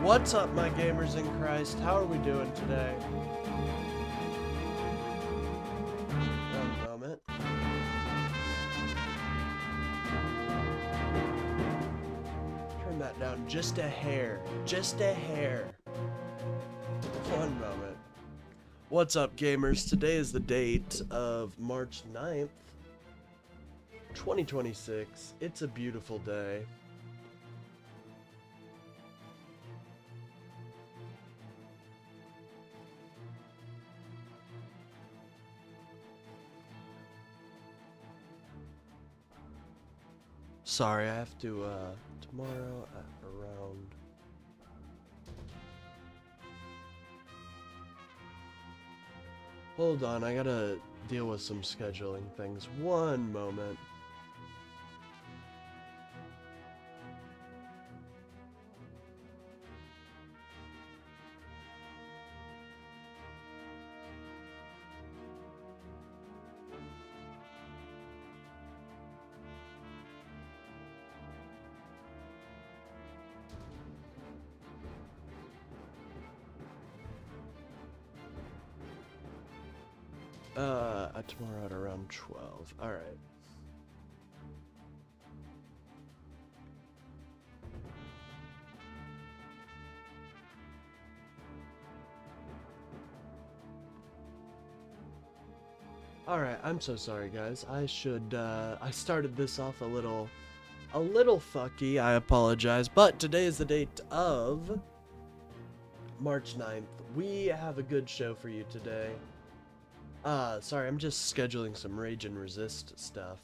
What's up, my gamers in Christ? How are we doing today? One moment. Turn that down just a hair. Just a hair. One moment. What's up, gamers? Today is the date of March 9th, 2026. It's a beautiful day. Sorry, I have to, tomorrow at around... Hold on, I gotta deal with some scheduling things. One moment. Tomorrow at around 12. Alright. Alright, I'm so sorry, guys. I started this off a little fucky. I apologize. But today is the date of March 9th. We have a good show for you today. Sorry, I'm just scheduling some Rage and Resist stuff.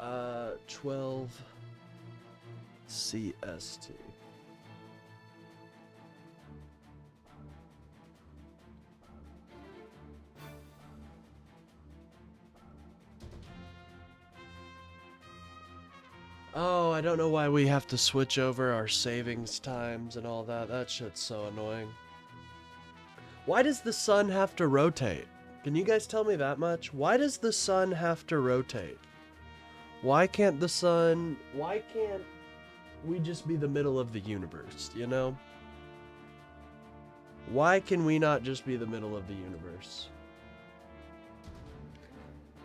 Uh, 12 CST. Oh, I don't know why we have to switch over our savings times and all that. That shit's so annoying. Why does the sun have to rotate? Can you guys tell me that much? Why does the sun have to rotate? Why can't we just be the middle of the universe, you know? Why can we not just be the middle of the universe?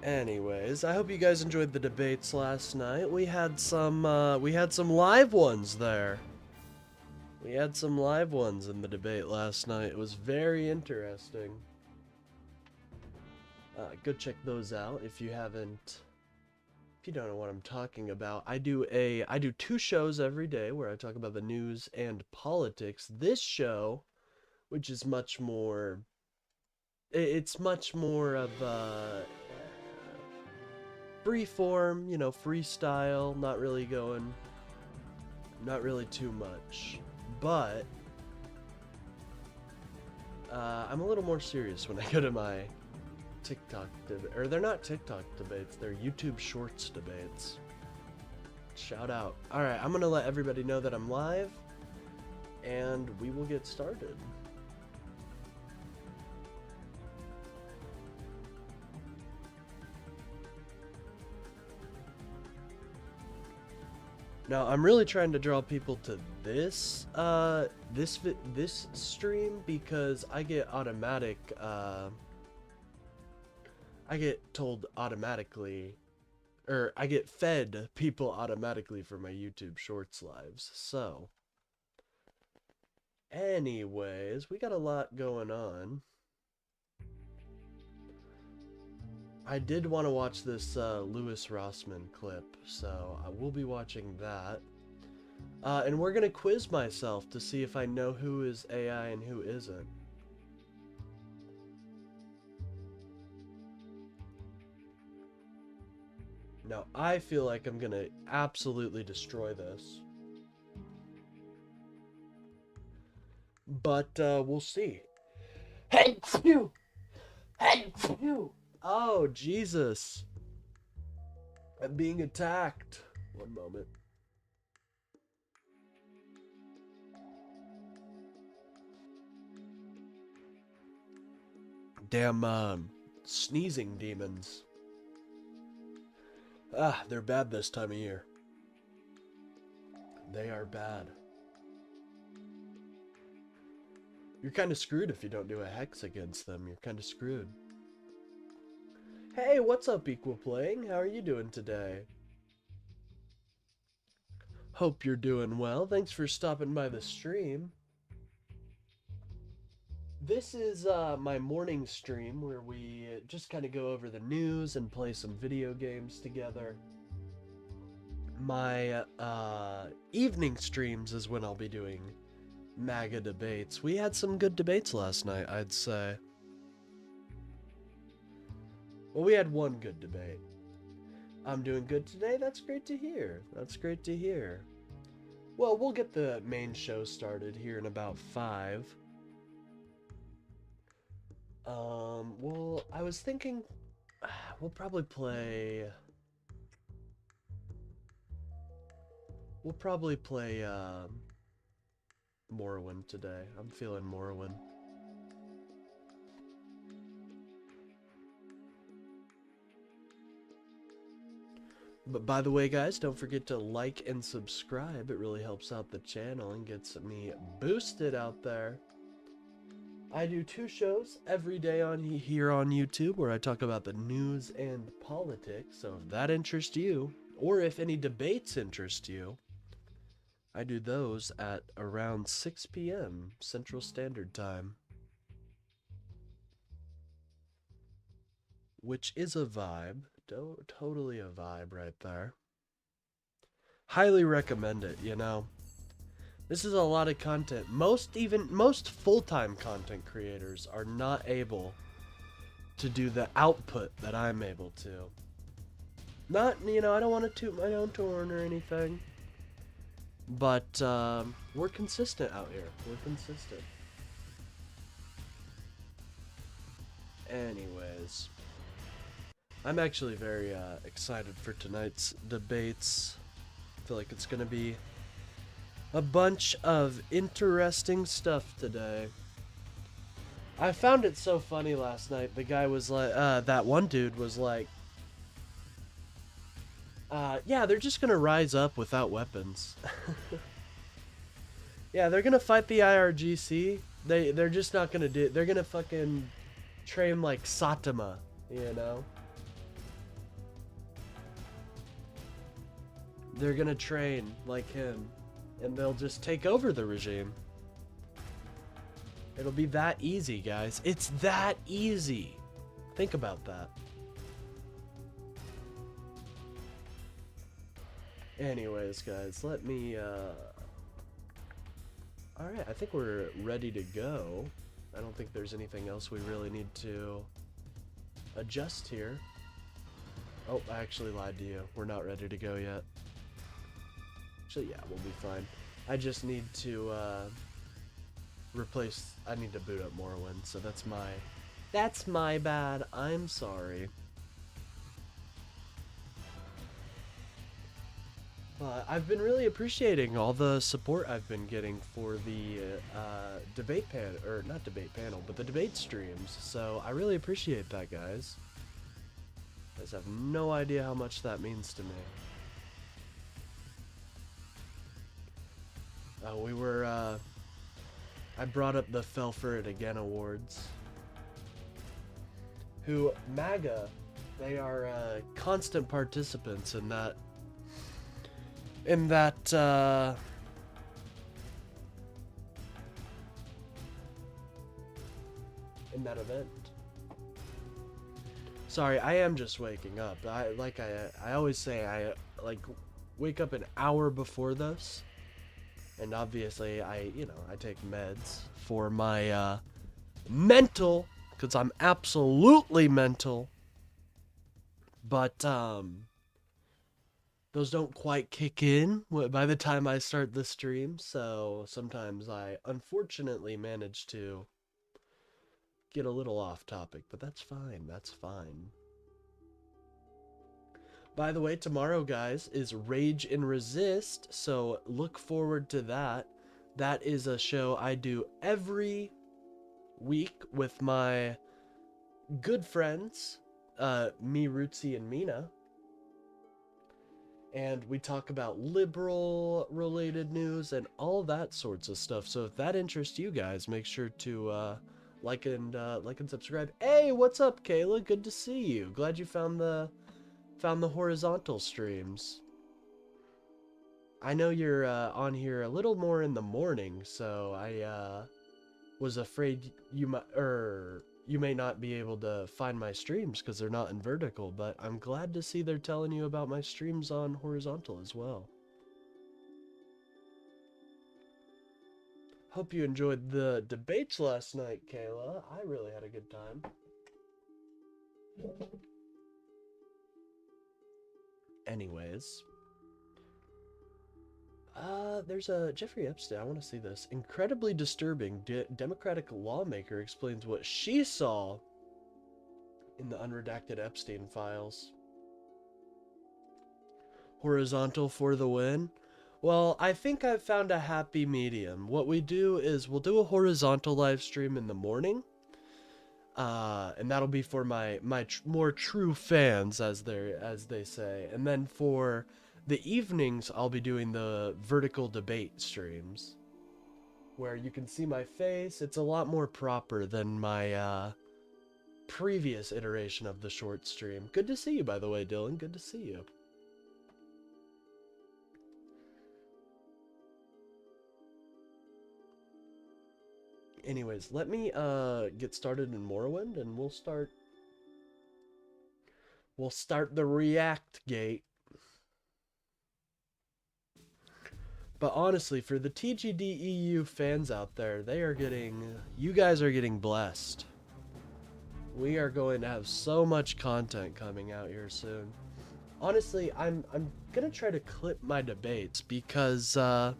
Anyways, I hope you guys enjoyed the debates last night. We had some live ones there. We had some live ones in the debate last night. It was very interesting. Go check those out if you haven't. If you don't know what I'm talking about, I do 2 shows every day where I talk about the news and politics. This show, which is much more, it's much more of free form, you know, freestyle, not really too much, but I'm a little more serious when I go to my TikTok or they're not TikTok debates, they're YouTube Shorts debates. Shout out. Alright, I'm gonna let everybody know that I'm live, and we will get started. Now, I'm really trying to draw people to this stream because I get told automatically, or I get fed people automatically for my YouTube Shorts lives. So, anyways, we got a lot going on. I did want to watch this Louis Rossmann clip, so I will be watching that. And we're gonna quiz myself to see if I know who is AI and who isn't. Now, I feel like I'm gonna absolutely destroy this. But, we'll see. Hey, phew! Hey, phew! Oh, Jesus. I'm being attacked. One moment. Damn, Sneezing demons. Ah, they're bad this time of year. They are bad. You're kind of screwed if you don't do a hex against them. You're kind of screwed. Hey, what's up, Equal Playing? How are you doing today? Hope you're doing well. Thanks for stopping by the stream. This is my morning stream where we just kind of go over the news and play some video games together. My evening streams is when I'll be doing MAGA debates. We had some good debates last night, I'd say. Well, we had one good debate. I'm doing good today? That's great to hear. That's great to hear. Well, we'll get the main show started here in about 5. Well, I was thinking we'll probably play Morrowind today. I'm feeling Morrowind. But by the way, guys, don't forget to like and subscribe. It really helps out the channel and gets me boosted out there. I do 2 shows every day here on YouTube where I talk about the news and politics. So if that interests you, or if any debates interest you, I do those at around 6 p.m. Central Standard Time. Which is a vibe. Totally a vibe right there. Highly recommend it, you know. This is a lot of content. Most full-time content creators are not able to do the output that I'm able to. Not, you know, I don't want to toot my own horn or anything. But we're consistent out here. We're consistent. Anyways, I'm actually very excited for tonight's debates. I feel like it's going to be a bunch of interesting stuff today. I found it so funny last night. The guy was like, that one dude was like, yeah, they're just gonna rise up without weapons. Yeah, they're gonna fight the IRGC. They're just not gonna do. They're gonna fucking train like Saitama, you know. They're gonna train like him, and they'll just take over the regime. It'll be that easy, guys. It's that easy. Think about that. Anyways, guys, let me, alright, I think we're ready to go. I don't think there's anything else we really need to adjust here. Oh, I actually lied to you. We're not ready to go yet. Actually, yeah, we'll be fine. I just need to, I need to boot up Morrowind, so that's my bad. I'm sorry. I've been really appreciating all the support I've been getting for the debate panel, or not debate panel, but the debate streams. So I really appreciate that, guys. You guys have no idea how much that means to me. I brought up the Fell For It Again Awards. Who, MAGA, they are constant participants in that event. Sorry, I am just waking up. I always say, I like wake up an hour before this, and obviously I take meds for my mental, because I'm absolutely mental, but those don't quite kick in by the time I start the stream, so sometimes I unfortunately manage to get a little off topic, but that's fine, that's fine. By the way, tomorrow, guys, is Rage and Resist, so look forward to that. That is a show I do every week with my good friends, me, Rootsie, and Mina. And we talk about liberal related news and all that sorts of stuff. So if that interests you guys, make sure to like and subscribe. Hey, what's up, Kayla? Good to see you. Glad you found the horizontal streams. I know you're on here a little more in the morning, so I was afraid you may not be able to find my streams because they're not in vertical, but I'm glad to see they're telling you about my streams on horizontal as well. Hope you enjoyed the debates last night, Kayla. I really had a good time. Anyways. There's a Jeffrey Epstein. I want to see this. Incredibly disturbing. Democratic lawmaker explains what she saw in the unredacted Epstein files. Horizontal for the win. Well, I think I've found a happy medium. What we do is we'll do a horizontal live stream in the morning. And that'll be for my more true fans, as they say. And then for the evenings, I'll be doing the vertical debate streams, where you can see my face. It's a lot more proper than my previous iteration of the short stream. Good to see you, by the way, Dylan. Good to see you. Anyways, let me get started in Morrowind, and we'll start the React gate. But honestly, for the TGD EU fans out there, you guys are getting blessed. We are going to have so much content coming out here soon. Honestly, I'm gonna try to clip my debates because I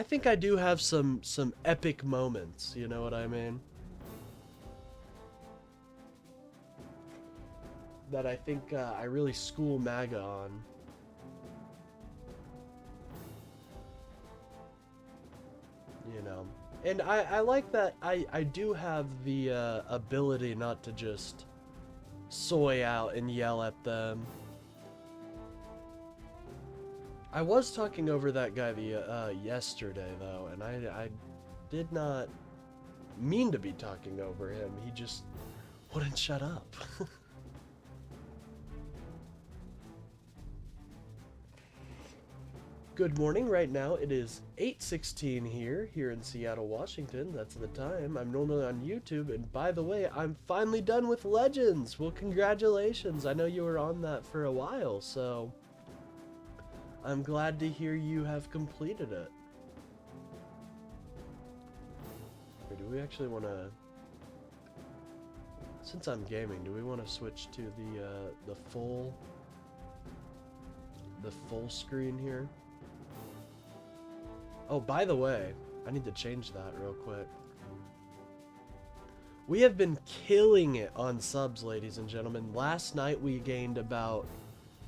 think I do have some epic moments, you know what I mean? That I think I really school MAGA on. You know, and I like that I do have the ability not to just soy out and yell at them. I was talking over that guy yesterday though, and I did not mean to be talking over him. He just wouldn't shut up. Good morning. Right now it is 8:16 here in Seattle, Washington. That's the time. I'm normally on YouTube, and by the way, I'm finally done with Legends. Well, congratulations. I know you were on that for a while, so I'm glad to hear you have completed it. Or do we actually want to, since I'm gaming, do we want to switch to the full screen here? Oh, by the way, I need to change that real quick. We have been killing it on subs, ladies and gentlemen. Last night we gained about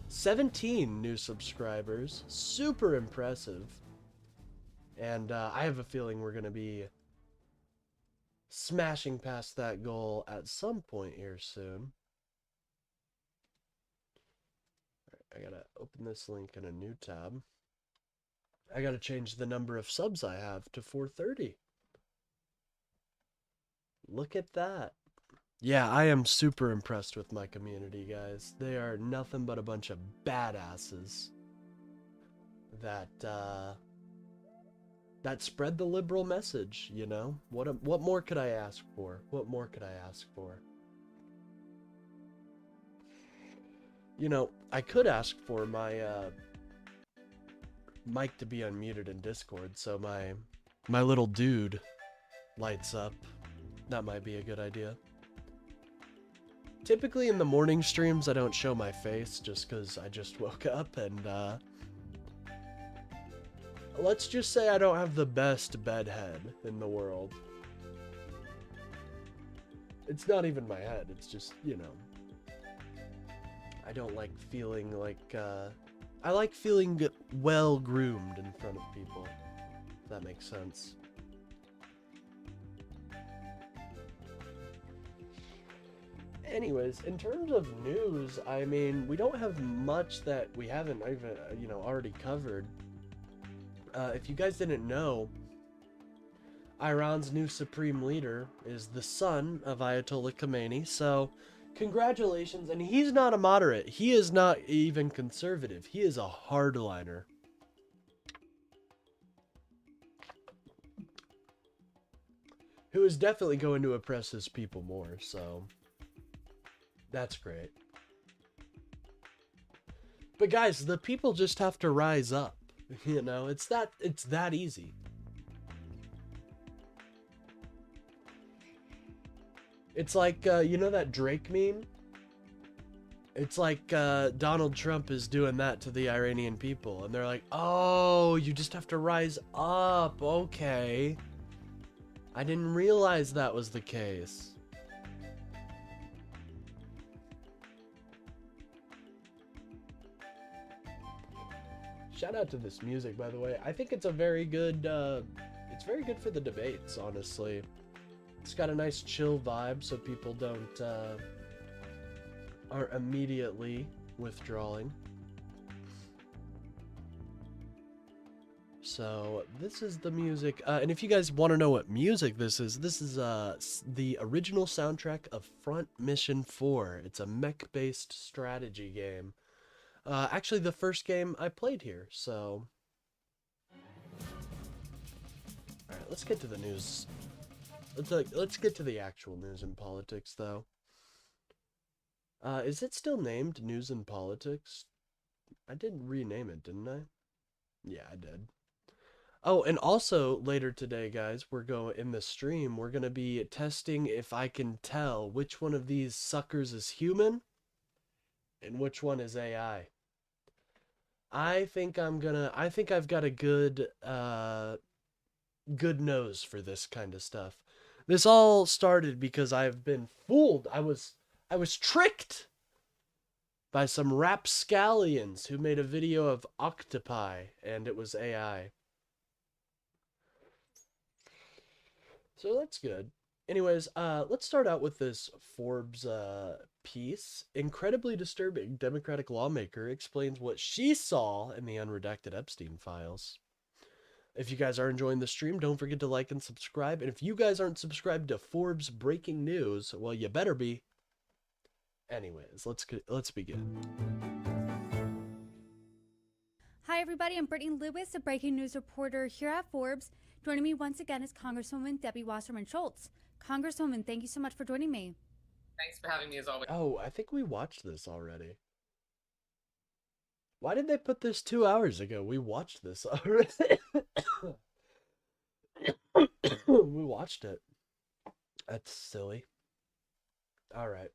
17 new subscribers. Super impressive. And I have a feeling we're going to be smashing past that goal at some point here soon. All right, I got to open this link in a new tab. I gotta change the number of subs I have to 430. Look at that. Yeah, I am super impressed with my community, guys. They are nothing but a bunch of badasses that spread the liberal message, you know? What more could I ask for? What more could I ask for? You know, I could ask for my mic to be unmuted in Discord, so my little dude lights up. That might be a good idea. Typically in the morning streams I don't show my face just because I just woke up, and let's just say I don't have the best bed head in the world. It's not even my head, it's just, you know, I don't like feeling like I like feeling well groomed in front of people, if that makes sense. Anyways, in terms of news, I mean, we don't have much that we haven't even, already covered. If you guys didn't know, Iran's new supreme leader is the son of Ayatollah Khamenei, so congratulations. And he's not a moderate. He is not even conservative. He is a hardliner. Who is definitely going to oppress his people more, so that's great. But guys, the people just have to rise up. You know, it's that easy. It's like, you know that Drake meme? It's like Donald Trump is doing that to the Iranian people. And they're like, oh, you just have to rise up. Okay. I didn't realize that was the case. Shout out to this music, by the way. I think it's a very good, it's very good for the debates, honestly. It's got a nice chill vibe so people don't, aren't immediately withdrawing. So this is the music, and if you guys want to know what music this is the original soundtrack of Front Mission 4. It's a mech-based strategy game. Actually, the first game I played here, so... Alright, let's get to the news. Let's get to the actual news and politics, though. Is it still named News and Politics? I did rename it, didn't I? Yeah, I did. Oh, and also later today, guys, in the stream, we're gonna be testing if I can tell which one of these suckers is human and which one is AI. I think I've got a good good nose for this kind of stuff. This all started because I've been fooled. I was tricked by some rapscallions who made a video of octopi and it was AI. So that's good. Anyways, let's start out with this Forbes piece. Incredibly disturbing. Democratic lawmaker explains what she saw in the unredacted Epstein files. If you guys are enjoying the stream, don't forget to like and subscribe. And if you guys aren't subscribed to Forbes breaking news, well, you better be. Anyways, let's begin. Hi everybody, I'm Brittany Lewis, a breaking news reporter here at Forbes. Joining me once again is Congresswoman Debbie Wasserman Schultz. Congresswoman, thank you so much for joining me. Thanks for having me as always. Oh, I think we watched this already. Why did they put this 2 hours ago? We watched this already. We watched it. That's silly. Alright.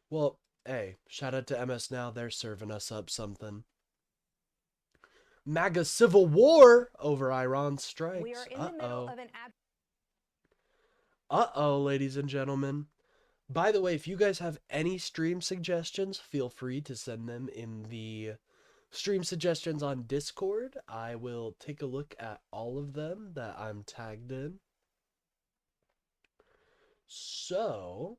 Well, hey, shout out to MS Now. They're serving us up something. MAGA civil war over Iran strikes. We are in the middle of an Uh-oh, ladies and gentlemen. By the way, if you guys have any stream suggestions, feel free to send them in the stream suggestions on Discord. I will take a look at all of them that I'm tagged in. So,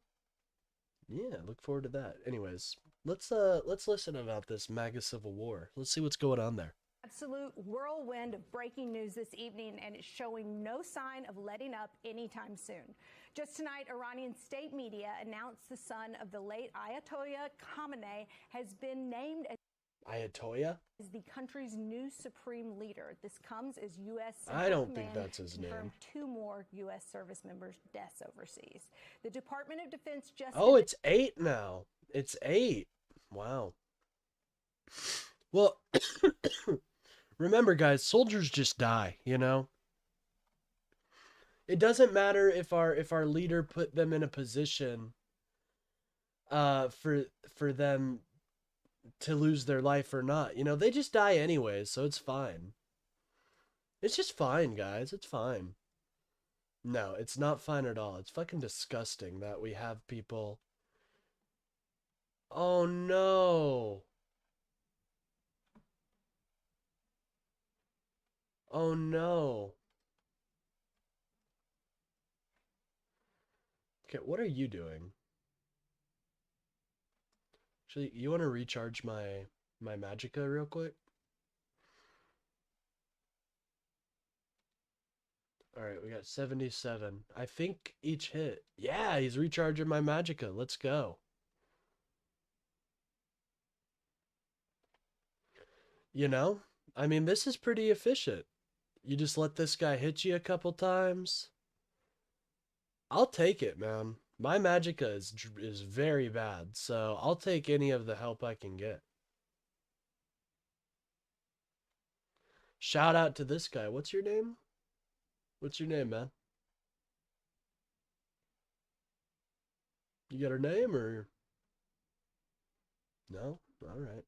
yeah, look forward to that. Anyways, let's listen about this MAGA civil war. Let's see what's going on there. absolute whirlwind of breaking news this evening, and it's showing no sign of letting up anytime soon. Just tonight, Iranian state media announced the son of the late Ayatollah Khamenei has been named as the country's new supreme leader. This comes as U.S. I don't think that's his name. 2 more U.S. service members' deaths overseas. The Department of Defense just... Oh, it's 8 now. It's 8. Wow. Well, remember, guys, soldiers just die, you know? It doesn't matter if our leader put them in a position for them to lose their life or not. You know, they just die anyways, so it's fine. It's just fine, guys. It's fine. No, it's not fine at all. It's fucking disgusting that we have people... Oh, no. Oh, no. Okay, what are you doing? Actually, you want to recharge my magicka real quick? All right, we got 77. I think each hit. Yeah, he's recharging my magicka. Let's go. You know, I mean, this is pretty efficient. You just let this guy hit you a couple times. I'll take it, man. My magicka is very bad, so I'll take any of the help I can get. Shout out to this guy. What's your name? What's your name, man? You got her name or no? All right.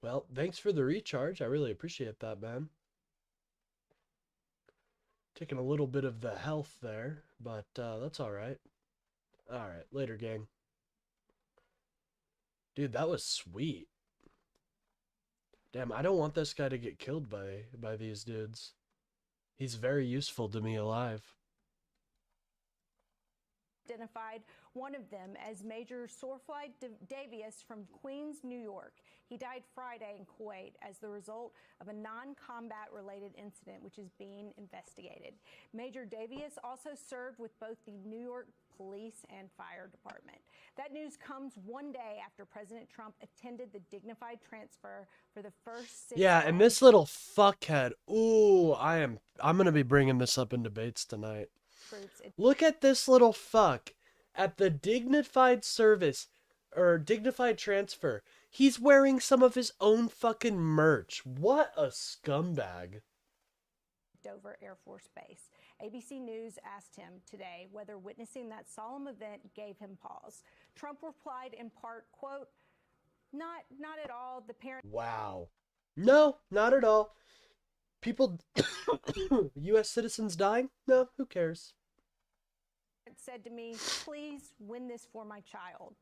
Well, thanks for the recharge. I really appreciate that, man. Taking a little bit of the health there, but that's all right. All right, later, gang. Dude, that was sweet. Damn, I don't want this guy to get killed by these dudes. He's very useful to me alive. Identified one of them as Major Sorflight Davius from Queens, New York. He died Friday in Kuwait as the result of a non-combat related incident which is being investigated. Major Davius also served with both the New York Police and Fire Department. That news comes one day after President Trump attended the dignified transfer for the first 6 Yeah, and this little fuckhead. Ooh, I'm gonna be bringing this up in debates tonight. Look at this little fuck at the dignified service or dignified transfer. He's wearing some of his own fucking merch. What a scumbag. Dover Air Force Base. ABC News asked him today whether witnessing that solemn event gave him pause. Trump replied in part, quote, not at all. The parent. Wow. No, not at all. People, U.S. citizens dying? No, who cares? Said to me, please win this for my child.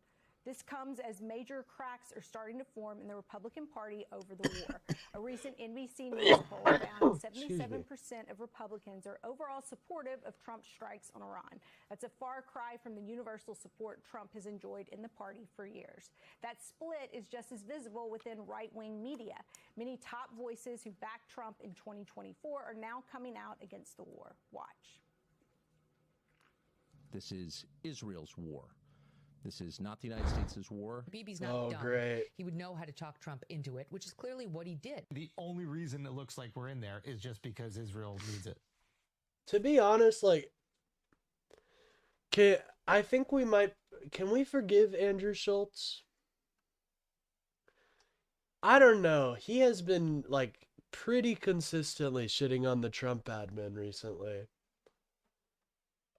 This comes as major cracks are starting to form in the Republican Party over the war. A recent NBC News poll found 77% of Republicans are overall supportive of Trump's strikes on Iran. That's a far cry from the universal support Trump has enjoyed in the party for years. That split is just as visible within right-wing media. Many top voices who backed Trump in 2024 are now coming out against the war. Watch. This is Israel's war. This is not the United States' war. Bibi's not dumb. Great. He would know how to talk Trump into it, which is clearly what he did. The only reason it looks like we're in there is just because Israel needs it. To be honest, like, I think we might. Can we forgive Andrew Schultz? I don't know. He has been, like, pretty consistently shitting on the Trump admin recently.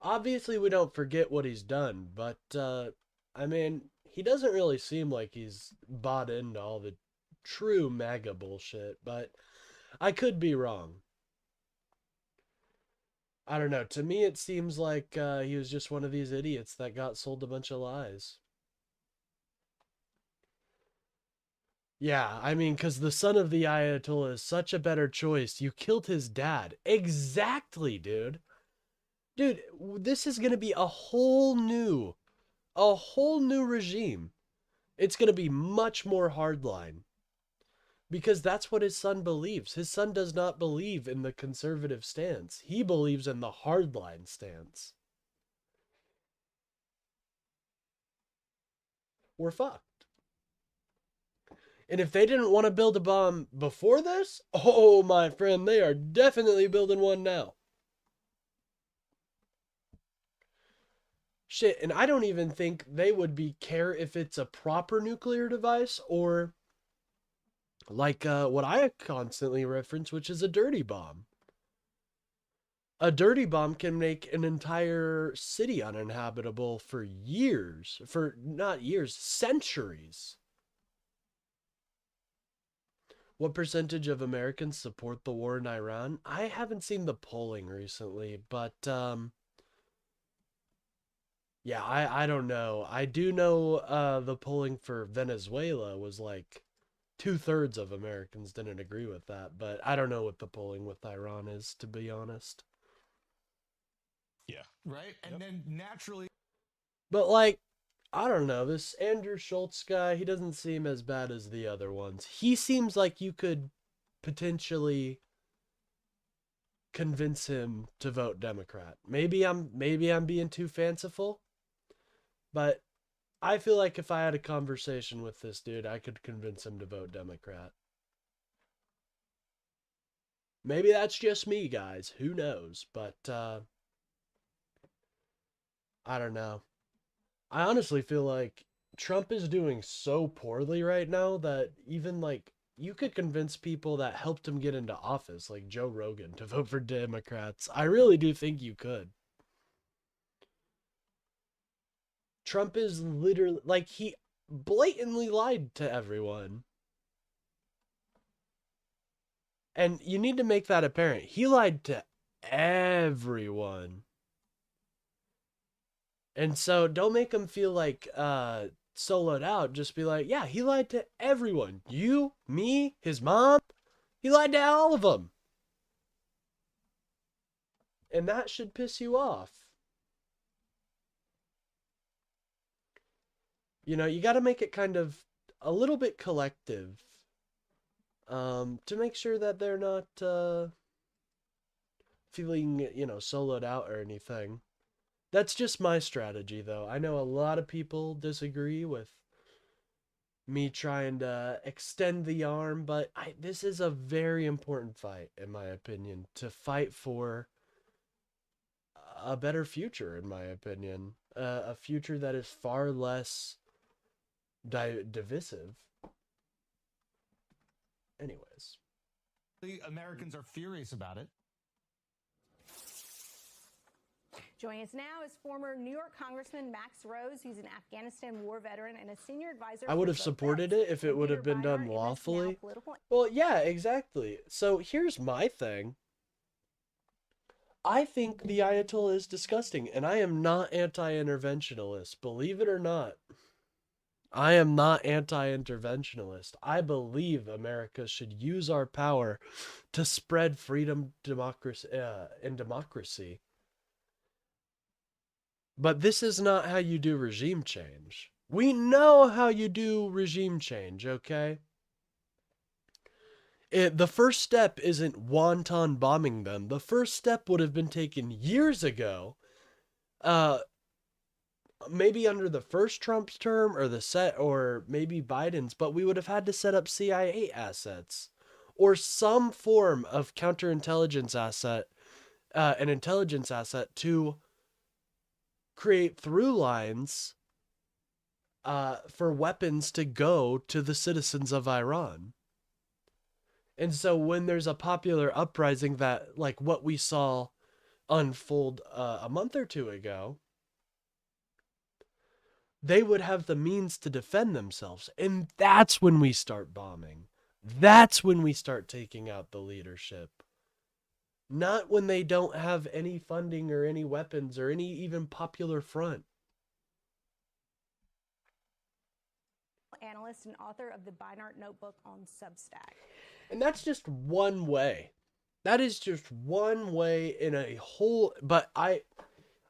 Obviously, we don't forget what he's done, but, I mean, he doesn't really seem like he's bought into all the true MAGA bullshit, but I could be wrong. I don't know. To me, it seems like he was just one of these idiots that got sold a bunch of lies. Yeah, I mean, because the son of the Ayatollah is such a better choice. You killed his dad. Exactly, dude. Dude, this is going to be a whole new regime. It's going to be much more hardline. Because that's what his son believes. His son does not believe in the conservative stance. He believes in the hardline stance. We're fucked. And if they didn't want to build a bomb before this, oh, my friend, they are definitely building one now. Shit, and I don't even think they would care if it's a proper nuclear device or like what I constantly reference, which is a dirty bomb. A dirty bomb can make an entire city uninhabitable for years, for not years, centuries. What percentage of Americans support the war in Iran? I haven't seen the polling recently, but yeah, I don't know. I do know the polling for Venezuela was like 2/3 of Americans didn't agree with that, but I don't know what the polling with Iran is, to be honest. Yeah. Right? And then naturally... But like, I don't know, this Andrew Schultz guy, he doesn't seem as bad as the other ones. He seems like you could potentially convince him to vote Democrat. Maybe I'm being too fanciful, but I feel like if I had a conversation with this dude, I could convince him to vote Democrat. Maybe that's just me, guys. Who knows? But I don't know. I honestly feel like Trump is doing so poorly right now that even like you could convince people that helped him get into office, like Joe Rogan, to vote for Democrats. I really do think you could. Trump is literally like he blatantly lied to everyone. And you need to make that apparent. He lied to everyone. And so don't make him feel like soloed out. Just be like, yeah, he lied to everyone. You, me, his mom. He lied to all of them. And that should piss you off. You know, you got to make it kind of a little bit collective to make sure that they're not feeling, you know, soloed out or anything. That's just my strategy, though. I know a lot of people disagree with me trying to extend the arm, but this is a very important fight, in my opinion, to fight for a better future, in my opinion. A future that is far less divisive. Anyways. The Americans are furious about it. Joining us now is former New York Congressman Max Rose. He's an Afghanistan war veteran and a senior advisor. I would have supported it if it would have been done lawfully. Well, yeah, exactly. So here's my thing. I think the Ayatollah is disgusting, and I am not anti-interventionalist, believe it or not. I am not anti-interventionalist. I believe America should use our power to spread freedom, democracy, and democracy. But this is not how you do regime change. We know how you do regime change, okay? The first step isn't wonton bombing them. The first step would have been taken years ago. Maybe under the first Trump's term or maybe Biden's, but we would have had to set up CIA assets or some form of counterintelligence asset, an intelligence asset to create through lines for weapons to go to the citizens of Iran. And so when there's a popular uprising that, like what we saw unfold a month or two ago, they would have the means to defend themselves. And that's when we start bombing. That's when we start taking out the leadership. Not when they don't have any funding or any weapons or any even popular front. Analyst and author of the Binart Notebook on Substack. And that's just one way. That is just one way in a whole. But I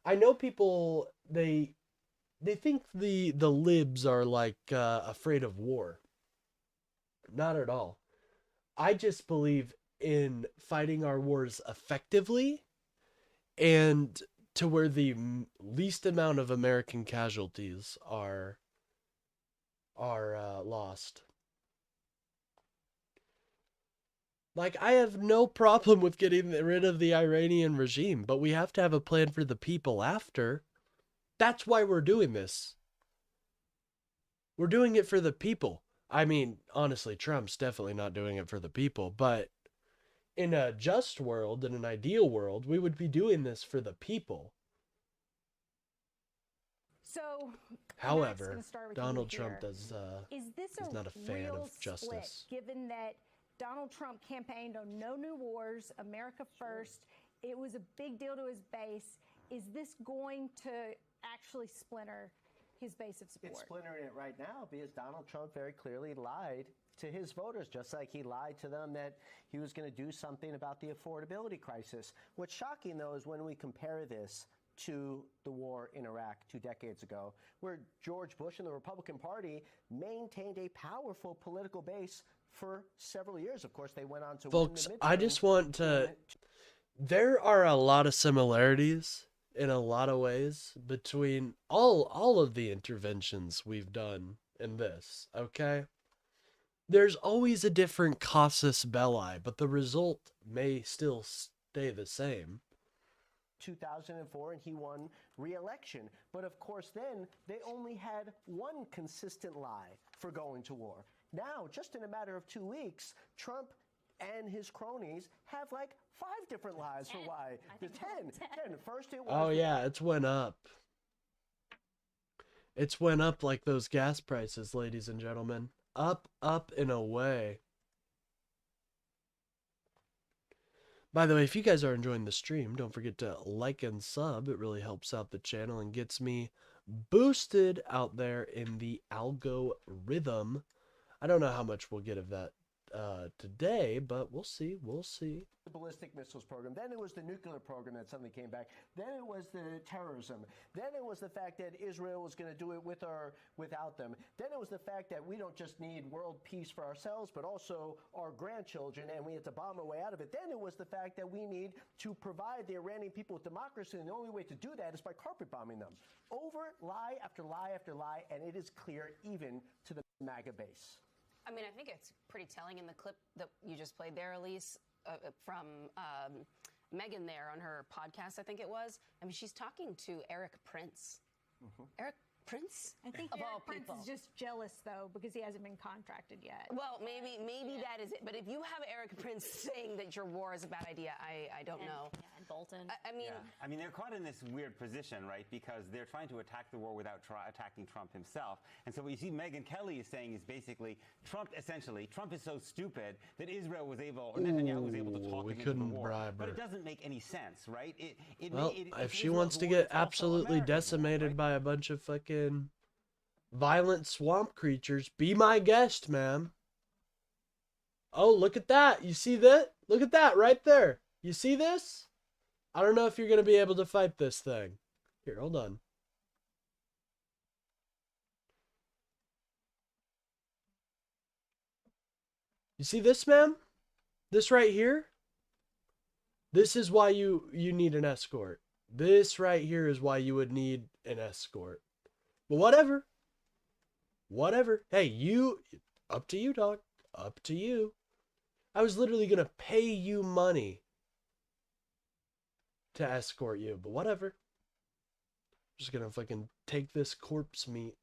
know people, they think the libs are like afraid of war. Not at all. I just believe in fighting our wars effectively and to where the least amount of American casualties are lost. Like, I have no problem with getting rid of the Iranian regime, but we have to have a plan for the people after. That's why we're doing this. We're doing it for the people. I mean, honestly, Trump's definitely not doing it for the people, but in a just world, in an ideal world, we would be doing this for the people. So, however, Donald Trump is not a fan of justice. Split, given that Donald Trump campaigned on no new wars, America first, it was a big deal to his base. Is this going to actually splinter his base of support? It's splintering it right now because Donald Trump very clearly lied to his voters, just like he lied to them that he was going to do something about the affordability crisis. What's shocking, though, is when we compare this to the war in Iraq 2 decades ago, where George Bush and the Republican Party maintained a powerful political base for several years. Of course, they went on to Folks, win the I midterm just want to. in There are a lot of similarities in a lot of ways between all of the interventions we've done in this, okay? There's always a different casus belli, but the result may still stay the same. 2004, and he won re-election. But of course, then they only had one consistent lie for going to war. Now, just in a matter of 2 weeks, Trump and his cronies have like 5 different lies for why. The 10. First it was. Oh yeah, it's went up. It's went up like those gas prices, ladies and gentlemen. Up, up, and away. By the way, if you guys are enjoying the stream, don't forget to like and sub. It really helps out the channel and gets me boosted out there in the algorithm. I don't know how much we'll get of that today, but we'll see. We'll see. The ballistic missiles program. Then it was the nuclear program that suddenly came back. Then it was the terrorism. Then it was the fact that Israel was going to do it with or without them. Then it was the fact that we don't just need world peace for ourselves, but also our grandchildren, and we have to bomb our way out of it. Then it was the fact that we need to provide the Iranian people with democracy, and the only way to do that is by carpet bombing them. Over lie after lie after lie, and it is clear even to the MAGA base. I mean, I think it's pretty telling in the clip that you just played there, Elise, from Megan there on her podcast, I think it was. I mean, she's talking to Eric Prince. Eric Prince? I think of all Eric Prince people. is just jealous, though, because he hasn't been contracted yet. Well, maybe that is it. But if you have Eric Prince saying that your war is a bad idea, I don't know. Yeah, and Bolton. I mean, I mean, they're caught in this weird position, right? Because they're trying to attack the war without attacking Trump himself. And so what you see Megyn Kelly is saying is basically Trump is so stupid that Israel was able, or Netanyahu was able to talk we him into the couldn't war. bribe But her. it doesn't make any sense, right? Well, if she Israel's wants to war, get it's also absolutely America's war, decimated right? by a bunch of fucking violent swamp creatures, be my guest, ma'am. Oh, look at that. You see that? Look at that right there. You see this? I don't know if you're going to be able to fight this thing. Here, hold on. You see this, ma'am? This right here? This is why you need an escort. This right here is why you would need an escort. But whatever. Whatever. Hey, up to you, dog. Up to you. I was literally going to pay you money to escort you, but whatever. I'm just going to fucking take this corpse meat.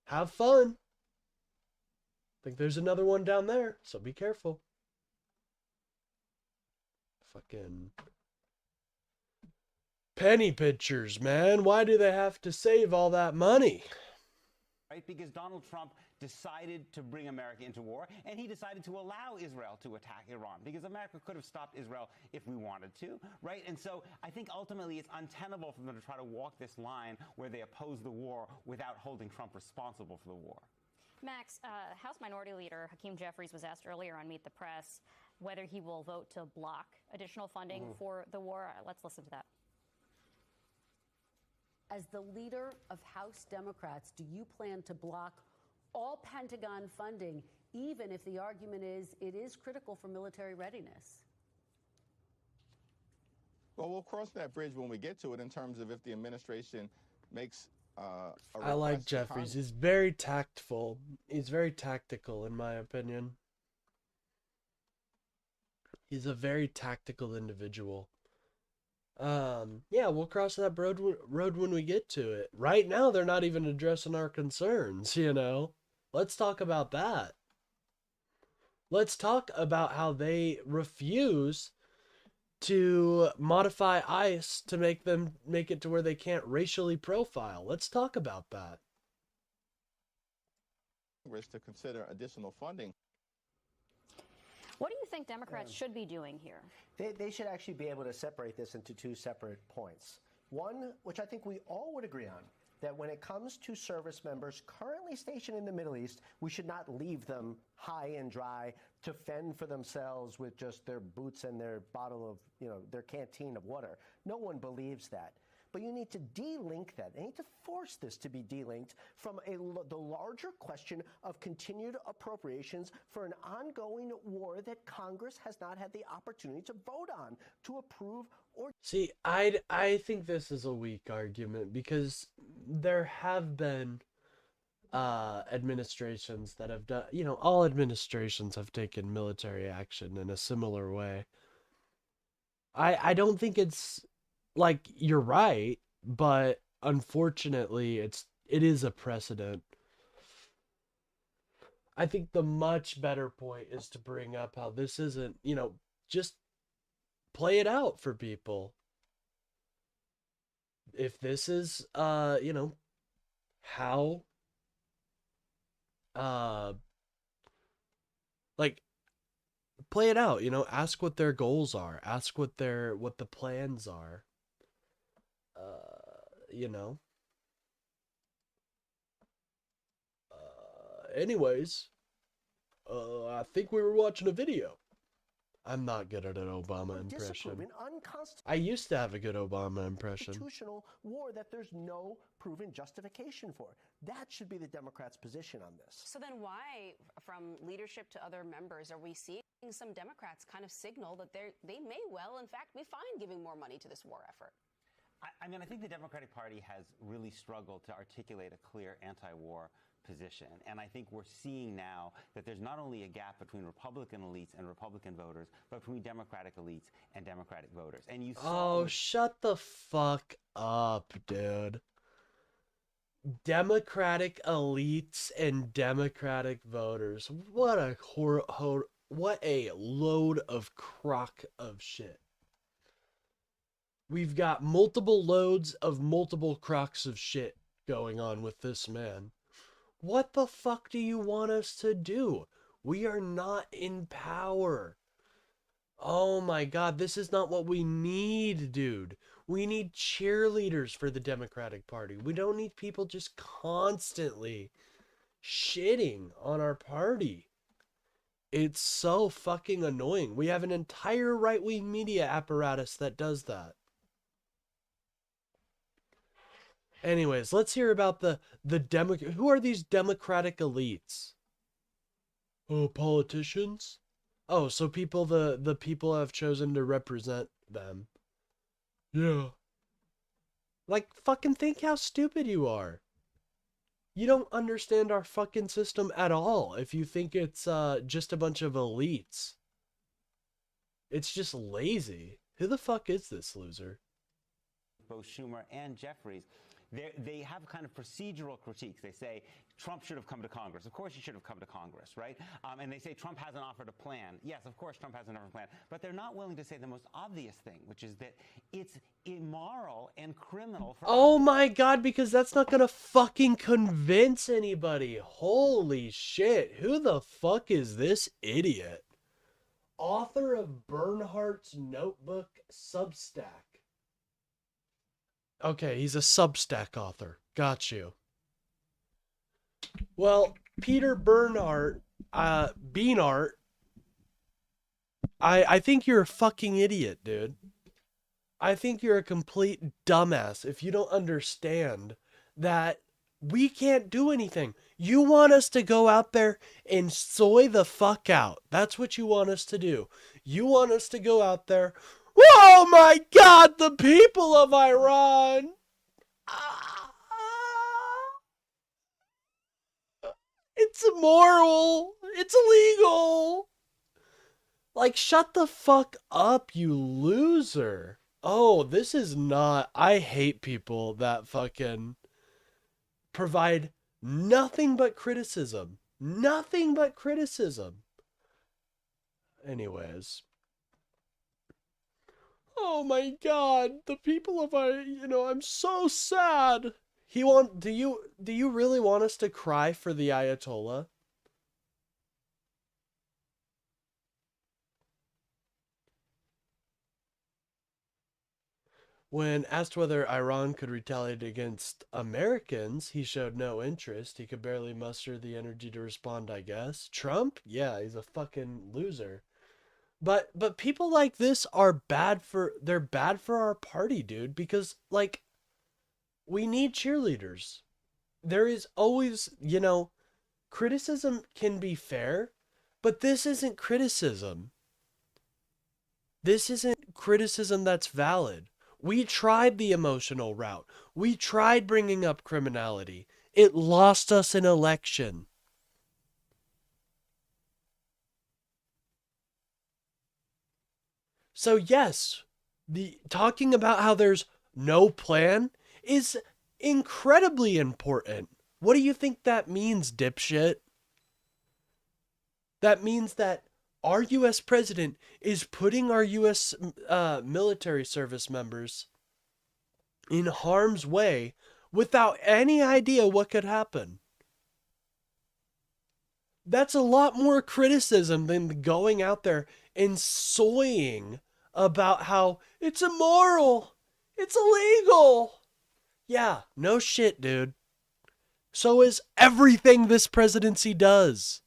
Have fun. Think there's another one down there, so be careful. Fucking penny pitchers, man. Why do they have to save all that money? Right? Because Donald Trump decided to bring America into war, and he decided to allow Israel to attack Iran, because America could have stopped Israel if we wanted to, right? And so I think ultimately it's untenable for them to try to walk this line where they oppose the war without holding Trump responsible for the war. Max, House Minority Leader Hakeem Jeffries was asked earlier on Meet the Press whether he will vote to block additional funding for the war. Let's listen to that. As the leader of House Democrats, do you plan to block all Pentagon funding, even if the argument is it is critical for military readiness? Well, we'll cross that bridge when we get to it in terms of if the administration makes I like Jeffries. He's very tactful. He's very tactical, in my opinion. He's a very tactical individual. Yeah, we'll cross that road when we get to it. Right now, they're not even addressing our concerns, you know? Let's talk about that. Let's talk about how they refuse to modify ICE to make it to where they can't racially profile. Let's talk about that. Congress to consider additional funding. What do you think Democrats should be doing here? They should actually be able to separate this into 2 separate points. One, which I think we all would agree on, that when it comes to service members currently stationed in the Middle East, we should not leave them high and dry to fend for themselves with just their boots and their bottle of, their canteen of water. No one believes that. but you need to de-link that. You need to force this to be de-linked from the larger question of continued appropriations for an ongoing war that Congress has not had the opportunity to vote on, to approve or... See, I think this is a weak argument because there have been administrations that have done, all administrations have taken military action in a similar way. I don't think it's like you're right, but unfortunately it is a precedent. I think the much better point is to bring up how this isn't, just play it out for people. If this is how like play it out, ask what their goals are, ask what the plans are. You know. Anyways, I think we were watching a video. I'm not good at an Obama impression. I used to have a good Obama impression. Constitutional war that there's no proven justification for. That should be the Democrats' position on this. So then why, from leadership to other members, are we seeing some Democrats kind of signal that they may well, in fact, be fine giving more money to this war effort? I mean, I think the Democratic Party has really struggled to articulate a clear anti-war position. And I think we're seeing now that there's not only a gap between Republican elites and Republican voters, but between Democratic elites and Democratic voters. And you saw... Oh, shut the fuck up, dude. Democratic elites and Democratic voters. What a what a load of crock of shit. We've got multiple loads of multiple crocks of shit going on with this man. What the fuck do you want us to do? We are not in power. Oh my God, this is not what we need, dude. We need cheerleaders for the Democratic Party. We don't need people just constantly shitting on our party. It's so fucking annoying. We have an entire right-wing media apparatus that does that. Anyways, let's hear about who are these Democratic elites? Oh, politicians? Oh, so people the people have chosen to represent them. Yeah. Like, fucking think how stupid you are. You don't understand our fucking system at all if you think it's just a bunch of elites. It's just lazy. Who the fuck is this loser? Both Schumer and Jeffries. They have kind of procedural critiques. They say Trump should have come to Congress. Of course he should have come to Congress, right? And they say Trump hasn't offered a plan. Yes, of course Trump hasn't offered a plan. But they're not willing to say the most obvious thing, which is that it's immoral and criminal for... Oh my God, because that's not gonna fucking convince anybody. Holy shit. Who the fuck is this idiot? Author of Bernhardt's Notebook Substack. Okay, he's a Substack author. Got you. Well, Peter Bernhardt, Beanart, I think you're a fucking idiot, dude. I think you're a complete dumbass if you don't understand that we can't do anything. You want us to go out there and soy the fuck out. That's what you want us to do. You want us to go out there... Oh my God, the people of Iran! It's immoral! It's illegal! Like, shut the fuck up, you loser. Oh, this is not... I hate people that fucking provide nothing but criticism. Nothing but criticism. Anyways... Oh my God, the people of I'm so sad. Do you really want us to cry for the Ayatollah? When asked whether Iran could retaliate against Americans, he showed no interest. He could barely muster the energy to respond, I guess. Trump? Yeah, he's a fucking loser. But people like this are bad for our party, dude, because like We need cheerleaders. There is always, you know, criticism can be fair, but this isn't criticism. This isn't criticism that's valid. We tried the emotional route. We tried bringing up criminality. It lost us an election. So yes, the talking about how there's no plan is incredibly important. What do you think that means, dipshit? That means that our U.S. president is putting our U.S. Military service members in harm's way without any idea what could happen. That's a lot more criticism than going out there and soying about how it's immoral, it's illegal. Yeah, no shit, dude. So is everything this presidency does.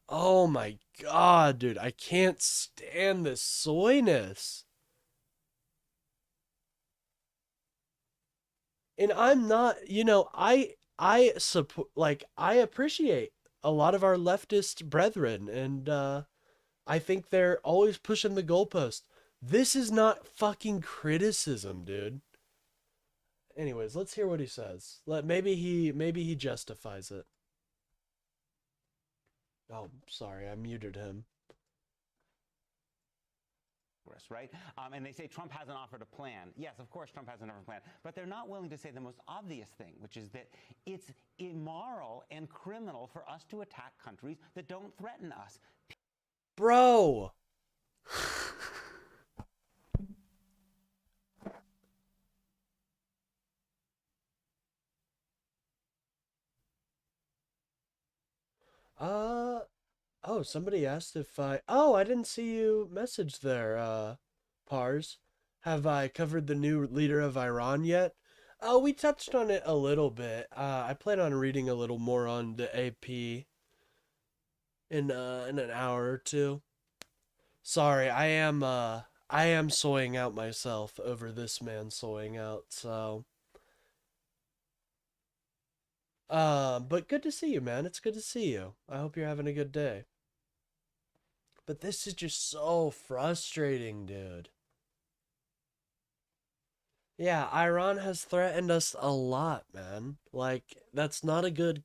Oh my god, dude, I can't stand this soyness. And I'm not, you know, I support, like, I appreciate a lot of our leftist brethren, and I think they're always pushing the goalpost. This is not fucking criticism, dude. Anyways, let's hear what he says. Maybe he justifies it. Oh, sorry, I muted him. Right? And they say Trump hasn't offered a plan. Yes, of course Trump hasn't offered a plan. But they're not willing to say the most obvious thing, which is that it's immoral and criminal for us to attack countries that don't threaten us. Bro! Oh, somebody asked if I didn't see you message there, Pars. Have I covered the new leader of Iran yet? Oh, we touched on it a little bit. I plan on reading a little more on the AP in an hour or two. Sorry, I am soying out myself over this man soying out, so. But good to see you, man. It's good to see you. I hope you're having a good day. But this is just so frustrating, dude. Yeah, Iran has threatened us a lot, man. Like, that's not a good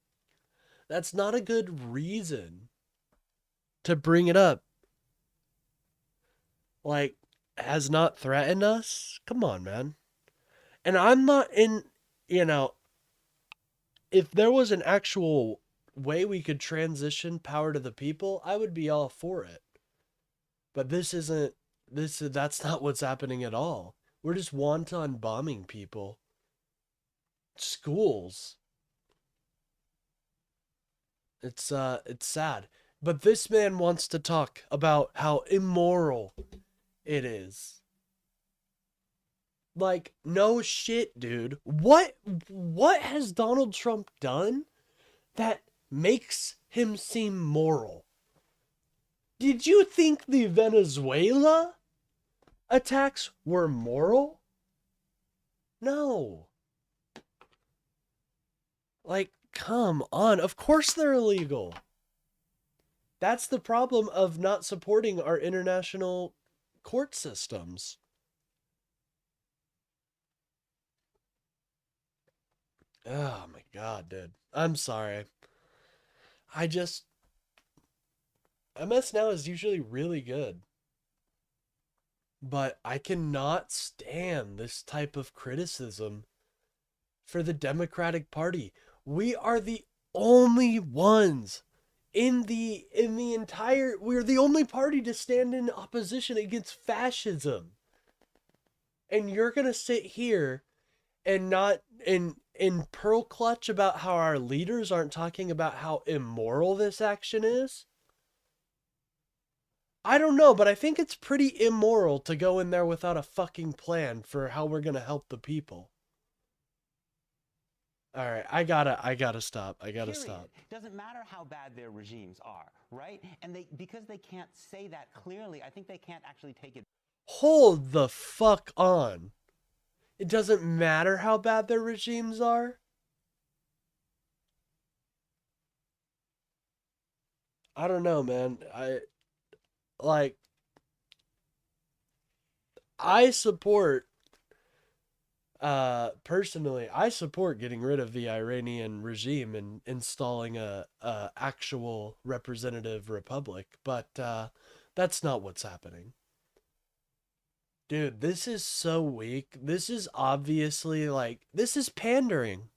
reason to bring it up. Like, has not threatened us? Come on, man. And I'm not in, you know, if there was an actual way we could transition power to the people, I would be all for it. But that's not what's happening at all. We're just wanton bombing people. Schools. It's sad. But this man wants to talk about how immoral it is. Like, no shit, dude. What has Donald Trump done that makes him seem moral? Did you think the Venezuela attacks were moral? No. Like, come on. Of course they're illegal. That's the problem of not supporting our international court systems. Oh my god, dude. I'm sorry. MS Now is usually really good. But I cannot stand this type of criticism for the Democratic Party. We are the only ones in the entire, we're the only party to stand in opposition against fascism. And you're going to sit here and not in pearl clutch about how our leaders aren't talking about how immoral this action is? I don't know, but I think it's pretty immoral to go in there without a fucking plan for how we're gonna help the people. All right, I gotta stop. Stop. Doesn't matter how bad their regimes are, right? And because they can't say that clearly, I think they can't actually take it. Hold the fuck on. It doesn't matter how bad their regimes are. I don't know, man. I support, personally, I support getting rid of the Iranian regime and installing a actual representative republic, but that's not what's happening. Dude, this is so weak. This is obviously this is pandering.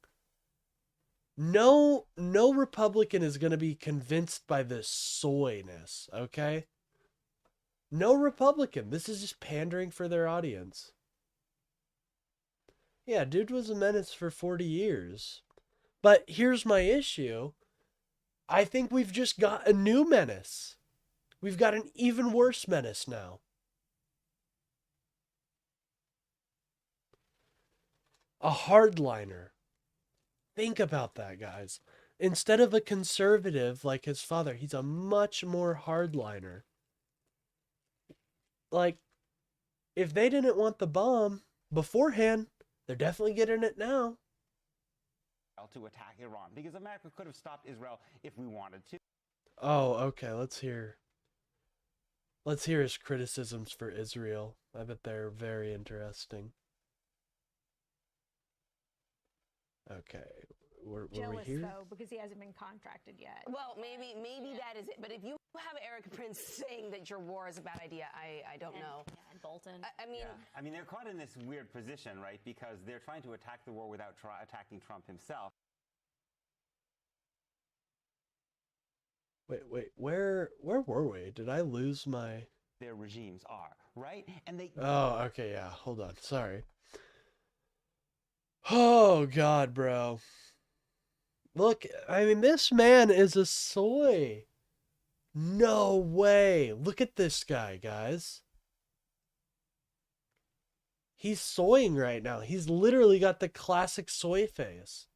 No Republican is going to be convinced by this soyness, okay? No Republican. This is just pandering for their audience. Yeah, dude was a menace for 40 years. But here's my issue. I think we've just got a new menace. We've got an even worse menace now. A hardliner. Think about that, guys. Instead of a conservative like his father, he's a much more hardliner. Like, if they didn't want the bomb beforehand, they're definitely getting it now. To attack Iran, because America could have stopped Israel if we wanted to. Oh, okay. Let's hear his criticisms for Israel. I bet they're very interesting. Okay. Were we Jealous here? though, because he hasn't been contracted yet. Well, maybe that is it. But if you have Eric Prince saying that your war is a bad idea, I don't know. Yeah, and Bolton. I mean, they're caught in this weird position, right? Because they're trying to attack the war without attacking Trump himself. Wait. Where were we? Did I lose my... Their regimes are, right? And they... Oh, okay, yeah. Hold on. Sorry. Oh, God, bro. Look, I mean, this man is a soy. No way. Look at this guy, guys. He's soying right now. He's literally got the classic soy face.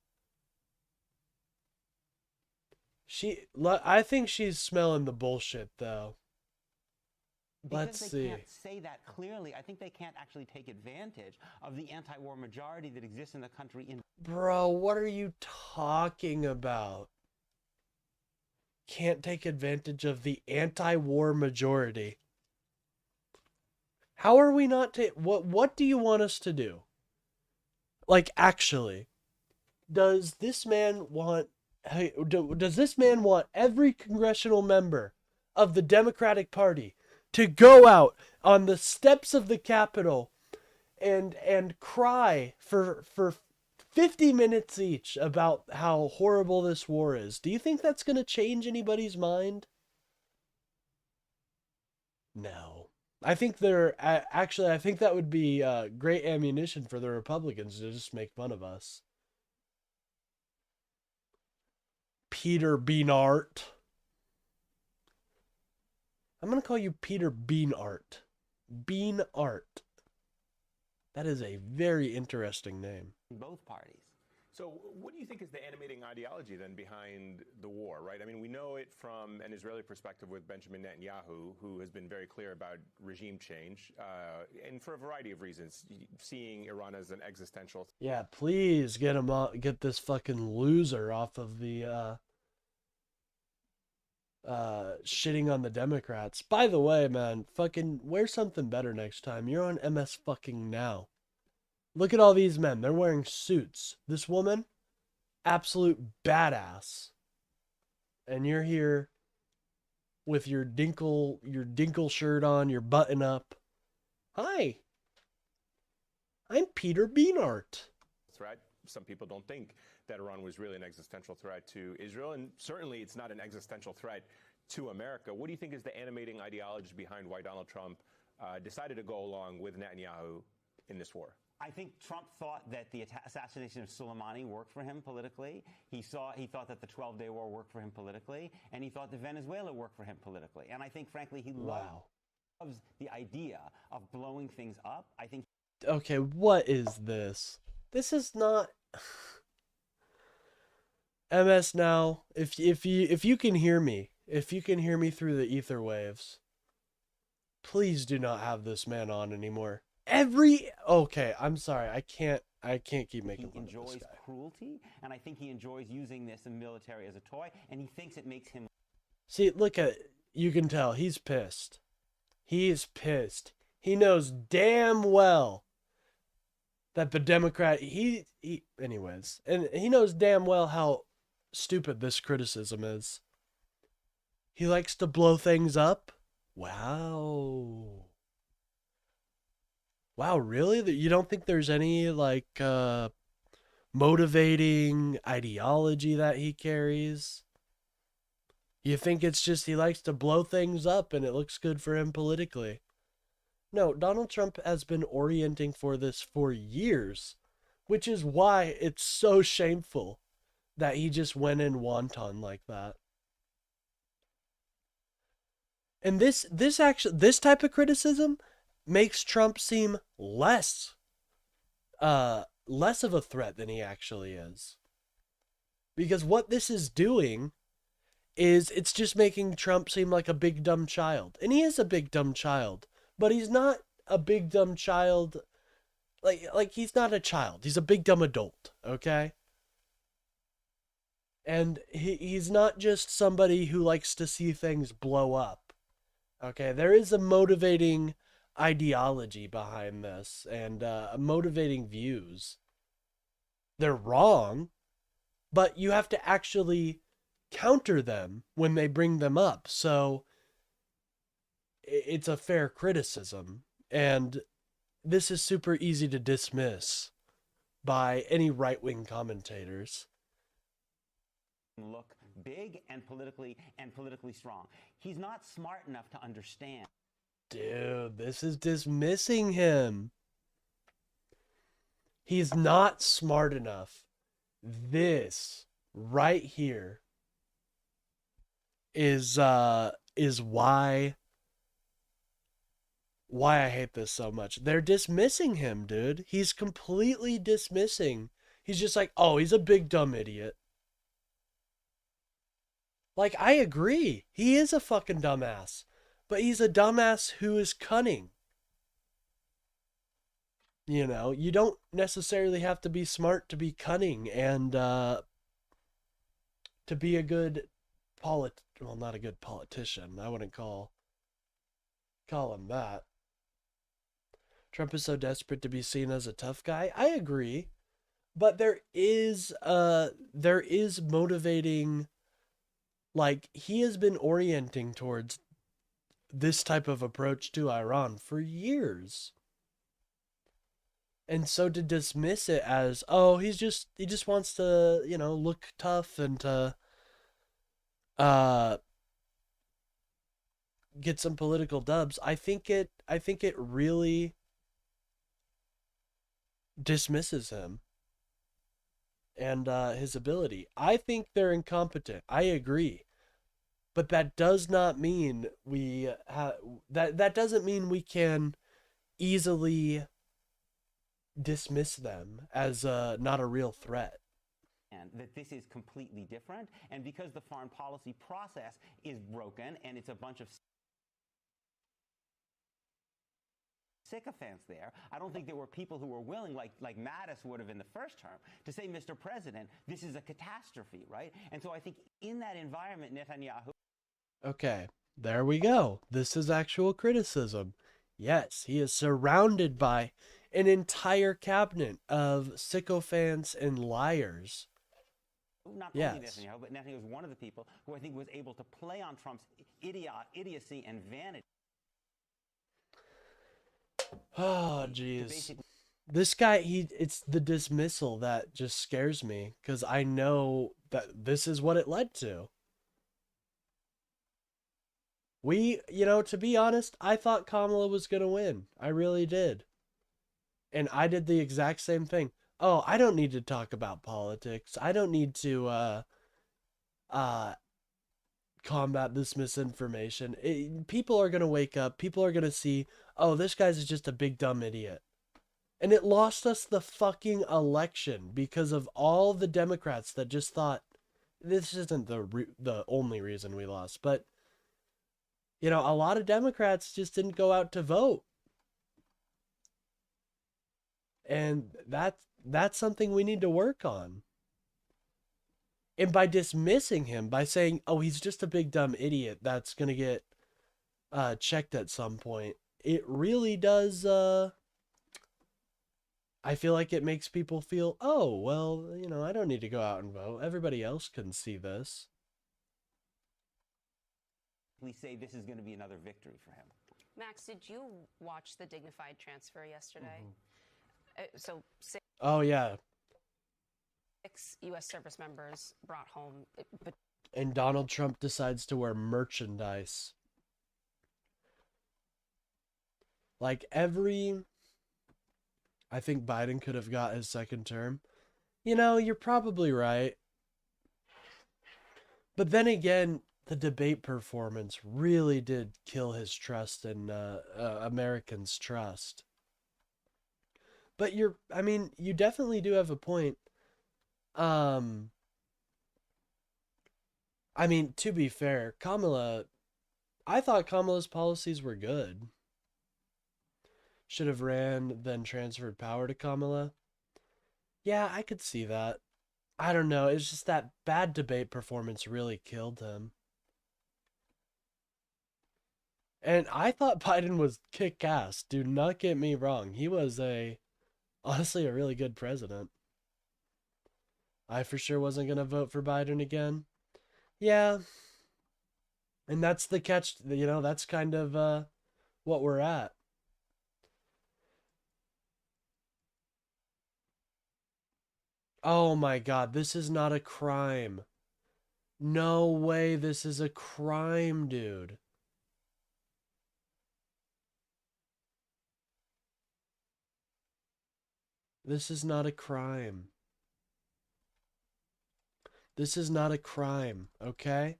I think she's smelling the bullshit, though. Let's see. They can't say that clearly. I think they can't actually take advantage of the anti-war majority that exists in the country. Bro, what are you talking about? Can't take advantage of the anti-war majority. How are we not what do you want us to do? Like, actually, does this man want every congressional member of the Democratic Party to go out on the steps of the Capitol and cry for 50 minutes each about how horrible this war is? Do you think that's going to change anybody's mind? No. I think I think that would be great ammunition for the Republicans to just make fun of us. Peter Beanart. I'm going to call you Peter Beanart. Beanart. That is a very interesting name. Both parties. So what do you think is the animating ideology then behind the war, right? I mean, we know it from an Israeli perspective with Benjamin Netanyahu, who has been very clear about regime change, and for a variety of reasons, seeing Iran as an existential. Yeah, please get this fucking loser off of the shitting on the Democrats. By the way, man, fucking wear something better next time. You're on MS fucking Now. Look at all these men. They're wearing suits. This woman, absolute badass. And you're here with your dinkle shirt on, your button up. Hi. I'm Peter Beanart. Threat. Some people don't think that Iran was really an existential threat to Israel, and certainly it's not an existential threat to America. What do you think is the animating ideology behind why Donald Trump decided to go along with Netanyahu in this war? I think Trump thought that the assassination of Soleimani worked for him politically. He thought that the 12-day war worked for him politically, and he thought that Venezuela worked for him politically. And I think, frankly, he loves the idea of blowing things up. I think. Okay, what is this? This is not MS Now. If you can hear me, through the ether waves, please do not have this man on anymore. Okay, I'm sorry. I can't keep making fun of this enjoys guy. cruelty, and I think he enjoys using this military as a toy, and he thinks it makes him. See, look at, you can tell he's pissed. He is pissed. He knows damn well that the Democrat, anyways, and he knows damn well how stupid this criticism is. He likes to blow things up. Wow. Wow, really? You don't think there's any, like, motivating ideology that he carries? You think it's just he likes to blow things up and it looks good for him politically? No, Donald Trump has been orienting for this for years, which is why it's so shameful that he just went in wanton like that. And this type of criticism makes Trump seem less of a threat than he actually is. Because what this is doing is it's just making Trump seem like a big dumb child. And he is a big dumb child, but he's not a big dumb child like he's not a child. He's a big dumb adult, okay? And he's not just somebody who likes to see things blow up. Okay, there is a motivating ideology behind this and motivating views. They're wrong, but you have to actually counter them when they bring them up. So it's a fair criticism, and this is super easy to dismiss by any right-wing commentators. Look big and politically strong. He's not smart enough to understand. Dude, this is dismissing him. He's not smart enough. This right here is why I hate this so much. They're dismissing him, dude. He's completely dismissing. He's just like, "Oh, he's a big dumb idiot." Like, I agree. He is a fucking dumbass. But he's a dumbass who is cunning. You know, you don't necessarily have to be smart to be cunning and to be a good well, not a good politician. I wouldn't call him that. Trump is so desperate to be seen as a tough guy. I agree. But there is motivating, like, he has been orienting towards this type of approach to Iran for years. And so to dismiss it as, oh, he just wants to, you know, look tough and to get some political dubs, I think it really dismisses him and his ability. I think they're incompetent. I agree. But that does not mean that doesn't mean we can easily dismiss them as not a real threat. And that this is completely different, and because the foreign policy process is broken and it's a bunch of sycophants there, I don't think there were people who were willing, like Mattis would have in the first term, to say, Mr. President, this is a catastrophe, right? And so I think in that environment, Netanyahu... Okay, there we go. This is actual criticism. Yes, he is surrounded by an entire cabinet of sycophants and liars. Not only Netanyahu, but Netanyahu was one of the people who I think was able to play on Trump's idiocy and vanity. Oh, jeez. This guy, it's the dismissal that just scares me, because I know that this is what it led to. To be honest, I thought Kamala was going to win. I really did. And I did the exact same thing. Oh, I don't need to talk about politics. I don't need to combat this misinformation. People are going to wake up. People are going to see, oh, this guy's just a big dumb idiot. And it lost us the fucking election because of all the Democrats that just thought, this isn't the only reason we lost, but, a lot of Democrats just didn't go out to vote. And that's something we need to work on. And by dismissing him, by saying, oh, he's just a big dumb idiot that's going to get checked at some point, it really does, I feel like it makes people feel, oh, well, you know, I don't need to go out and vote. Everybody else can see this. We say this is going to be another victory for him. Max, did you watch the dignified transfer yesterday? So Oh, yeah. 6 U.S. service members brought home. But And Donald Trump decides to wear merchandise. Like I think Biden could have got his second term. You know, you're probably right. But then again, the debate performance really did kill his trust in Americans' trust. But you definitely do have a point. To be fair, I thought Kamala's policies were good. Should have ran, then transferred power to Kamala. Yeah, I could see that. I don't know. It's just that bad debate performance really killed him. And I thought Biden was kick-ass. Do not get me wrong. He was honestly a really good president. I for sure wasn't going to vote for Biden again. Yeah. And that's the catch, that's kind of what we're at. Oh my God, this is not a crime. No way this is a crime, dude. This is not a crime. This is not a crime, okay?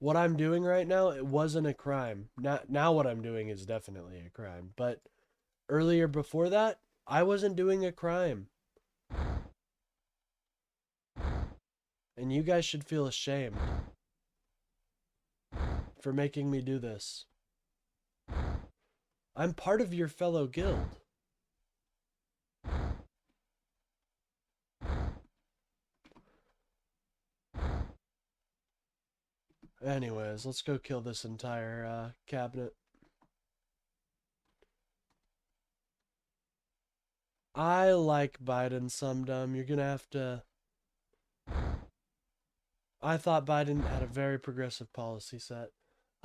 What I'm doing right now, it wasn't a crime. Now what I'm doing is definitely a crime. But earlier before that, I wasn't doing a crime. And you guys should feel ashamed for making me do this. I'm part of your fellow guild. Anyways, let's go kill this entire cabinet. I like Biden, some dumb. You're gonna have to... I thought Biden had a very progressive policy set.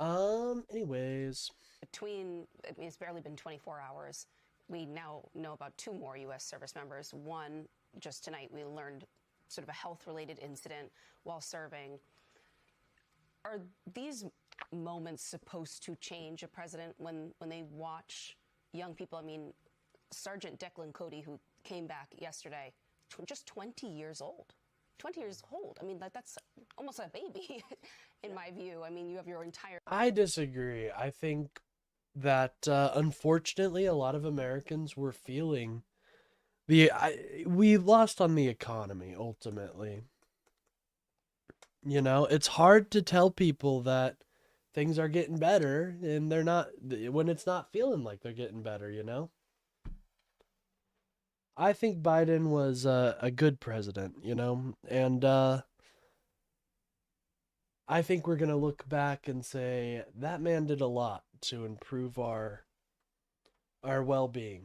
Anyways. It's barely been 24 hours. We now know about 2 more U.S. service members. One, just tonight, we learned sort of a health-related incident while serving. Are these moments supposed to change a president when they watch young people? Sergeant Declan Cody, who came back yesterday, just 20 years old. 20 years old. That's almost a baby in my view. You have your entire... I disagree. I think that unfortunately a lot of Americans were feeling we lost on the economy ultimately. It's hard to tell people that things are getting better and they're not, when it's not feeling like they're getting better, I think Biden was a good president, and I think we're going to look back and say that man did a lot to improve our well-being.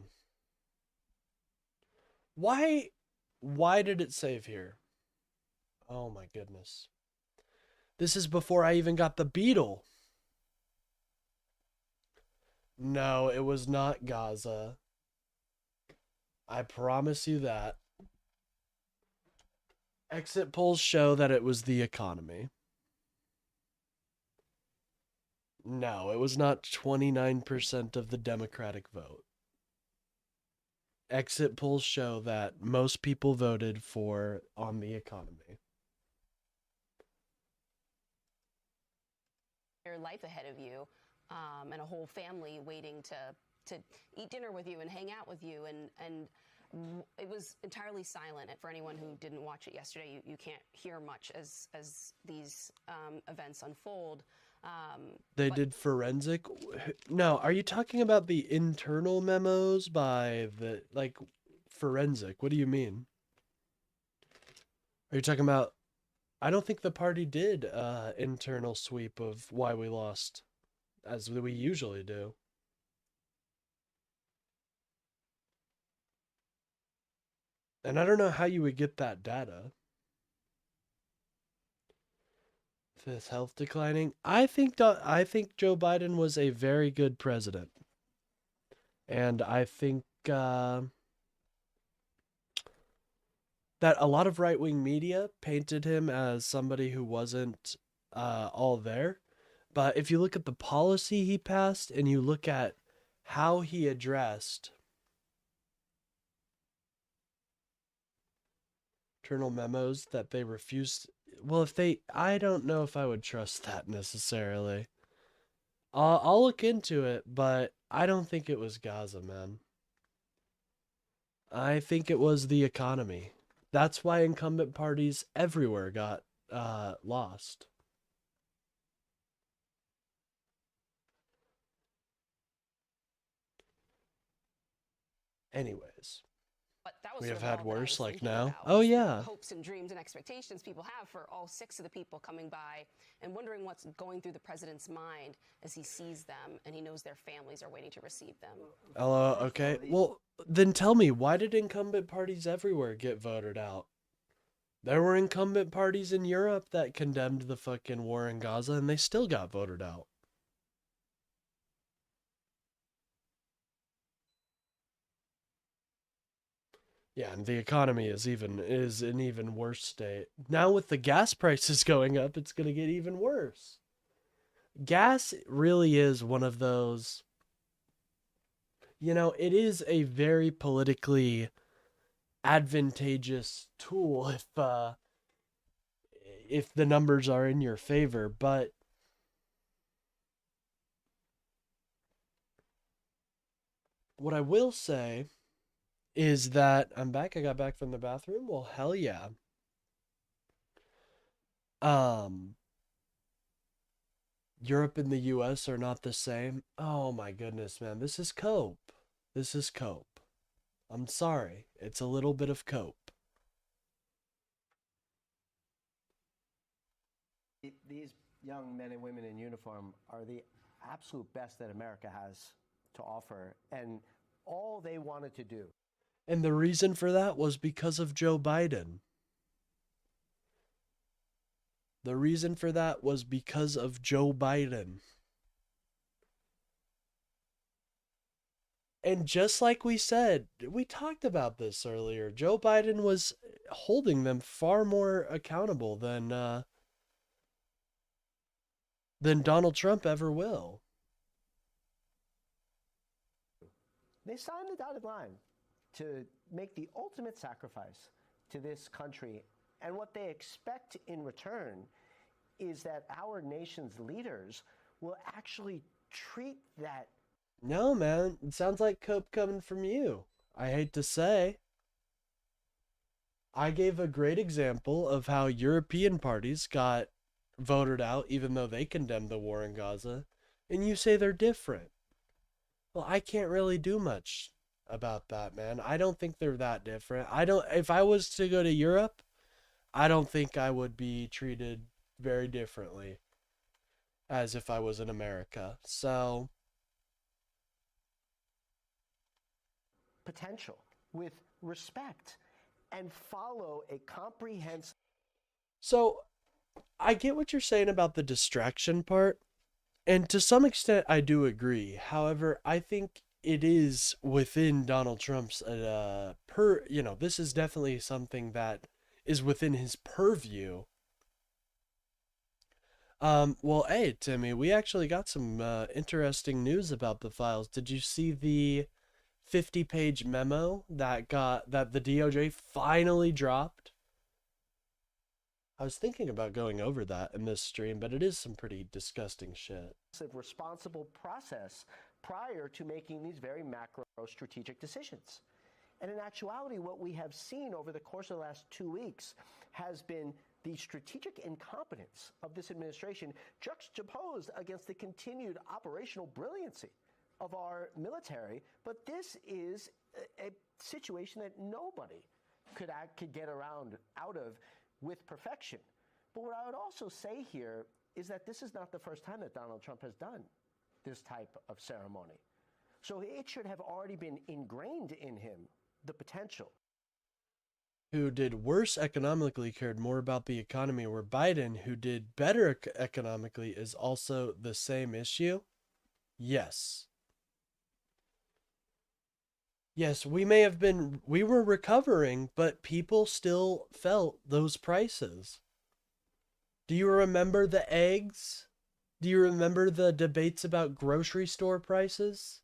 Why did it save here? Oh my goodness. This is before I even got the beetle. No, it was not Gaza. I promise you that. Exit polls show that it was the economy. No, it was not 29% of the Democratic vote. Exit polls show that most people voted on the economy. Your life ahead of you, and a whole family waiting to eat dinner with you and hang out with you, and it was entirely silent. And for anyone who didn't watch it yesterday, you can't hear much as these events unfold. They did forensic? No, are you talking about the internal memos by the, like, forensic? What do you mean? Are you talking about... I don't think the party did internal sweep of why we lost, as we usually do. And I don't know how you would get that data. Fifth health declining. I think Joe Biden was a very good president. And I think that a lot of right-wing media painted him as somebody who wasn't all there. But if you look at the policy he passed and you look at how he addressed internal memos that they refused... Well, I don't know if I would trust that necessarily. I'll look into it, but I don't think it was Gaza, man. I think it was the economy. That's why incumbent parties everywhere got lost. Anyways. But that was We sort have of had all that I worse, was like thinking now. about, Oh, was the yeah. hopes and dreams and expectations people have for all 6 of the people coming by, and wondering what's going through the president's mind as he sees them and he knows their families are waiting to receive them. Okay. Well, then tell me, why did incumbent parties everywhere get voted out? There were incumbent parties in Europe that condemned the fucking war in Gaza, and they still got voted out. Yeah, and the economy is an even worse state. Now with the gas prices going up, it's going to get even worse. Gas really is one of those, it is a very politically advantageous tool if the numbers are in your favor, but what I will say is that I'm back. I got back from the bathroom. Well, hell yeah. Europe and the US are not the same. Oh my goodness, man. This is cope. This is cope. I'm sorry. It's a little bit of cope. These young men and women in uniform are the absolute best that America has to offer, and all they wanted to do. And the reason for that was because of Joe Biden. The reason for that was because of Joe Biden. And just like we said, we talked about this earlier, Joe Biden was holding them far more accountable than Donald Trump ever will. They signed the dotted line to make the ultimate sacrifice to this country. And what they expect in return is that our nation's leaders will actually treat that. No, man. It sounds like cope coming from you. I hate to say. I gave a great example of how European parties got voted out even though they condemned the war in Gaza, and you say they're different. Well, I can't really do much about that, man. I don't think they're that different. If I was to go to Europe, I don't think I would be treated very differently as if I was in America. So, potential with respect and follow a comprehensive. So, I get what you're saying about the distraction part, and to some extent I do agree. However, I think it is within Donald Trump's this is definitely something that is within his purview. Well, hey, Timmy, we actually got some interesting news about the files. Did you see the 50-page memo that the DOJ finally dropped? I was thinking about going over that in this stream, but it is some pretty disgusting shit. Responsible process prior to making these very macro strategic decisions. And in actuality, what we have seen over the course of the last 2 weeks has been the strategic incompetence of this administration juxtaposed against the continued operational brilliancy of our military. But this is a situation that nobody could get out of with perfection. But what I would also say here is that this is not the first time that Donald Trump has done this type of ceremony. So it should have already been ingrained in him, the potential. Who did worse economically cared more about the economy, where Biden, who did better economically, is also the same issue? Yes. Yes, we were recovering, but people still felt those prices. Do you remember the eggs? Do you remember the debates about grocery store prices?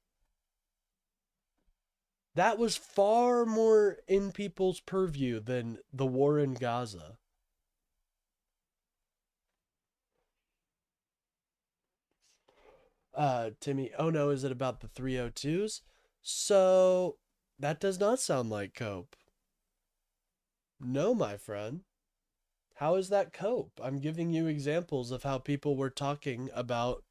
That was far more in people's purview than the war in Gaza. Timmy, oh no, is it about the 302s? So, that does not sound like cope. No, my friend. How is that cope? I'm giving you examples of how people were talking about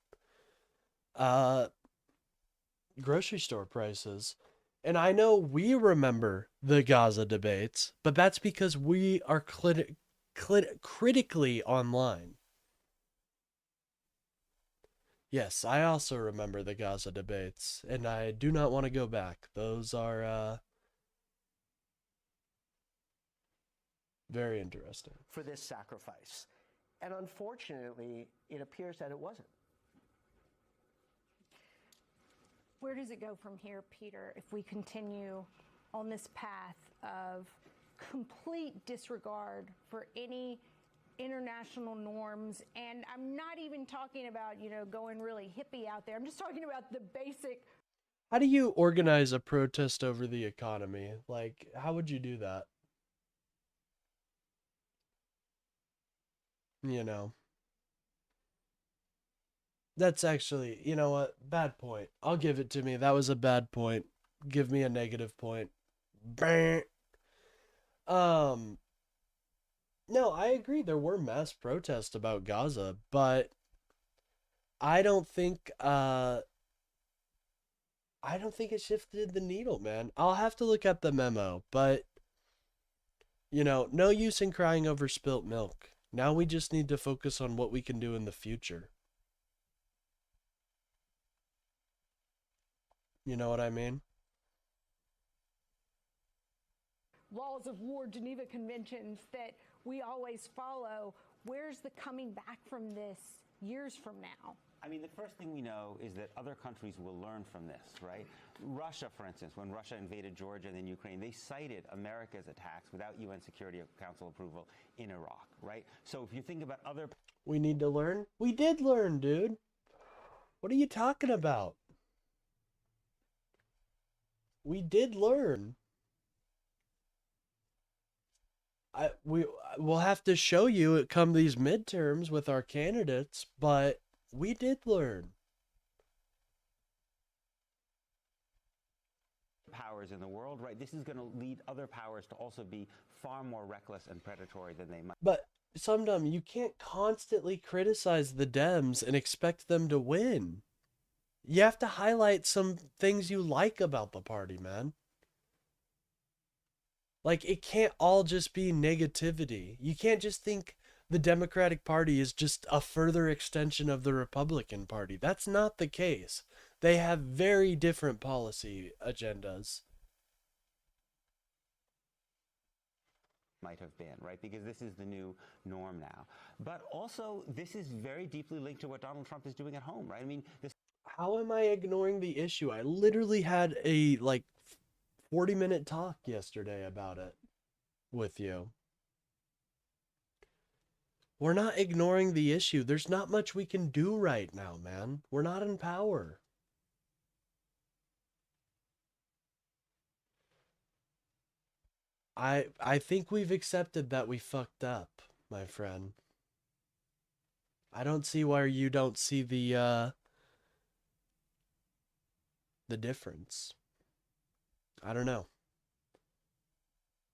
grocery store prices. And I know we remember the Gaza debates, but that's because we are critically online. Yes, I also remember the Gaza debates, and I do not want to go back. Those are very interesting. For this sacrifice. And unfortunately, it appears that it wasn't. Where does it go from here, Peter, if we continue on this path of complete disregard for any international norms? And I'm not even talking about, going really hippie out there. I'm just talking about the basic. How do you organize a protest over the economy? Like, how would you do that? That's actually, you know what? Bad point. I'll give it to me. That was a bad point. Give me a negative point. Bang. No, I agree. There were mass protests about Gaza, but I don't think it shifted the needle, man. I'll have to look at the memo, but no use in crying over spilt milk. Now we just need to focus on what we can do in the future. You know what I mean? Laws of war, Geneva Conventions that we always follow. Where's the coming back from this years from now? I mean, the first thing we know is that other countries will learn from this, right? Russia, for instance, when Russia invaded Georgia and then Ukraine, they cited America's attacks without UN Security Council approval in Iraq, right? So if you think about other... We need to learn? We did learn, dude. What are you talking about? We did learn. We'll have to show you it come these midterms with our candidates, but we did learn. Powers in the world, right? This is going to lead other powers to also be far more reckless and predatory than they might. But sometimes you can't constantly criticize the Dems and expect them to win. You have to highlight some things you like about the party, man. Like, it can't all just be negativity. You can't just think the Democratic Party is just a further extension of the Republican Party. That's not the case. They have very different policy agendas. Might have been, right? Because this is the new norm now. But also, this is very deeply linked to what Donald Trump is doing at home, right? I mean, this... How am I ignoring the issue? I literally had a, 40-minute talk yesterday about it with you. We're not ignoring the issue. There's not much we can do right now, man. We're not in power. I think we've accepted that we fucked up, my friend. I don't see why you don't see the difference. I don't know.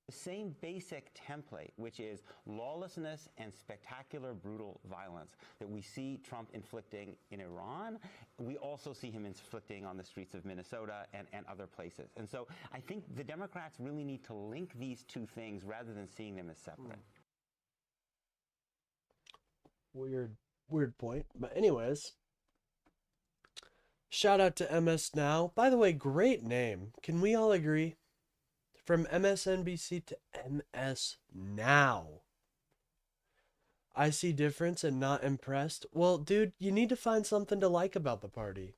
The same basic template, which is lawlessness and spectacular, brutal violence that we see Trump inflicting in Iran, we also see him inflicting on the streets of Minnesota and other places. And so I think the Democrats really need to link these two things rather than seeing them as separate. Weird point. But anyways, shout out to MS Now. By the way, great name. Can we all agree? From MSNBC to MS Now. I see difference and not impressed. Well, dude, you need to find something to like about the party.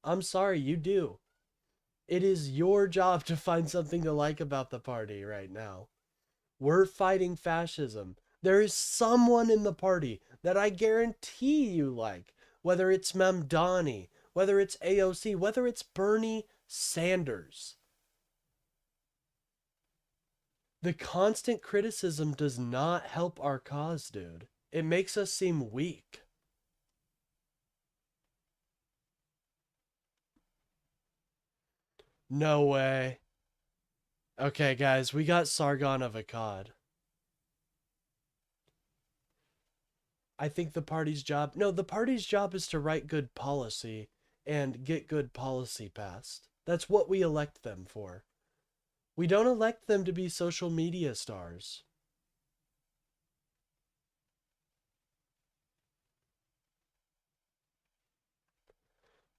I'm sorry, you do. It is your job to find something to like about the party right now. We're fighting fascism. There is someone in the party that I guarantee you like. Whether it's Mamdani, whether it's AOC, whether it's Bernie Sanders. The constant criticism does not help our cause, dude. It makes us seem weak. No way. Okay, guys, we got Sargon of Akkad. I think the party's job... No, the party's job is to write good policy and get good policy passed. That's what we elect them for. We don't elect them to be social media stars.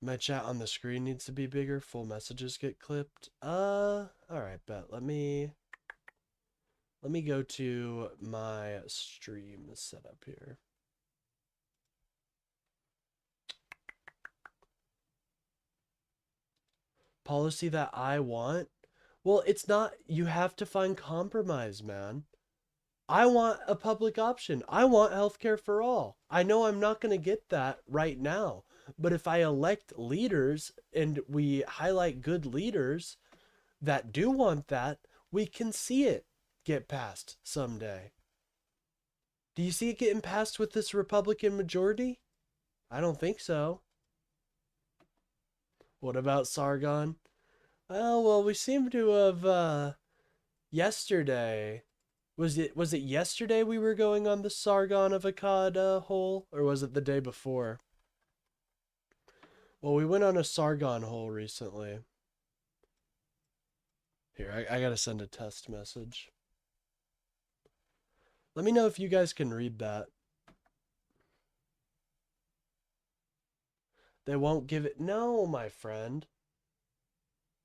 My chat on the screen needs to be bigger. Full messages get clipped. Alright, bet. Let me go to my stream setup here. Policy that I want? Well, it's not, you have to find compromise, man. I want a public option. I want healthcare for all. I know I'm not going to get that right now. But if I elect leaders and we highlight good leaders that do want that, we can see it get passed someday. Do you see it getting passed with this Republican majority? I don't think so. What about Sargon? Oh, well, we seem to have, yesterday. Was it yesterday we were going on the Sargon of Akkad hole? Or was it the day before? Well, we went on a Sargon hole recently. Here, I gotta send a test message. Let me know if you guys can read that. They won't give it. No, my friend.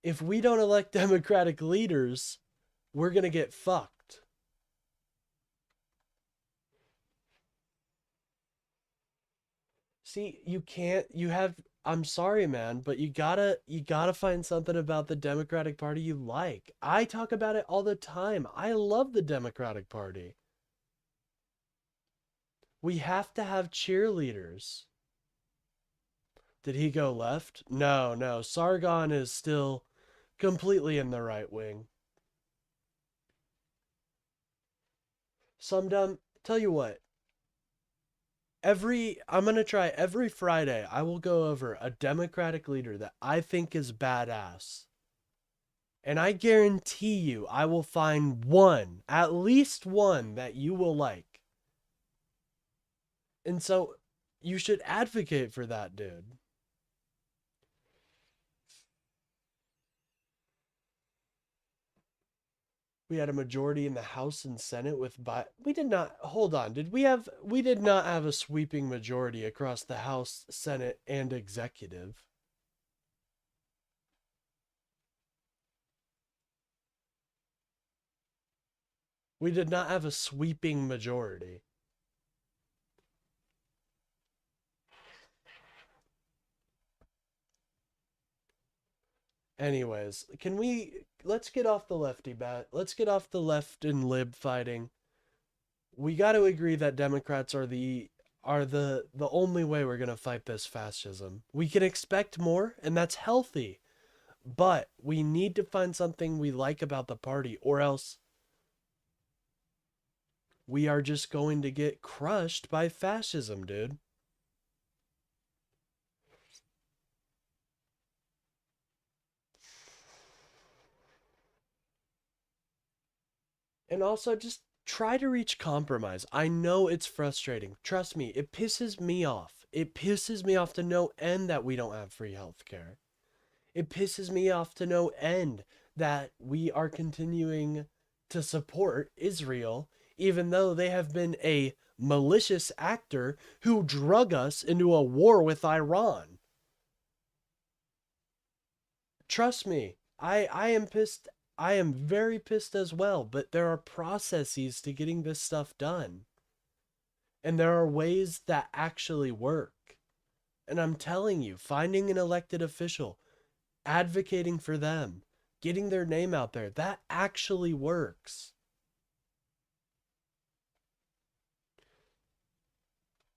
If we don't elect Democratic leaders, we're gonna get fucked. See, you can't, I'm sorry, man, but you gotta find something about the Democratic Party you like. I talk about it all the time. I love the Democratic Party. We have to have cheerleaders. Did he go left? No. Sargon is still completely in the right wing. Tell you what. I'm going to try every Friday, I will go over a Democratic leader that I think is badass. And I guarantee you, I will find one, at least one, that you will like. And so, you should advocate for that, dude. We had a majority in the House and Senate with we did not, hold on, we did not have a sweeping majority across the House, Senate, and executive. We did not have a sweeping majority. Anyways, let's get off the lefty bat. Let's get off the left and lib fighting. We got to agree that Democrats are the only way we're going to fight this fascism. We can expect more, and that's healthy. But we need to find something we like about the party, or else we are just going to get crushed by fascism, dude. And also just try to reach compromise. I know it's frustrating. Trust me, it pisses me off. It pisses me off to no end that we don't have free healthcare. It pisses me off to no end that we are continuing to support Israel, even though they have been a malicious actor who drug us into a war with Iran. Trust me, I am pissed. I am very pissed as well, but there are processes to getting this stuff done. And there are ways that actually work. And I'm telling you, finding an elected official, advocating for them, getting their name out there, that actually works.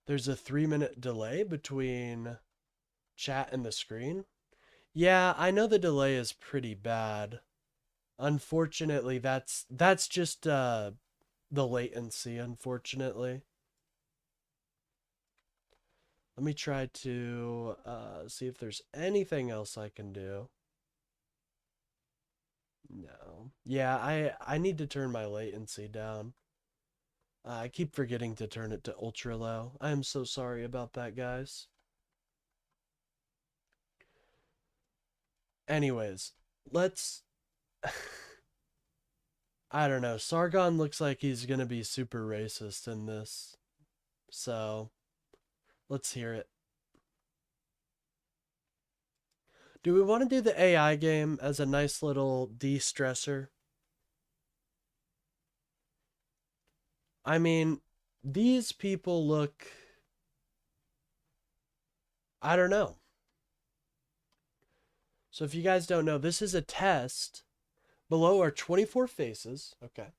There's a 3-minute delay between chat and the screen. Yeah, I know the delay is pretty bad. Unfortunately, that's just the latency, unfortunately. Let me try to see if there's anything else I can do. No. Yeah, I need to turn my latency down. I keep forgetting to turn it to ultra low. I am so sorry about that, guys. Anyways, let's... I don't know. Sargon looks like he's gonna be super racist in this. So, let's hear it. Do we want to do the AI game as a nice little de-stressor? I mean, these people look... I don't know. So if you guys don't know, this is a test. Below are 24 faces, okay.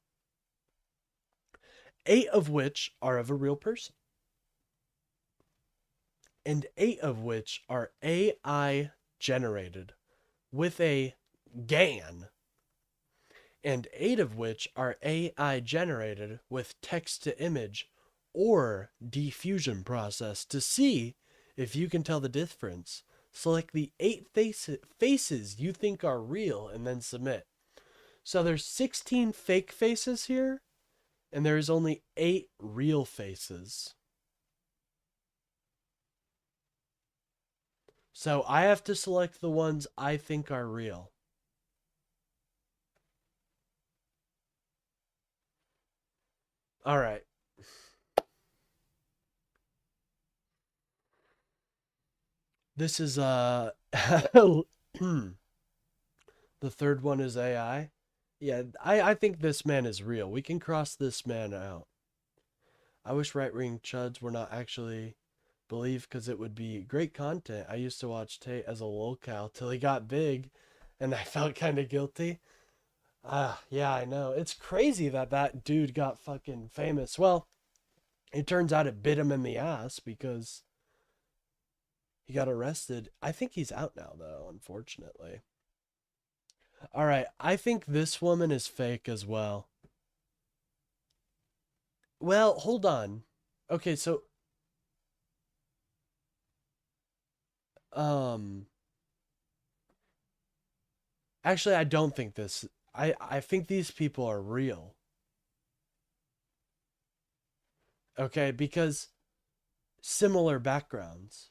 8 of which are of a real person. And 8 of which are AI generated with a GAN. And 8 of which are AI generated with text to image or diffusion process. To see if you can tell the difference, select the 8 faces you think are real and then submit. So there's 16 fake faces here, and there's only 8 real faces. So I have to select the ones I think are real. All right. This is the third one is AI. Yeah, I think this man is real. We can cross this man out. I wish right-wing chuds were not actually believed because it would be great content. I used to watch Tate as a lolcow till he got big and I felt kind of guilty. Yeah, I know. It's crazy that that dude got fucking famous. Well, it turns out it bit him in the ass because he got arrested. I think he's out now, though, unfortunately. All right, I think this woman is fake as well. Well, hold on. Okay, so... Actually, I don't think this... I think these people are real. Okay, because similar backgrounds.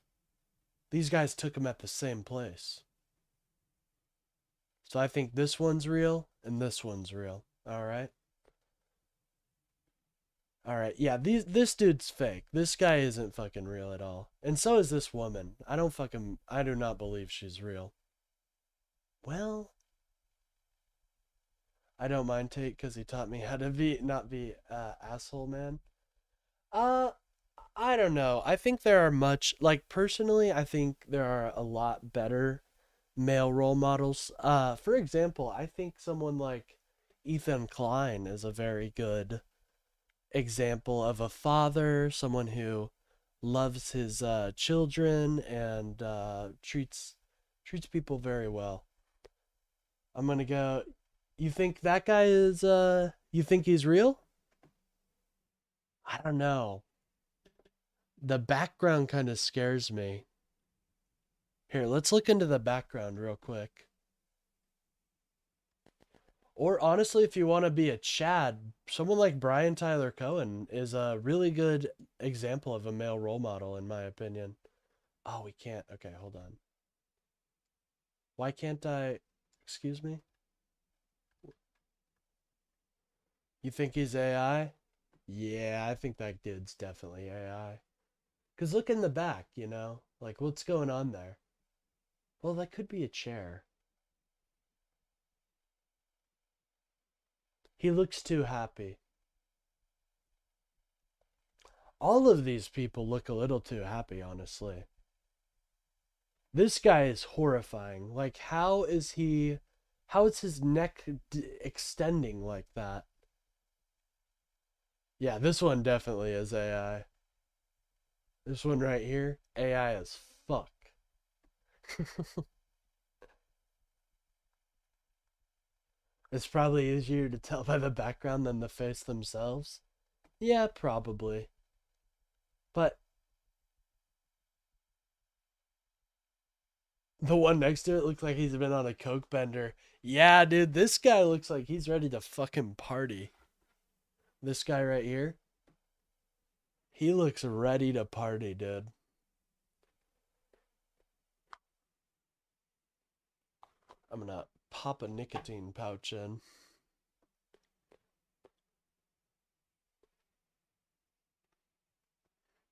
These guys took them at the same place. So I think this one's real and this one's real. All right. All right. Yeah, this dude's fake. This guy isn't fucking real at all. And so is this woman. I do not believe she's real. Well, I don't mind Tate because he taught me how to not be asshole man. I don't know. I think there are personally, I think there are a lot better male role models. For example, I think someone like Ethan Klein is a very good example of a father, someone who loves his children and treats people very well. I'm gonna go. You think that guy is? You think he's real? I don't know. The background kind of scares me. Here, let's look into the background real quick. Or honestly, if you want to be a Chad, someone like Brian Tyler Cohen is a really good example of a male role model, in my opinion. Oh, we can't. Okay, hold on. Why can't I? Excuse me? You think he's AI? Yeah, I think that dude's definitely AI. Because look in the back, you know? Like, what's going on there? Well, that could be a chair. He looks too happy. All of these people look a little too happy, honestly. This guy is horrifying. Like, how is his neck extending like that? Yeah, this one definitely is AI. This one right here, AI as fuck. It's probably easier to tell by the background than the face themselves. Yeah, probably. But the one next to it looks like he's been on a coke bender. Yeah, dude, this guy looks like he's ready to fucking party. This guy right here, he looks ready to party, dude. I'm gonna pop a nicotine pouch in.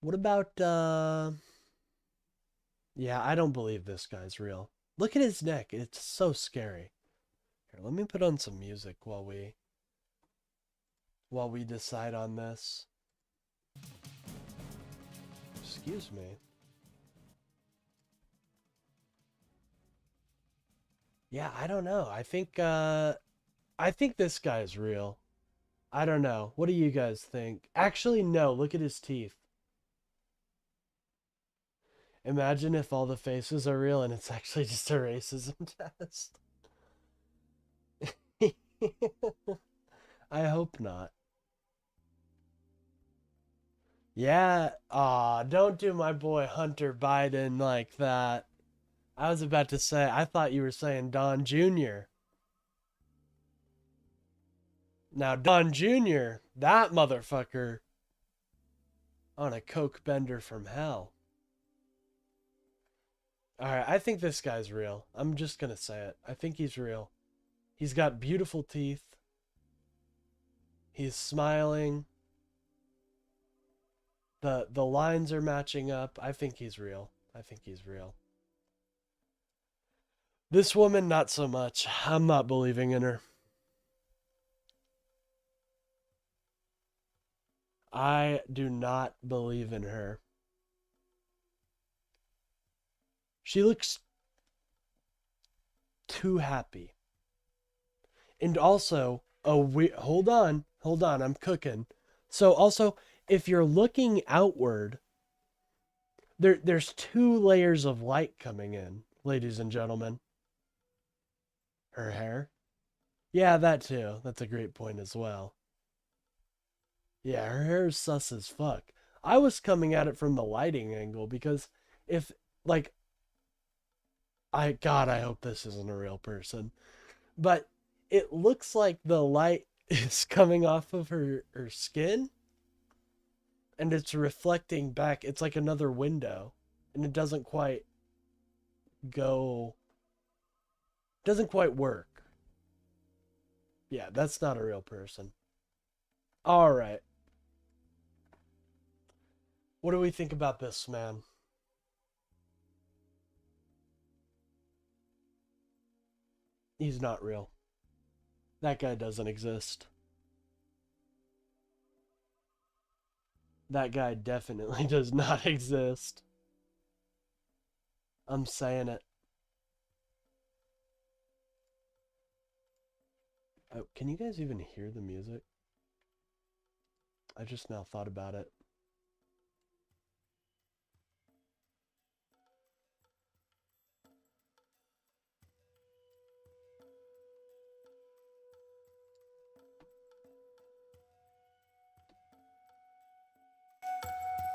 What about, yeah, I don't believe this guy's real. Look at his neck. It's so scary. Here, let me put on some music while we decide on this. Excuse me. Yeah, I don't know. I think this guy's real. I don't know. What do you guys think? Actually, no. Look at his teeth. Imagine if all the faces are real and it's actually just a racism test. I hope not. Yeah, aw, don't do my boy Hunter Biden like that. I was about to say, I thought you were saying Don Jr. Now, Don Jr., that motherfucker on a coke bender from hell. Alright, I think this guy's real. I'm just gonna say it. I think he's real. He's got beautiful teeth. He's smiling. The lines are matching up. I think he's real. I think he's real. This woman, not so much. I'm not believing in her. I do not believe in her. She looks too happy. And also, hold on, I'm cooking. So also, if you're looking outward, there's two layers of light coming in, ladies and gentlemen. Her hair? Yeah, that too. That's a great point as well. Yeah, her hair is sus as fuck. I was coming at it from the lighting angle because if, like, God, I hope this isn't a real person. But it looks like the light is coming off of her skin and it's reflecting back. It's like another window and it doesn't quite work. Yeah, that's not a real person. All right. What do we think about this man? He's not real. That guy doesn't exist. That guy definitely does not exist. I'm saying it. Oh, can you guys even hear the music? I just now thought about it.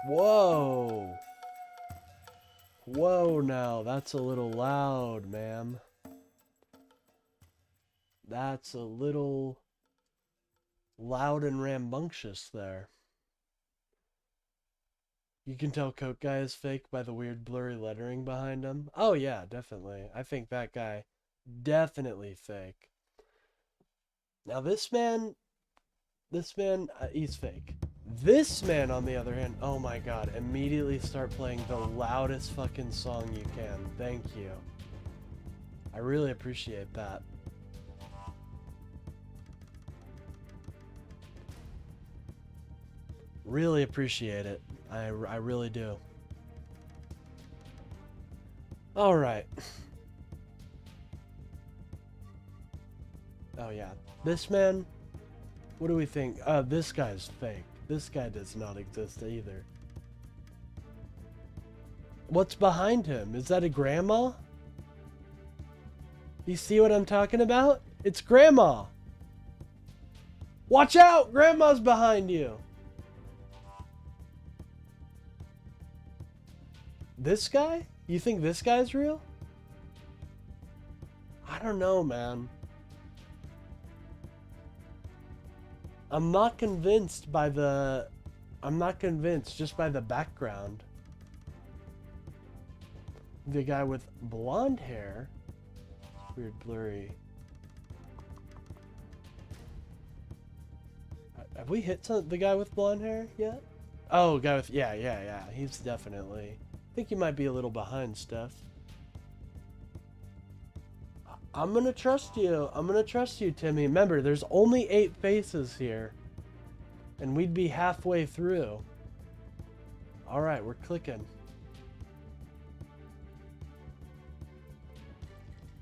Whoa. Whoa now, that's a little loud, ma'am. That's a little loud and rambunctious there. You can tell Coke Guy is fake by the weird blurry lettering behind him. Oh yeah, definitely. I think that guy definitely fake. Now this man, he's fake. This man, on the other hand, oh my god, immediately start playing the loudest fucking song you can. Thank you. I really appreciate that. Really appreciate it. I really do. Alright. Oh yeah. This man, what do we think? This guy's fake. This guy does not exist either. What's behind him? Is that a grandma? You see what I'm talking about? It's grandma. Watch out! Grandma's behind you. This guy? You think this guy's real? I don't know, man. I'm not convinced by the... I'm not convinced just by the background. The guy with blonde hair. It's weird, blurry. Have we hit the guy with blonde hair yet? Oh, guy with... Yeah. He's definitely... I think he might be a little behind, Steph. I'm gonna trust you. I'm gonna trust you, Timmy. Remember, there's only 8 faces here. And we'd be halfway through. Alright, we're clicking.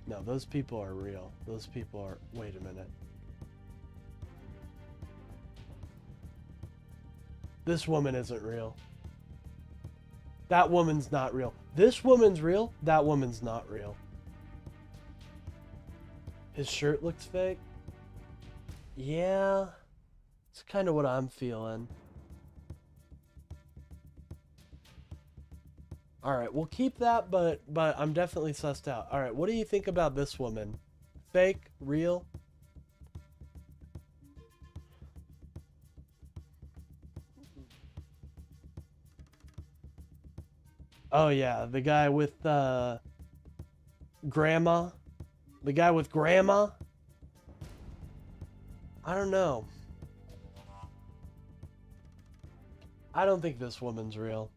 No, those people are real. Those people are... Wait a minute. This woman isn't real. That woman's not real. This woman's real. That woman's not real. His shirt looks fake. Yeah. It's kind of what I'm feeling. Alright, we'll keep that, but I'm definitely sussed out. Alright, what do you think about this woman? Fake? Real? Oh yeah, the guy with grandma. The guy with grandma. I don't know. I don't think this woman's real.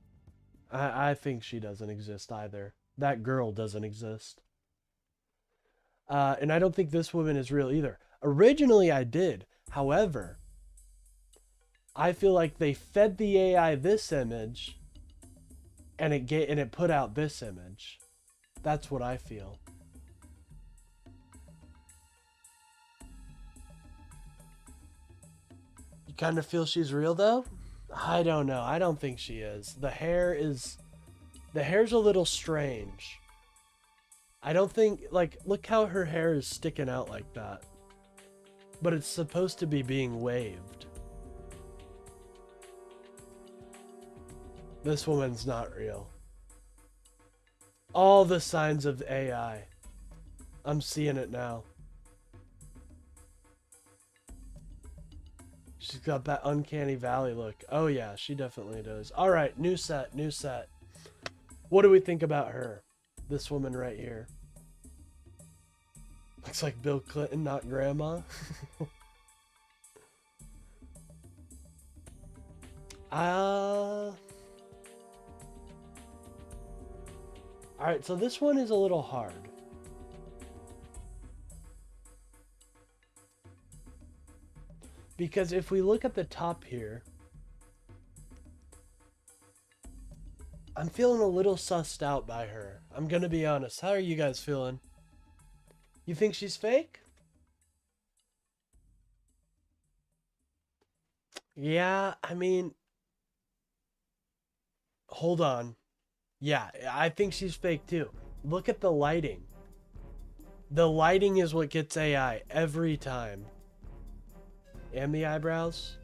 I think she doesn't exist either. That girl doesn't exist. And I don't think this woman is real either. Originally I did. However, I feel like they fed the AI this image and it put out this image. That's what I feel. You kind of feel she's real though? I don't know. I don't think she is. The hair's a little strange. I don't think, like, look how her hair is sticking out like that. But it's supposed to be being waved. This woman's not real. All the signs of AI. I'm seeing it now. She's got that uncanny valley look. Oh yeah, she definitely does. Alright, new set, new set. What do we think about her? This woman right here. Looks like Bill Clinton, not grandma. Alright, so this one is a little hard. Because if we look at the top here, I'm feeling a little sussed out by her. I'm gonna be honest. How are you guys feeling? You think she's fake? Yeah, I mean... Hold on. Yeah, I think she's fake too. Look at the lighting. The lighting is what gets AI every time. And the eyebrows?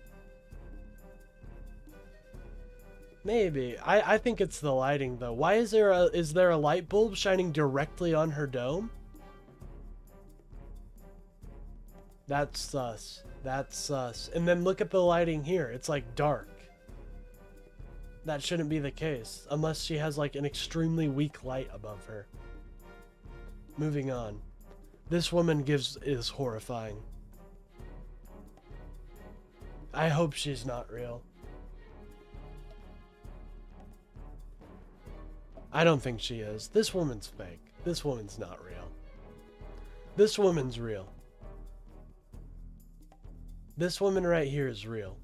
Maybe. I think it's the lighting though. Why is there a light bulb shining directly on her dome? That's sus. That's sus. And then look at the lighting here. It's like dark. That shouldn't be the case. Unless she has like an extremely weak light above her. Moving on. This woman is horrifying. I hope she's not real. I don't think she is. This woman's fake. This woman's not real. This woman's real. This woman right here is real.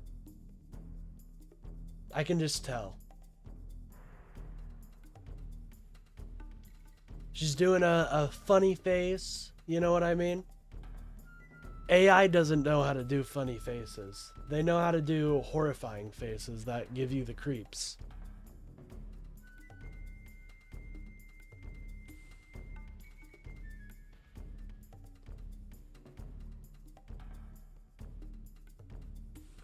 I can just tell. She's doing a funny face. You know what I mean? AI doesn't know how to do funny faces. They know how to do horrifying faces that give you the creeps.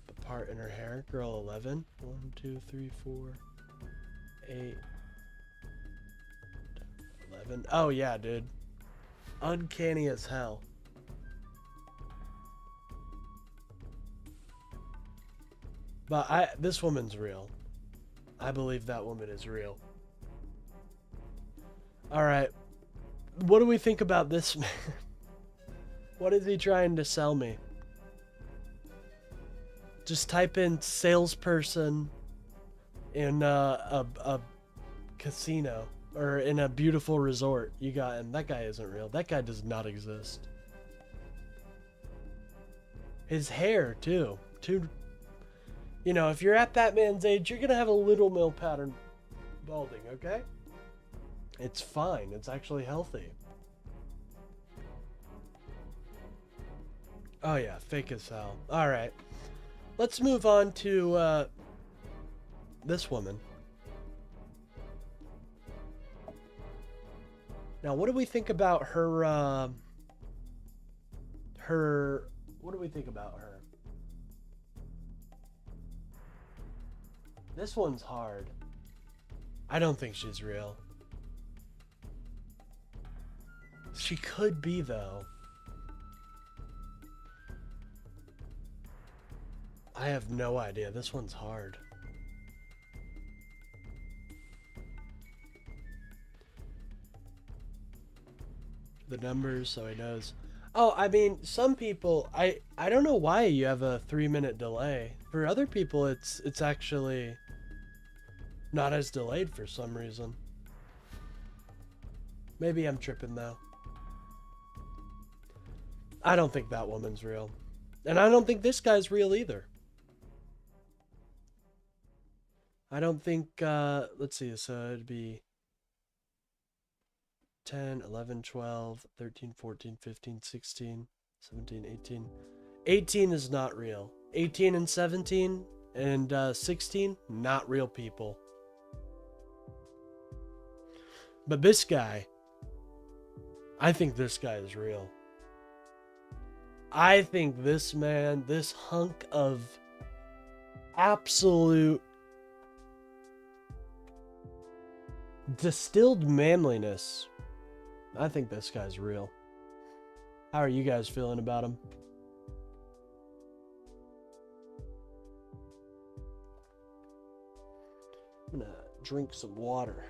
The part in her hair, girl 11. 1, 2, 3, 4, 8, 11. Oh yeah, dude. Uncanny as hell. But this woman's real. I believe that woman is real. Alright. What do we think about this man? What is he trying to sell me? Just type in salesperson in a casino or in a beautiful resort. You got him. That guy isn't real. That guy does not exist. His hair too. You know, if you're at that man's age, you're gonna have a little male pattern balding, okay? It's fine. It's actually healthy. Oh yeah, fake as hell. Alright. Let's move on to this woman. Now, what do we think about her, what do we think about her? This one's hard. I don't think she's real. She could be, though. I have no idea. This one's hard. The numbers so he knows. Oh, I mean, some people, I don't know why you have a 3-minute delay. For other people, it's actually not as delayed for some reason. Maybe I'm tripping though. I don't think that woman's real. And I don't think this guy's real either. I don't think, let's see, so it'd be 10, 11, 12, 13, 14, 15, 16, 17, 18. 18 is not real. 18 and 17 and 16, not real people. But this guy, I think this guy is real. I think this man, this hunk of absolute distilled manliness, I think this guy's real. How are you guys feeling about him? I'm gonna drink some water.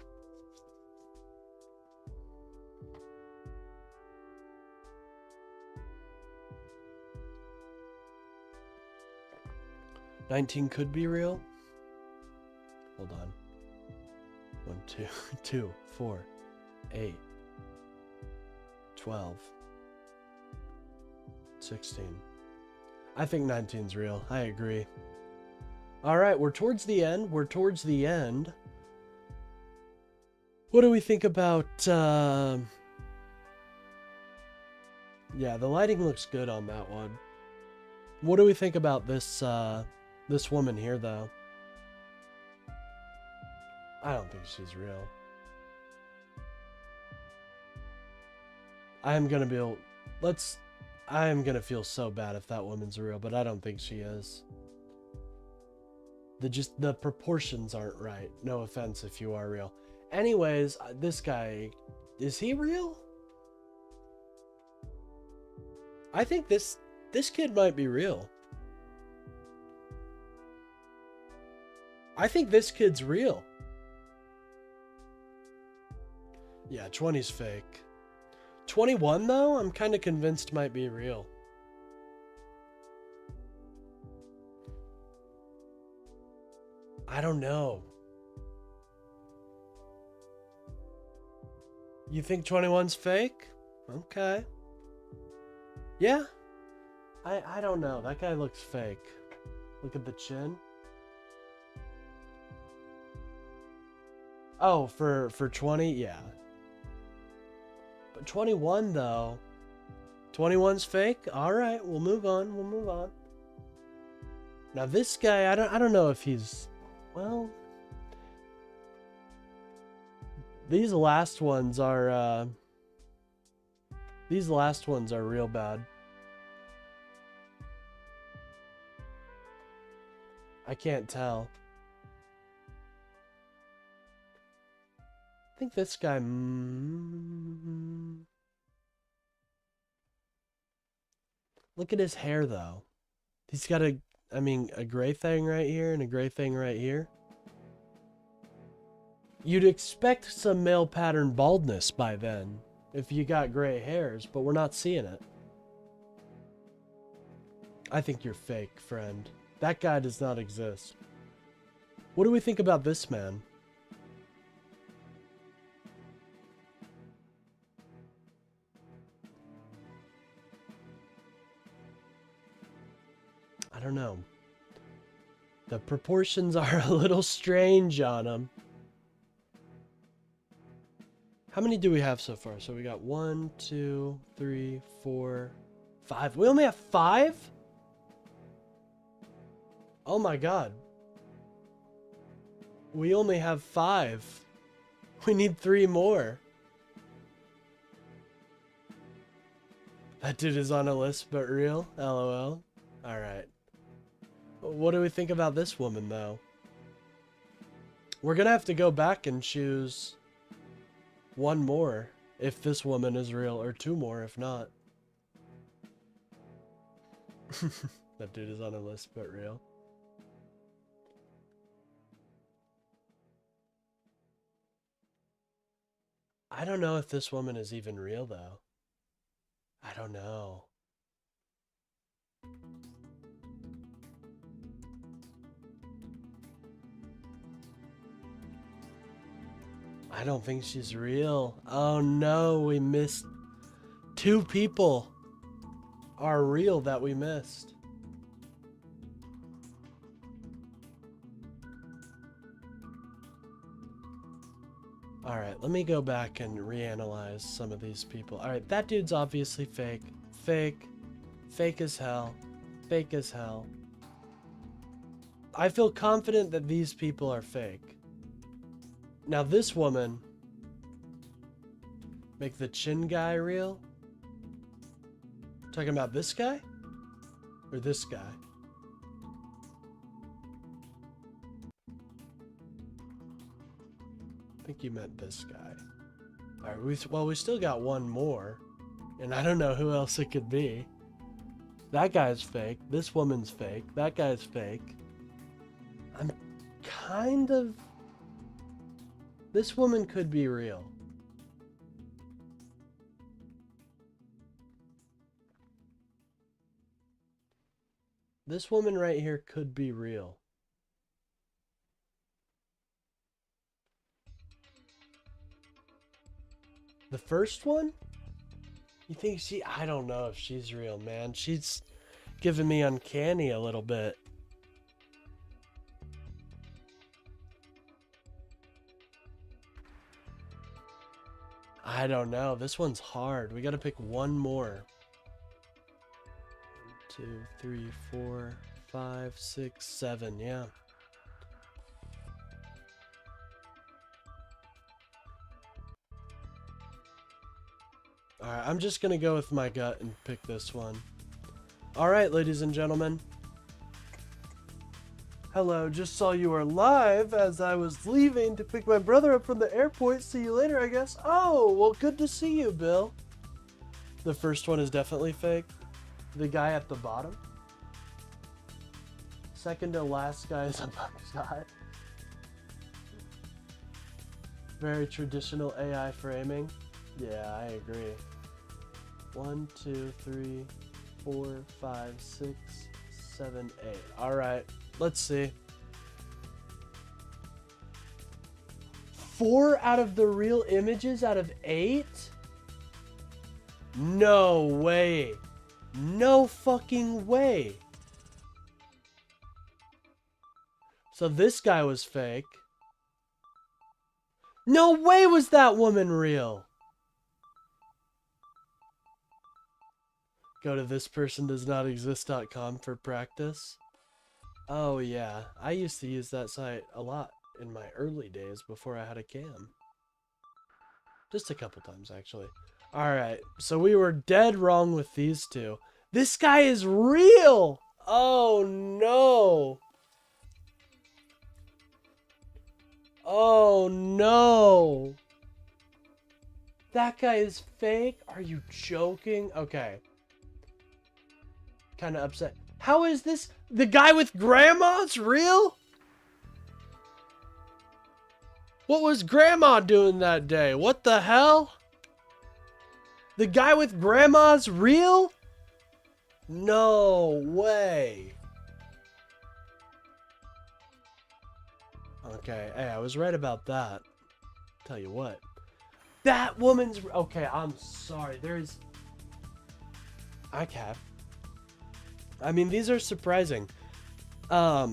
$19 could be real. Hold on. 1, 2, 2, 4, 8, 12, 16. I think 19's real. I agree. All right, we're towards the end. What do we think about, yeah, the lighting looks good on that one. What do we think about this, this woman here, though? I don't think she's real. I am gonna feel so bad if that woman's real, but I don't think she is. The proportions aren't right. No offense if you are real. Anyways, this guy, is he real? I think this This kid might be real. I think this kid's real. Yeah, 20's fake. 21 though, I'm kind of convinced might be real. I don't know. You think 21's fake? Okay. Yeah. I don't know. That guy looks fake. Look at the chin. Oh, for 20? Yeah. But 21 though. 21's fake? Alright, we'll move on. We'll move on. Now this guy, I don't know if he's, well, these last ones are real bad. I can't tell. I think this guy, look at his hair though. He's got a gray thing right here and a gray thing right here. You'd expect some male pattern baldness by then if you got gray hairs, but we're not seeing it. I think you're fake, friend. That guy does not exist. What do we think about this man? I don't know. The proportions are a little strange on him. How many do we have so far? So we got 1, 2, 3, 4, 5. We only have 5? Oh my god. We only have 5. We need 3 more. That dude is on a list, but real? LOL. Alright. What do we think about this woman, though? We're gonna have to go back and choose 1 more if this woman is real, or 2 more if not. That dude is on a list, but real. I don't know if this woman is even real, though. I don't know. I don't think she's real. Oh no, we missed 2 people are real that we missed. Alright, let me go back and reanalyze some of these people. Alright, that dude's obviously fake. Fake. Fake as hell. Fake as hell. I feel confident that these people are fake. Now this woman, make the chin guy real? Talking about this guy? Or this guy? I think you meant this guy. Alright, we still got 1 more. And I don't know who else it could be. That guy's fake. This woman's fake. That guy's fake. I'm kind of... This woman could be real. This woman right here could be real. The first one? You think she... I don't know if she's real, man. She's giving me uncanny a little bit. I don't know. This one's hard. We gotta pick 1 more. 1, 2, 3, 4, 5, 6, 7. Yeah. Alright, I'm just gonna go with my gut and pick this one. Alright, ladies and gentlemen. Hello, just saw you were live as I was leaving to pick my brother up from the airport. See you later, I guess. Oh, well, good to see you, Bill. The first one is definitely fake. The guy at the bottom. Second to last guy is a mugshot. Very traditional AI framing. Yeah, I agree. 1, 2, 3, 4, 5, 6, 7, 8. Alright, let's see. 4 out of the real images out of 8? No way. No fucking way. So this guy was fake. No way was that woman real. Go to thispersondoesnotexist.com for practice. Oh yeah, I used to use that site a lot in my early days before I had a cam. Just a couple times actually. Alright, so we were dead wrong with these two. This guy is real! Oh no! Oh no! That guy is fake? Are you joking? Okay. Kind of upset. How is this? The guy with grandma's real? What was grandma doing that day? What the hell? The guy with grandma's real? No way. Okay, hey, I was right about that. Tell you what. That woman's... Okay, I'm sorry. There's... I mean, these are surprising. I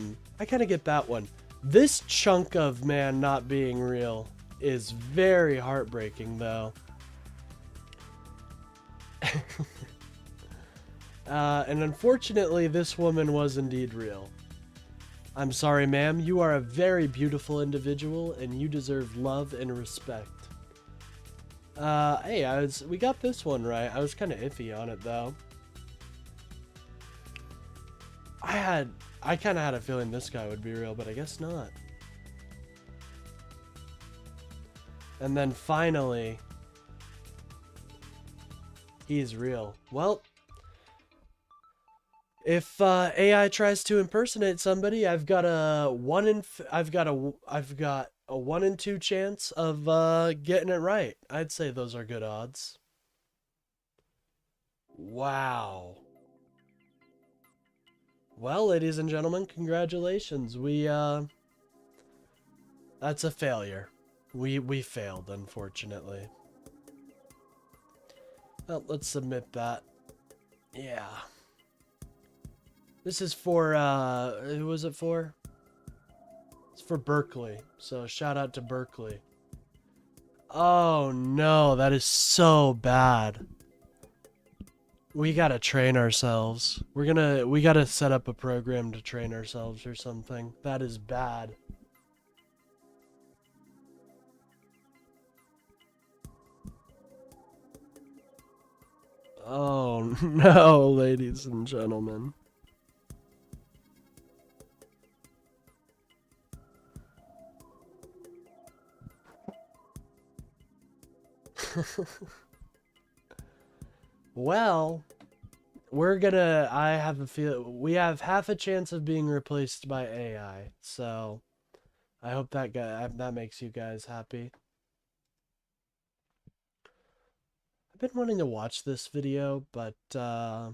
kind of get that one. This chunk of man not being real is very heartbreaking, though. And unfortunately, this woman was indeed real. I'm sorry, ma'am. You are a very beautiful individual, and you deserve love and respect. Hey, we got this one right. I was kind of iffy on it, though. I kind of had a feeling this guy would be real, but I guess not. And then finally, he's real. Well, if AI tries to impersonate somebody, I've got a 1 in 2 chance of getting it right. I'd say those are good odds. Wow. Well, ladies and gentlemen, congratulations. That's a failure. We failed, unfortunately. Well, let's submit that. Yeah. This is for, who was it for? It's for Berkeley. So, shout out to Berkeley. Oh, no, that is so bad. We gotta train ourselves. We gotta set up a program to train ourselves or something. That is bad. Oh no, ladies and gentlemen. Well, I have a feel we have half a chance of being replaced by AI. So, I hope that makes you guys happy. I've been wanting to watch this video, but there's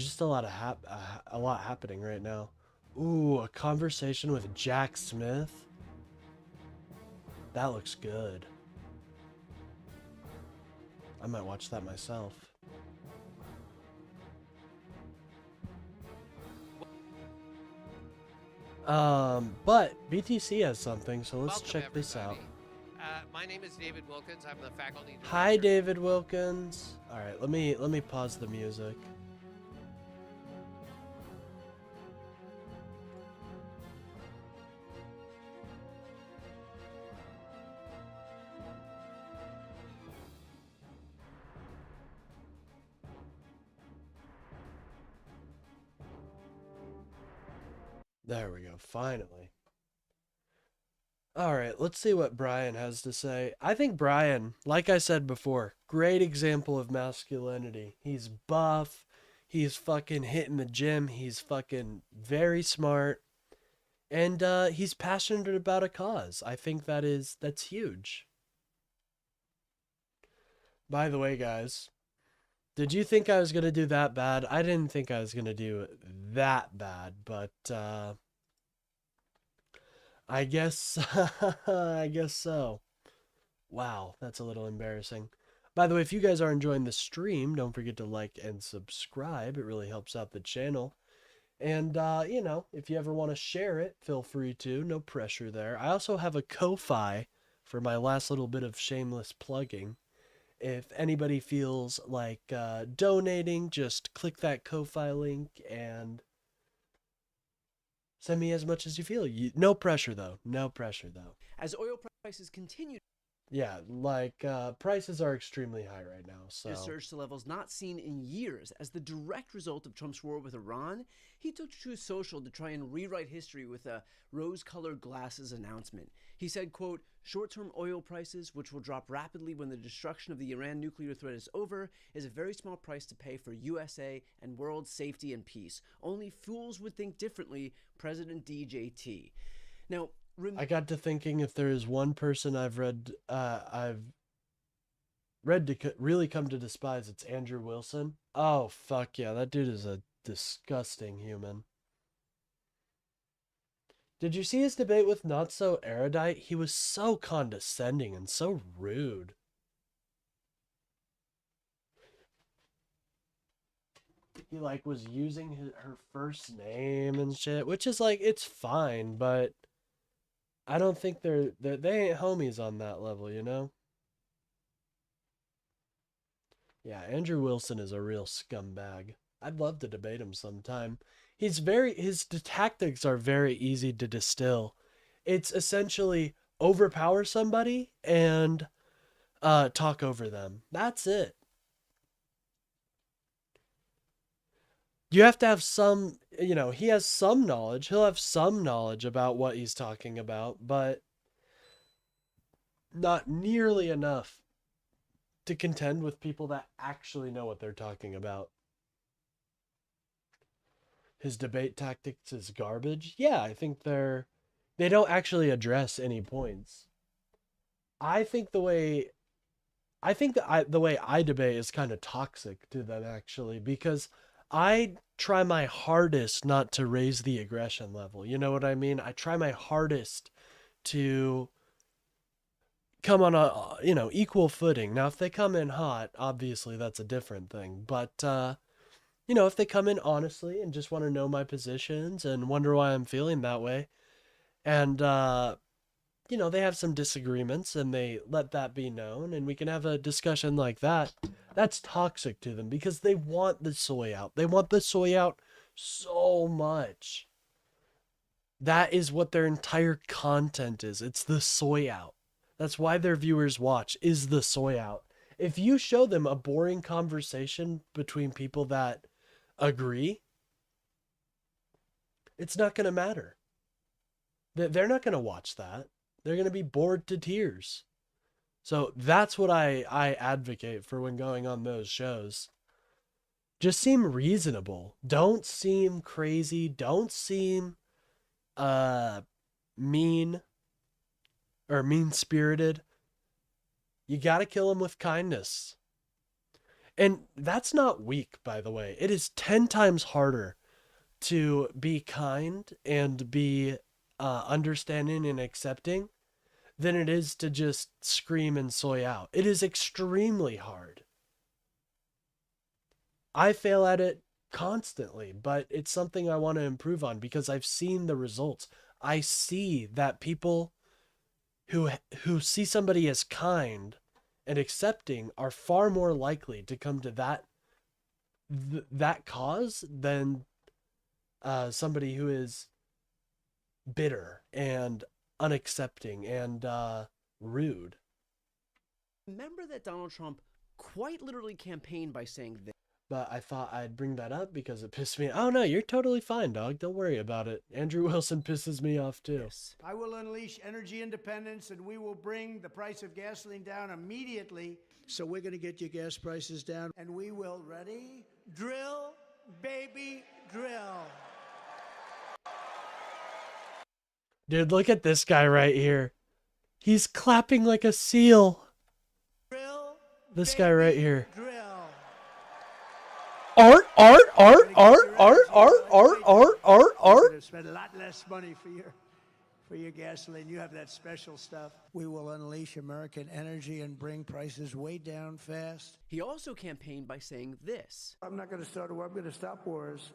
just a lot happening right now. Ooh, a conversation with Jack Smith. That looks good. I might watch that myself. But BTC has something, so let's check this out. My name is David Wilkins. I'm the faculty director. Hi, David Wilkins. All right, let me pause the music. There we go, finally. All right, let's see what Brian has to say. I think Brian, like I said before, great example of masculinity. He's buff. He's fucking hitting the gym. He's fucking very smart. And he's passionate about a cause. I think that's huge. By the way, guys, did you think I was going to do that bad? I didn't think I was going to do that bad, but I guess I guess so. Wow, that's a little embarrassing. By the way, if you guys are enjoying the stream, don't forget to like and subscribe. It really helps out the channel. And, you know, if you ever want to share it, feel free to. No pressure there. I also have a Ko-Fi for my last little bit of shameless plugging. If anybody feels like donating, just click that Ko-Fi link and send me as much as you feel. No pressure, though. No pressure, though. As oil prices continue Yeah, like prices are extremely high right now. So to surge to levels not seen in years. As the direct result of Trump's war with Iran, he took to his social to try and rewrite history with a rose-colored glasses announcement. He said, quote, "Short-term oil prices, which will drop rapidly when the destruction of the Iran nuclear threat is over, is a very small price to pay for USA and world safety and peace. Only fools would think differently, President DJT." Now, I got to thinking, if there is one person I've read to really come to despise, it's Andrew Wilson. Oh, fuck yeah. That dude is a disgusting human. Did you see his debate with Not So Erudite? He was so condescending and so rude. He like was using her first name and shit, which is like, it's fine, but I don't think they ain't homies on that level, you know? Yeah, Andrew Wilson is a real scumbag. I'd love to debate him sometime. His tactics are very easy to distill. It's essentially overpower somebody and talk over them. That's it. You have to have some, you know, he has some knowledge. He'll have some knowledge about what he's talking about, but not nearly enough to contend with people that actually know what they're talking about. His debate tactics is garbage. Yeah, I think they don't actually address any points. I think the way I debate is kind of toxic to them, actually, because I try my hardest not to raise the aggression level. You know what I mean? I try my hardest to come on a, you know, equal footing. Now, if they come in hot, obviously that's a different thing. But, you know, if they come in honestly and just want to know my positions and wonder why I'm feeling that way, and, you know, they have some disagreements and they let that be known, and we can have a discussion like that, that's toxic to them because they want the soy out. They want the soy out so much. That is what their entire content is. It's the soy out. That's why their viewers watch, is the soy out. If you show them a boring conversation between people that agree, it's not going to matter. They're not going to watch that. They're going to be bored to tears. So that's what I advocate for when going on those shows. Just seem reasonable. Don't seem crazy. Don't seem mean or mean-spirited. You got to kill them with kindness. And that's not weak, by the way. It is 10 times harder to be kind and be understanding and accepting than it is to just scream and soy out. It is extremely hard. I fail at it constantly, but it's something I want to improve on because I've seen the results. I see that people who see somebody as kind and accepting are far more likely to come to that cause than somebody who is bitter and unaccepting and rude. Remember that Donald Trump quite literally campaigned by saying this. But I thought I'd bring that up because it pissed me. Oh no, you're totally fine, dog. Don't worry about it. Andrew Wilson pisses me off too. I will unleash energy independence and we will bring the price of gasoline down immediately. So we're going to get your gas prices down and we will, ready? Drill, baby, drill. Dude, look at this guy right here. He's clapping like a seal. Drill, this guy right here. drill. Art. Spend a lot less money for your gasoline. You have that special stuff. We will unleash American energy and bring prices way down fast. He also campaigned by saying this. I'm not going to start a war. I'm going to stop wars.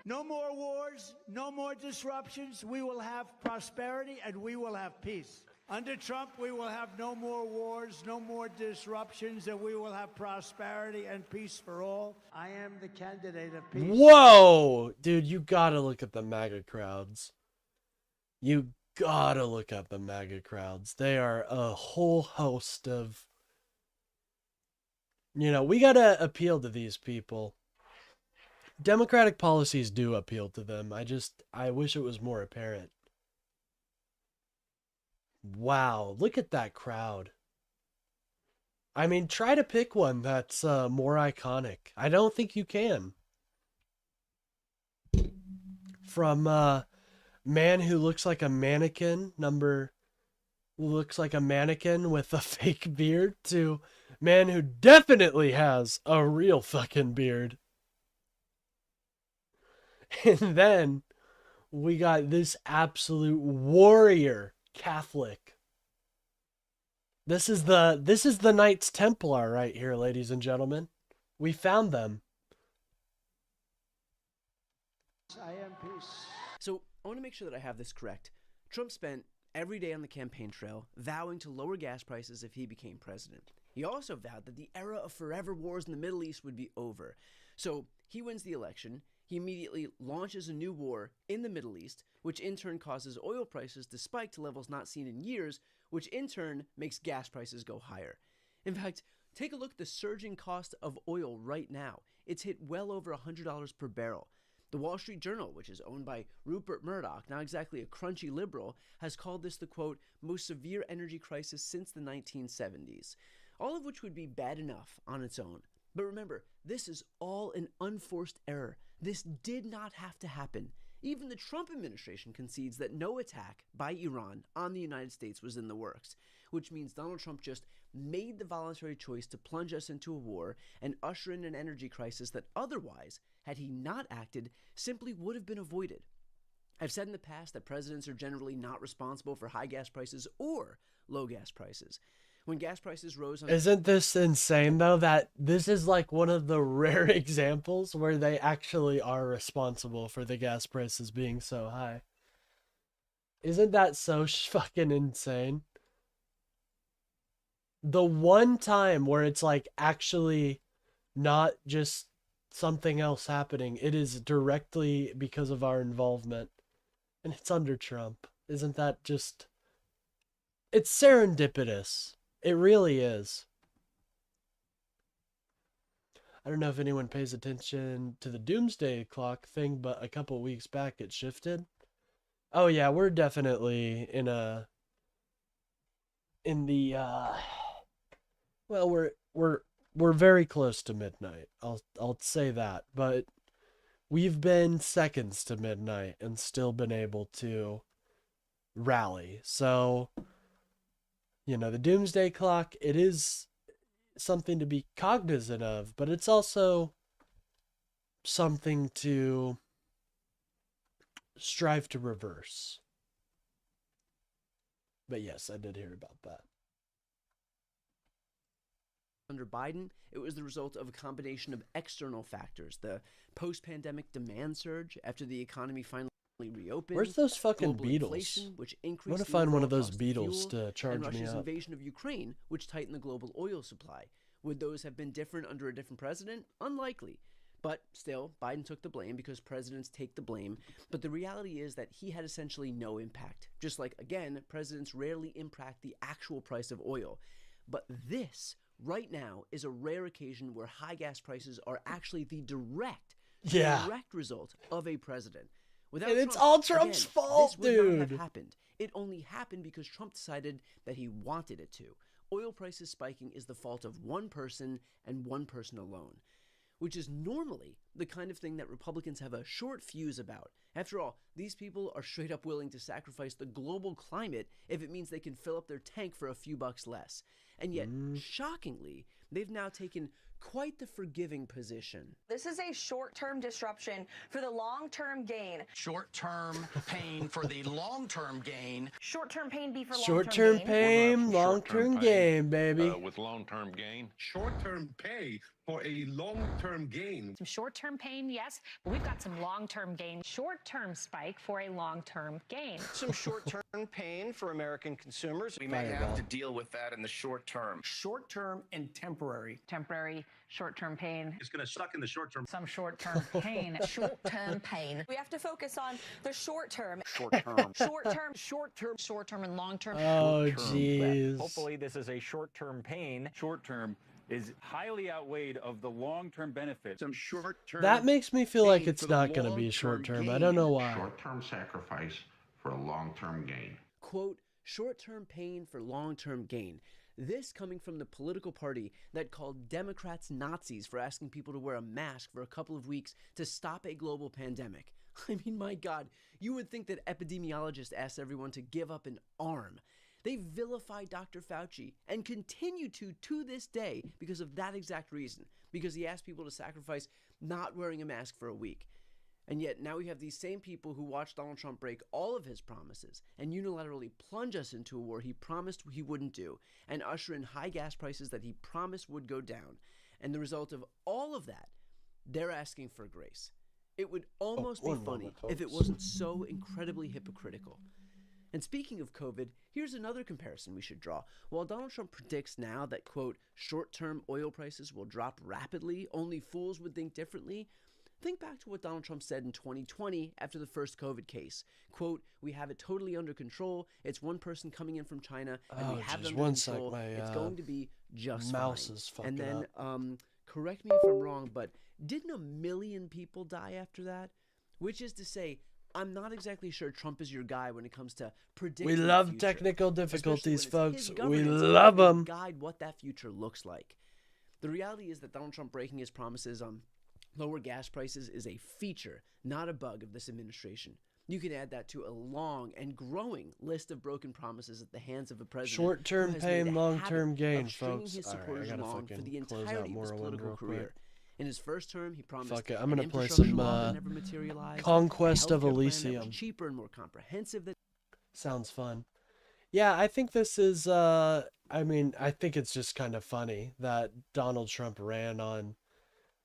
No more wars, no more disruptions. We will have prosperity and we will have peace. Under Trump, we will have no more wars, no more disruptions, and we will have prosperity and peace for all. I am the candidate of peace. Whoa! Dude, you gotta look at the MAGA crowds. You gotta look at the MAGA crowds. They are a whole host of... You know, we gotta appeal to these people. Democratic policies do appeal to them. I wish it was more apparent. Wow, look at that crowd. I mean, try to pick one that's more iconic. I don't think you can. From man who looks like a mannequin, looks like a mannequin with a fake beard, to man who definitely has a real fucking beard. And then we got this absolute warrior Catholic. This is the Knights Templar right here, ladies and gentlemen. We found them. I am peace. So I want to make sure that I have this correct. Trump spent every day on the campaign trail vowing to lower gas prices if he became president. He also vowed that the era of forever wars in the Middle East would be over. So he wins the election. He immediately launches a new war in the Middle East, which in turn causes oil prices to spike to levels not seen in years, which in turn makes gas prices go higher. In fact, take a look at the surging cost of oil right now. It's hit well over $100 per barrel. The Wall Street Journal, which is owned by Rupert Murdoch, not exactly a crunchy liberal, has called this the, quote, most severe energy crisis since the 1970s. All of which would be bad enough on its own. But remember, this is all an unforced error. This did not have to happen. Even the Trump administration concedes that no attack by Iran on the United States was in the works, which means Donald Trump just made the voluntary choice to plunge us into a war and usher in an energy crisis that otherwise, had he not acted, simply would have been avoided. I've said in the past that presidents are generally not responsible for high gas prices or low gas prices. When gas prices rose on... Isn't this insane, though, that this is like one of the rare examples where they actually are responsible for the gas prices being so high? Isn't that so fucking insane? The one time where it's like actually not just something else happening, it is directly because of our involvement. And it's under Trump. Isn't that just... It's serendipitous. It really is. I don't know if anyone pays attention to the doomsday clock thing, but a couple weeks back it shifted. Oh yeah, we're definitely in the well, we're very close to midnight. I'll say that, but we've been seconds to midnight and still been able to rally. So, you know, the doomsday clock, it is something to be cognizant of, but it's also something to strive to reverse. But yes, I did hear about that. Under Biden, it was the result of a combination of external factors. The post-pandemic demand surge after the economy finally reopened. Where's those fucking global Beatles? inflation, which I increased want to the find one of overall those cost Beatles fuel, to charge and me Russia's up. invasion of Ukraine, which tightened the global oil supply. Would those have been different under a different president? Unlikely. But still, Biden took the blame because presidents take the blame. But the reality is that he had essentially no impact. Just like, again, presidents rarely impact the actual price of oil. But this right now is a rare occasion where high gas prices are actually the direct result of a president. Without And it's Trump, all Trump's again, fault, this would not have dude. happened. It only happened because Trump decided that he wanted it to. Oil prices spiking is the fault of one person and one person alone, which is normally the kind of thing that Republicans have a short fuse about. After all, these people are straight up willing to sacrifice the global climate if it means they can fill up their tank for a few bucks less. And yet, shockingly, they've now taken quite the forgiving position. This is a short-term disruption for the long-term gain. Short-term pain for the long-term gain. Short-term pain be for Short-term pain, long-term gain, baby. With long-term gain. Short-term pay for a long-term gain. Some short-term pain, yes, but we've got some long-term gain. Short-term spike for a long-term gain. Some short-term pain for American consumers. We may have to deal with that in the short term. Short-term and temporary. Temporary short-term pain. It's going to suck in the short term. Some short-term pain. Short-term pain. We have to focus on the short-term. Short-term. Short-term. Short-term. Short-term and long-term. Oh, jeez. Hopefully this is a short-term pain. Short-term is highly outweighed of the long-term benefits. Some short-term. That makes me feel like it's not going to be short-term. I don't know why. Short-term sacrifice for a long-term gain. Quote, short-term pain for long-term gain. This coming from the political party that called Democrats Nazis for asking people to wear a mask for a couple of weeks to stop a global pandemic. I mean, my God, you would think that epidemiologists asked everyone to give up an arm. They vilify Dr. Fauci and continue to this day because of that exact reason, because he asked people to sacrifice not wearing a mask for a week. And yet now we have these same people who watched Donald Trump break all of his promises and unilaterally plunge us into a war he promised he wouldn't do and usher in high gas prices that he promised would go down. And the result of all of that, they're asking for grace. It would almost be funny if it wasn't so incredibly hypocritical. And speaking of COVID, here's another comparison we should draw. While Donald Trump predicts now that, quote, short-term oil prices will drop rapidly, only fools would think differently, think back to what Donald Trump said in 2020 after the first COVID case. Quote, we have it totally under control. It's one person coming in from China, and we have it under control. It's going to be just mouse fine. is fucking And then, up. correct me if I'm wrong, but didn't 1 million people die after that? Which is to say, I'm not exactly sure Trump is your guy when it comes to predicting We the love future, technical especially difficulties, when it's his folks. We governance love that will them. guide what that future looks like. The reality is that Donald Trump breaking his promises on lower gas prices is a feature, not a bug of this administration. You can add that to a long and growing list of broken promises at the hands of a president. Short-term who has pain, made a long-term habit gain, of stringing folks. his All right, I supporters gotta along for the fucking close out entirety of his Moreland political real quick. career. In his first term, he promised Fuck it, I'm an gonna play infrastructure some law that never materialized, Conquest a of healthcare plan that Elysium. was cheaper and more comprehensive than Sounds fun. Yeah, I think this is, I mean, I think it's just kind of funny that Donald Trump ran on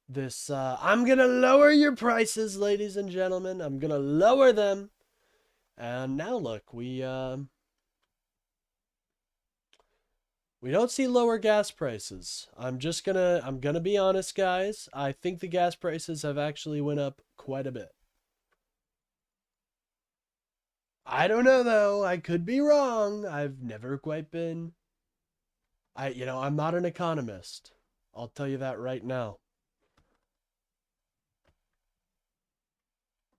this, I'm gonna lower your prices, ladies and gentlemen. I'm gonna lower them. And now look, we don't see lower gas prices. I'm gonna be honest, guys. I think the gas prices have actually went up quite a bit. I don't know though. I could be wrong. I've never quite been. I'm not an economist. I'll tell you that right now.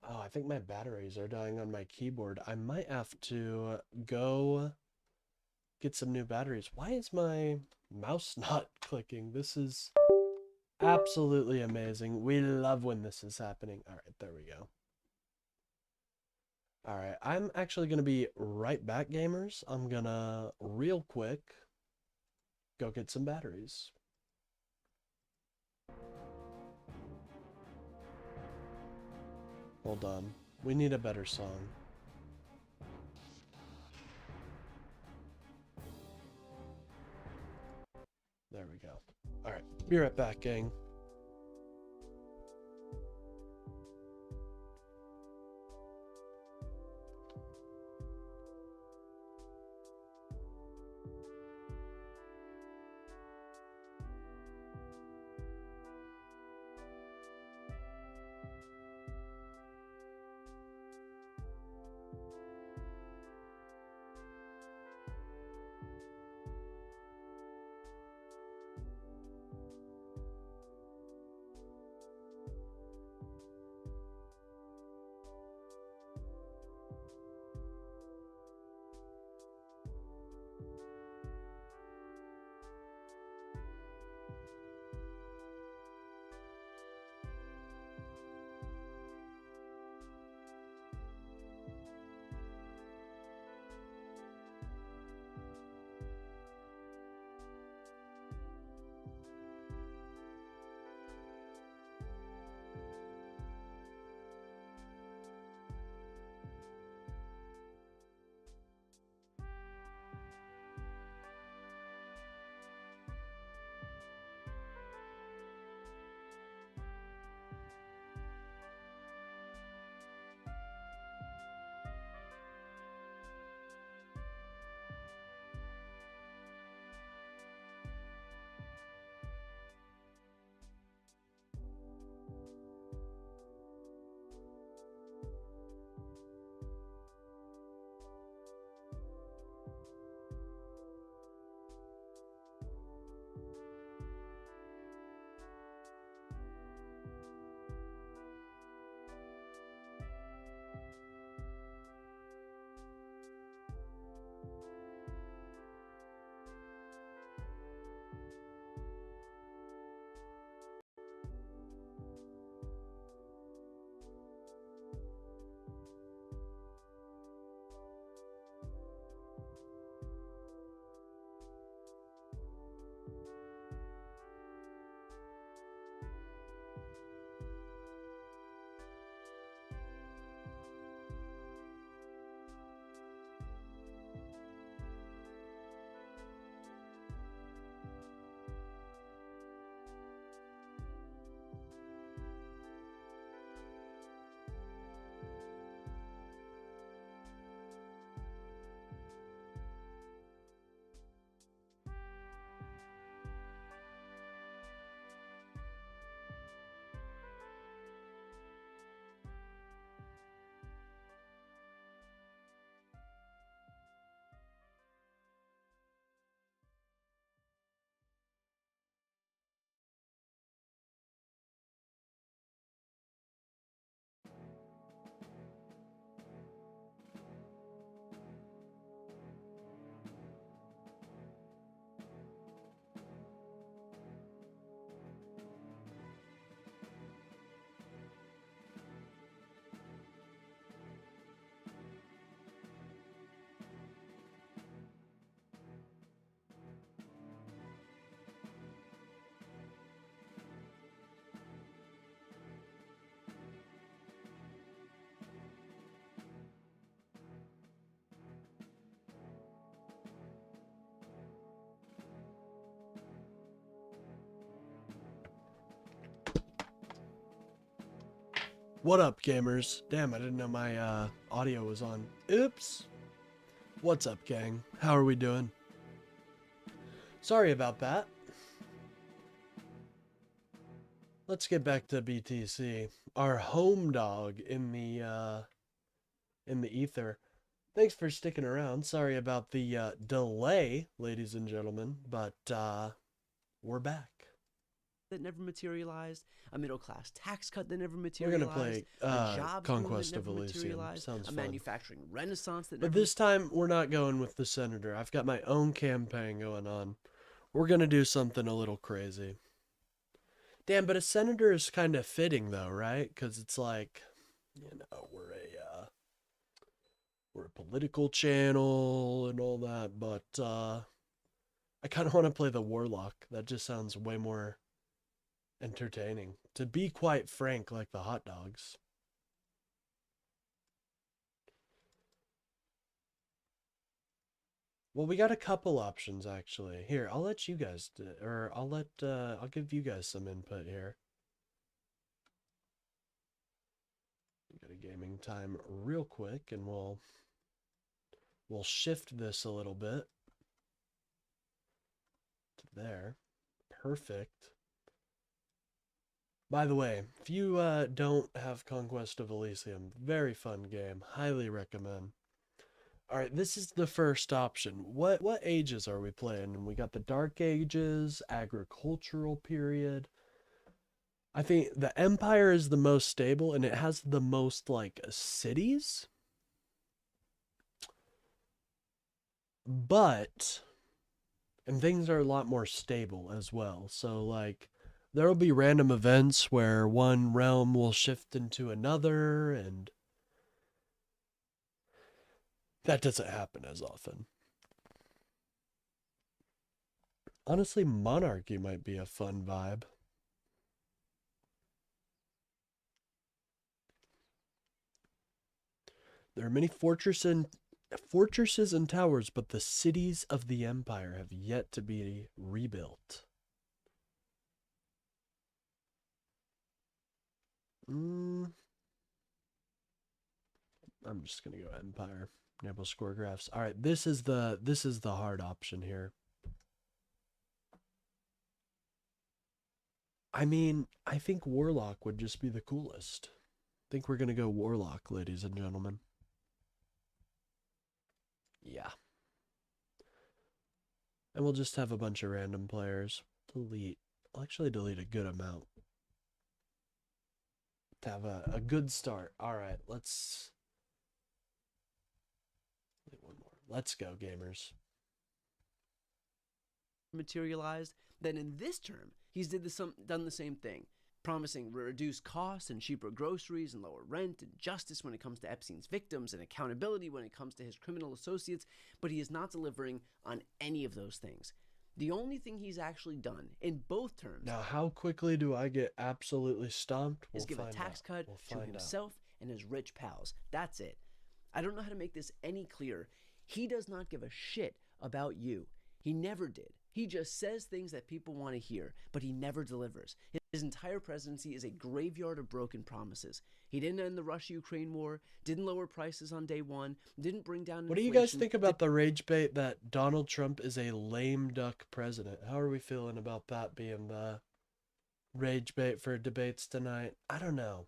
Oh, I think my batteries are dying on my keyboard. I might have to go get some new batteries. Why is my mouse not clicking? This is absolutely amazing. We love when this is happening. All right, there we go. All right, I'm actually going to be right back, gamers. I'm going to, real quick, go get some batteries. Hold on. We need a better song. There we go. All right, be right back, gang. What up, gamers? Damn, I didn't know my audio was on. Oops. What's up, gang? How are we doing? Sorry about that. Let's get back to BTC, our home dog in the ether. Thanks for sticking around. Sorry about the delay, ladies and gentlemen, but we're back. That never materialized, a middle-class tax cut that never We're materialized, gonna play a jobs boom Conquest that of never Elysium. materialized, Sounds a fun. manufacturing renaissance that But never this time, we're not going with the senator. I've got my own campaign going on. We're gonna do something a little crazy. Damn, but a senator is kind of fitting though, right? Because it's like, you know, we're a political channel and all that, but I kind of want to play the warlock. That just sounds way more entertaining. To be quite frank, like the hot dogs. Well, we got a couple options actually. Here, I'll let you guys I'll give you guys some input here. We got a gaming time real quick, and we'll shift this a little bit to there. Perfect. By the way, if you don't have Conquest of Elysium, very fun game. Highly recommend. All right, this is the first option. What ages are we playing? And we got the Dark Ages, agricultural period. I think the Empire is the most stable, and it has the most like cities. But and things are a lot more stable as well. So like there will be random events where one realm will shift into another, and that doesn't happen as often. Honestly, monarchy might be a fun vibe. There are many fortresses and towers, but the cities of the empire have yet to be rebuilt. I'm just gonna go empire. Enable score graphs. All right, this is the hard option here. I mean, I think warlock would just be the coolest. I think we're gonna go warlock, ladies and gentlemen. Yeah. And we'll just have a bunch of random players. Delete. I'll actually delete a good amount to have a good start. All right, let's one more. Let's go, gamers. materialized. Then in this term, he's done the same thing, promising reduced costs and cheaper groceries and lower rent and justice when it comes to Epstein's victims and accountability when it comes to his criminal associates, but he is not delivering on any of those things. The only thing he's actually done in both terms. Now, how quickly do I get absolutely stomped? Is give a tax cut to himself and his rich pals. That's it. I don't know how to make this any clearer. He does not give a shit about you. He never did. He just says things that people want to hear, but he never delivers. His entire presidency is a graveyard of broken promises. He didn't end the Russia-Ukraine war, didn't lower prices on day one, didn't bring down inflation. What do you guys think about the rage bait that Donald Trump is a lame duck president? How are we feeling about that being the rage bait for debates tonight? I don't know.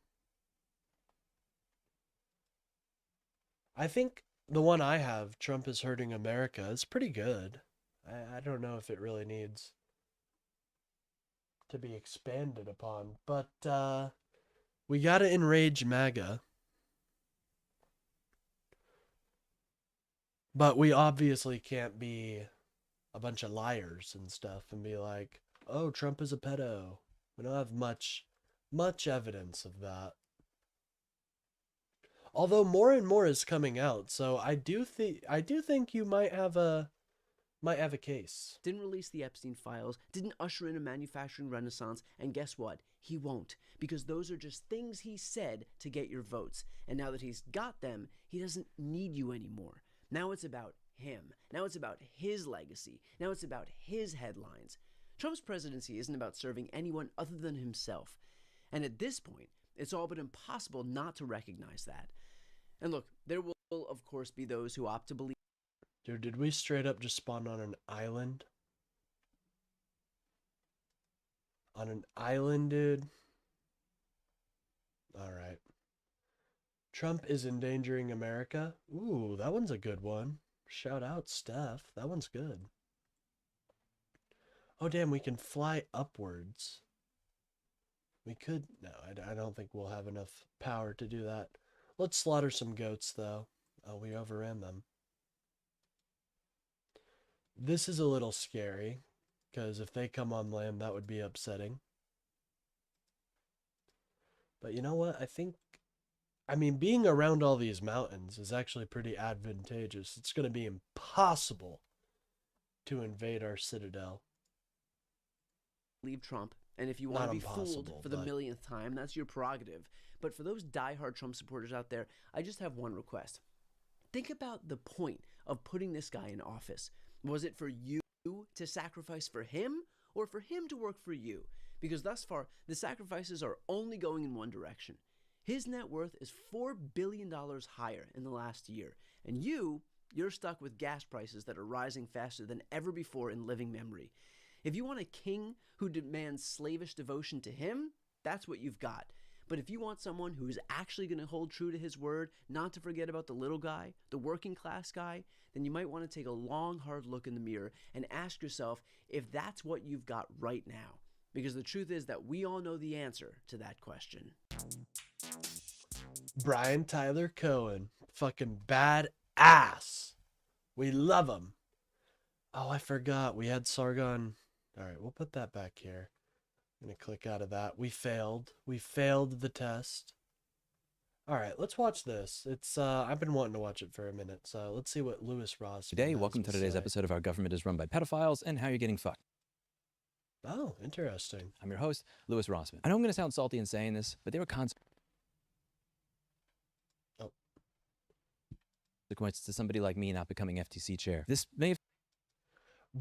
I think the one I have, Trump is hurting America, is pretty good. I don't know if it really needs to be expanded upon, but we gotta enrage MAGA. But we obviously can't be a bunch of liars and stuff and be like, oh, Trump is a pedo. We don't have much evidence of that. Although more and more is coming out, so I do think you might have a case. Didn't release the Epstein files, didn't usher in a manufacturing renaissance, and guess what? He won't, because those are just things he said to get your votes. And now that he's got them, he doesn't need you anymore. Now it's about him. Now it's about his legacy. Now it's about his headlines. Trump's presidency isn't about serving anyone other than himself. And at this point, It's all but impossible not to recognize that. And look, there will, of course, be those who opt to believe. Dude, did we straight up just spawn on an island? On an island, dude? Alright. Trump is endangering America? Ooh, that one's a good one. Shout out, Steph. That one's good. Oh, damn, we can fly upwards. We could... No, I don't think we'll have enough power to do that. Let's slaughter some goats, though. Oh, we overran them. This is a little scary, because if they come on land, that would be upsetting. But you know what? I mean, being around all these mountains is actually pretty advantageous. It's going to be impossible to invade our citadel. Leave Trump, and if you want Not to be impossible, fooled for the but- millionth time, that's your prerogative. But for those diehard Trump supporters out there, I just have one request. Think about the point of putting this guy in office. Was it for you to sacrifice for him, or for him to work for you? Because thus far, the sacrifices are only going in one direction. His net worth is $4 billion higher in the last year, and you're stuck with gas prices that are rising faster than ever before in living memory. If you want a king who demands slavish devotion to him, that's what you've got. But if you want someone who is actually going to hold true to his word, not to forget about the little guy, the working class guy, then you might want to take a long, hard look in the mirror and ask yourself if that's what you've got right now. Because the truth is that we all know the answer to that question. Brian Tyler Cohen. Fucking badass. We love him. Oh, I forgot. We had Sargon. Alright, we'll put that back here. I'm going to click out of that. We failed. We failed the test. Alright, let's watch this. It's I've been wanting to watch it for a minute, so let's see what Louis Ross. Today, welcome to today's episode of Our Government is Run by Pedophiles and How You're Getting Fucked. Oh, interesting. I'm your host, Louis Rossman. I know I'm going to sound salty in saying this, but there were consequences to somebody like me not becoming FTC chair. This may have...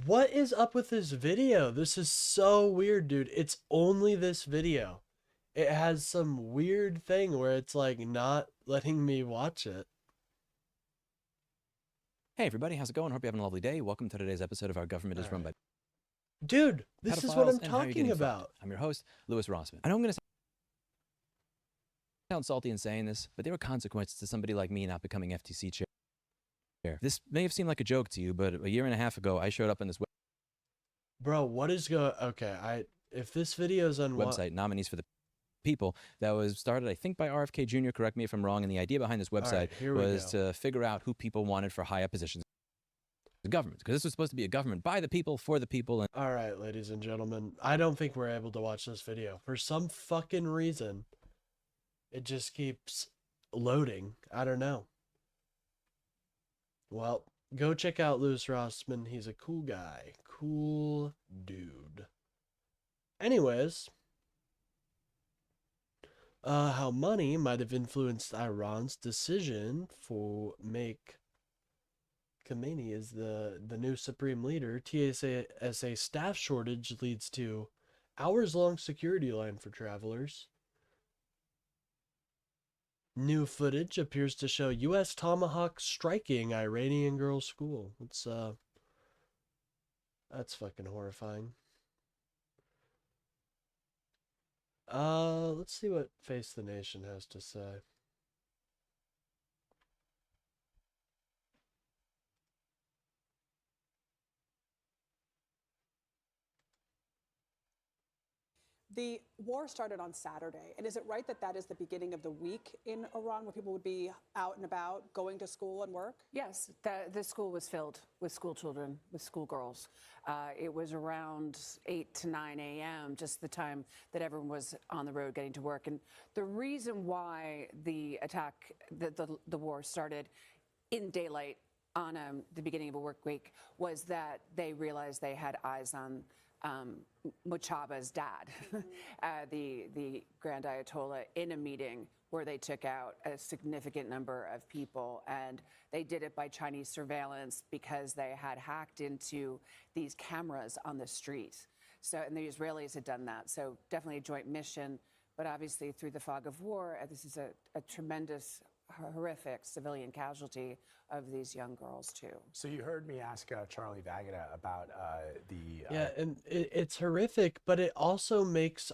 What is up with this video? This is so weird, dude. It's only this video. It has some weird thing where it's like not letting me watch it. Hey everybody, how's it going? Hope you're having a lovely day. Welcome to today's episode of Our Government is Run by Dude, this is what I'm Pedophiles and How You're talking Getting about. Fucked. I'm your host, Louis Rossman. I know I'm going to sound salty in saying this, but there were consequences to somebody like me not becoming FTC chair. This may have seemed like a joke to you, but a year and a half ago, I showed up on this Bro, what is going... Okay, if this video is on website, Nominees for the People, that was started, I think, by RFK Jr., correct me if I'm wrong, and the idea behind this website right, here we was go. to figure out who people wanted for high up positions in government, because this was supposed to be a government by the people, for the people, and... All right, ladies and gentlemen, I don't think we're able to watch this video. For some fucking reason, it just keeps loading. I don't know. Well, go check out Louis Rossman. He's a cool guy. Cool dude. Anyways, how money might have influenced Iran's decision for make Khamenei as the new supreme leader. TSA staff shortage leads to hours-long security line for travelers. New footage appears to show U.S. Tomahawk striking Iranian girl school. That's fucking horrifying. Let's see what Face the Nation has to say. The war started on Saturday, and is it right that that is the beginning of the week in Iran where people would be out and about, going to school and work? Yes, the school was filled with school children, with schoolgirls. It was around 8 to 9 a.m., just the time that everyone was on the road getting to work. And the reason why the attack, the war started in daylight on the beginning of a work week was that they realized they had eyes on Mochaba's dad, the Grand Ayatollah, in a meeting where they took out a significant number of people. And they did it by Chinese surveillance because they had hacked into these cameras on the street. So, and the Israelis had done that. So definitely a joint mission But obviously, through the fog of war, this is a tremendous, horrific civilian casualty of these young girls, too. So you heard me ask Charlie Vagada about the... Yeah, and it's horrific, but it also makes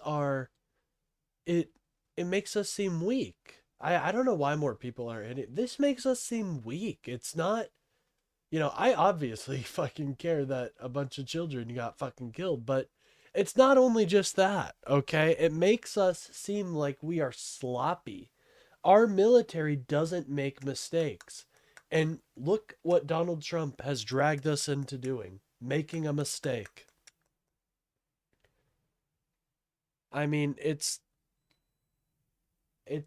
it makes us seem weak. I don't know why more people are in it. This makes us seem weak. It's not, I obviously fucking care that a bunch of children got fucking killed, but it's not only just that, okay? It makes us seem like we are sloppy. Our military doesn't make mistakes. And look what Donald Trump has dragged us into doing, making a mistake. I mean, it's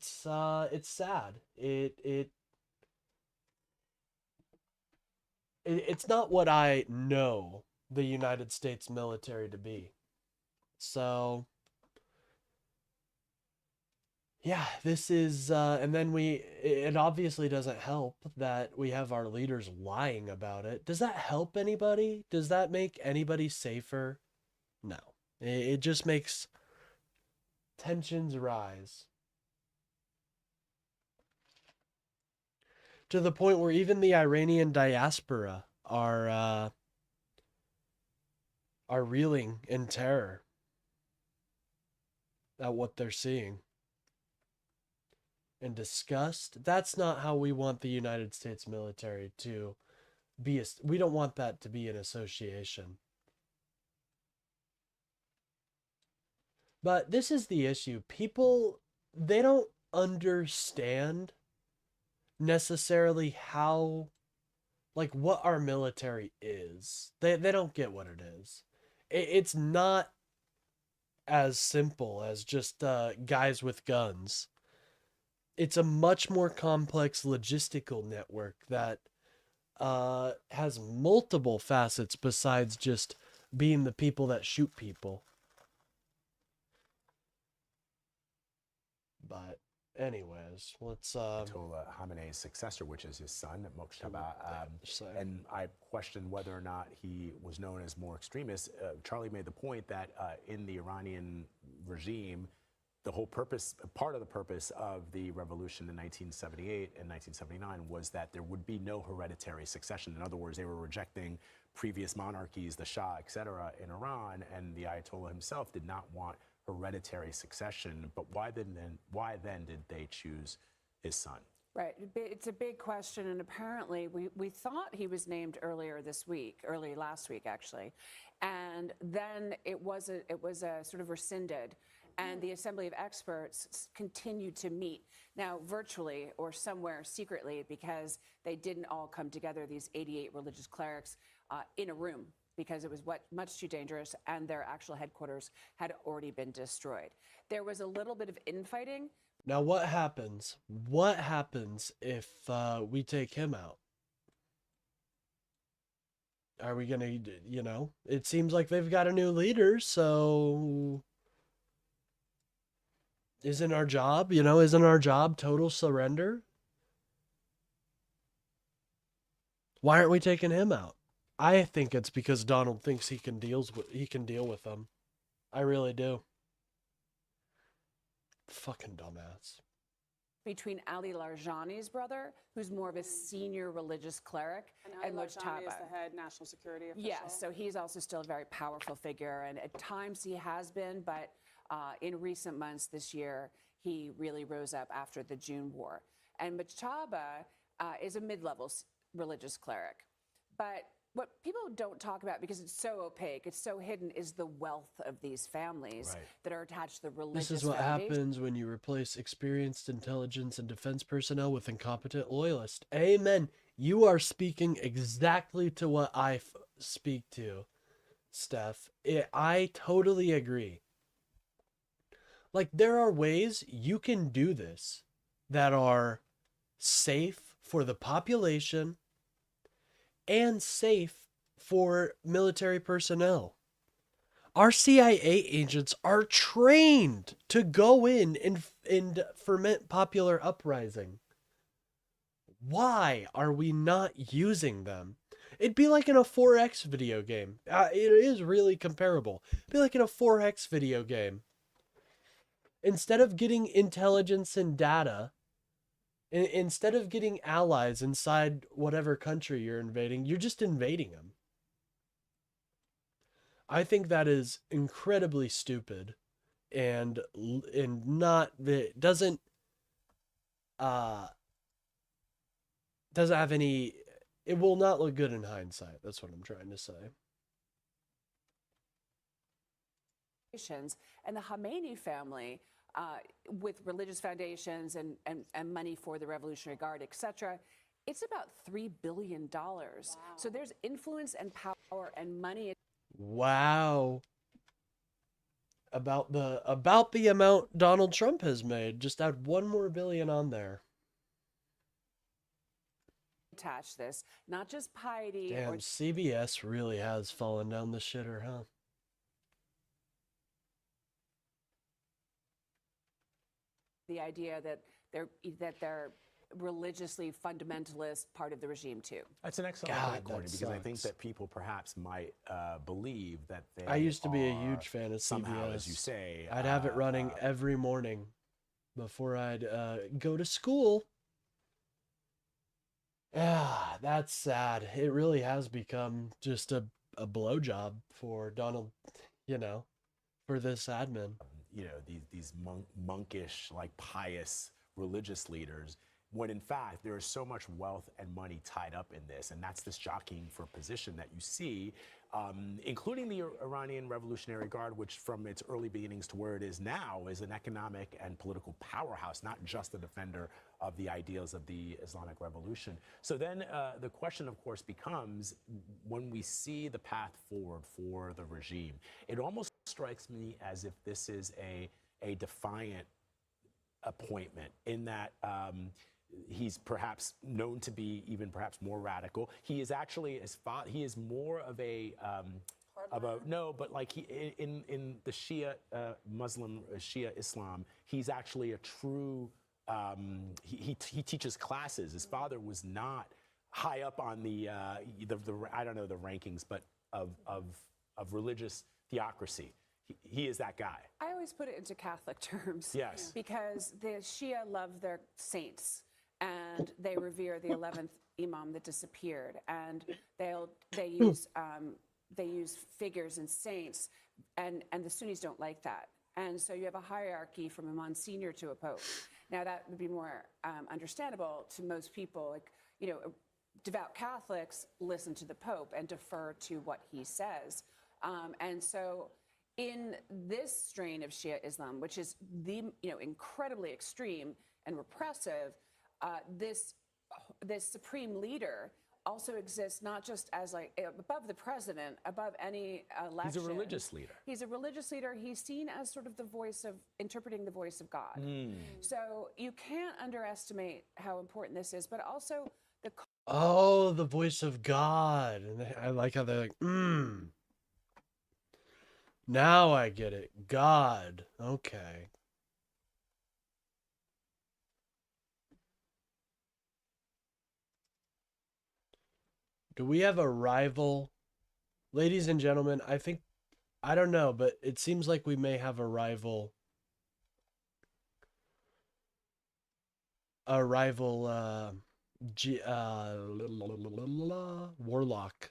sad. It's not what I know the United States military to be. So yeah, this is and then it obviously doesn't help that we have our leaders lying about it. Does that help anybody? Does that make anybody safer? No. It just makes tensions rise. To the point where even the Iranian diaspora are reeling in terror at what they're seeing. And disgust. That's not how we want the United States military to be. We don't want that to be an association. But this is the issue. People, they don't understand necessarily how, like, what our military is. They don't get what it is. It's not as simple as just guys with guns. It's a much more complex logistical network that has multiple facets besides just being the people that shoot people. But anyways, let's Ayatollah Khamenei's successor, which is his son, Mojtaba, and I question whether or not he was known as more extremist. Charlie made the point that in the Iranian regime, the whole purpose, part of the purpose of the revolution in 1978 and 1979 was that there would be no hereditary succession. In other words, they were rejecting previous monarchies, the Shah, etc., in Iran, and the Ayatollah himself did not want hereditary succession. But why then did they choose his son? Right. It's a big question, and apparently we thought he was named early last week, actually, and then it was a sort of rescinded. And the Assembly of Experts continued to meet, now virtually or somewhere secretly, because they didn't all come together, these 88 religious clerics, in a room, because it was much too dangerous, and their actual headquarters had already been destroyed. There was a little bit of infighting. Now what happens? What happens if we take him out? Are we gonna, it seems like they've got a new leader, so... Isn't our job total surrender? Why aren't we taking him out? I think it's because Donald thinks he can deal with them. I really do. Fucking dumbass. Between Ali Larijani's brother, who's more of a senior religious cleric, and Ali Larijani Mojtaba is the head national security official. Yeah, so he's also still a very powerful figure, and at times he has been, but in recent months this year, he really rose up after the June war. And Mojtaba is a mid-level religious cleric. But what people don't talk about, because it's so opaque, it's so hidden, is the wealth of these families that are attached to the religious This is what foundation. happens when you replace experienced intelligence and defense personnel with incompetent loyalists. Amen. You are speaking exactly to what I speak to, Steph. I totally agree. Like, there are ways you can do this that are safe for the population and safe for military personnel. Our CIA agents are trained to go in and ferment popular uprising. Why are we not using them? It'd be like in a 4X video game. It is really comparable. It'd be like in a 4X video game. Instead of getting intelligence and data, instead of getting allies inside whatever country you're invading, you're just invading them. I think that is incredibly stupid, and not, it doesn't have any, it will not look good in hindsight. That's what I'm trying to say. And the Khomeini family, with religious foundations and money for the Revolutionary Guard, etc., it's about $3 billion. Wow. So there's influence and power and money. Wow. About the amount Donald Trump has made. Just add one more billion on there. Attach this, not just piety. Damn, CBS really has fallen down the shitter, huh? The idea that they're religiously fundamentalist part of the regime too. That's an excellent point, Courtney, because I think that people perhaps might believe that they I used to be a huge fan of CBS. Somehow, as you say, I'd have it running every morning before I'd go to school. Yeah, that's sad. It really has become just a blowjob for Donald, for this admin. These monkish, like pious religious leaders, when in fact there is so much wealth and money tied up in this, and that's this jockeying for position that you see, including the Iranian Revolutionary Guard, which from its early beginnings to where it is now is an economic and political powerhouse, not just a defender of the ideals of the Islamic Revolution. So then the question, of course, becomes, when we see the path forward for the regime, it almost strikes me as if this is a defiant appointment, in that he's perhaps known to be even perhaps more radical. He is actually, he is more of a no, but like in the Shia Muslim Shia Islam, he's actually a true. He teaches classes. His father was not high up on the I don't know the rankings, but of religious theocracy. He is that guy. I always put it into Catholic terms. Yes. Because the Shia love their saints, and they revere the 11th Imam that disappeared, and they use figures and saints, and the Sunnis don't like that. And so you have a hierarchy from a Monsignor to a Pope. Now that would be more understandable to most people. Like, devout Catholics listen to the Pope and defer to what he says. And so in this strain of Shia Islam, which is incredibly extreme and repressive, this supreme leader also exists not just as above the president, above any election. He's a religious leader. He's a religious leader. He's seen as sort of interpreting the voice of God. So you can't underestimate how important this is, but also the voice of God. And I like how they're like, Now I get it. God. Okay. Do we have a rival? Ladies and gentlemen, I don't know, but it seems like we may have a rival. Warlock.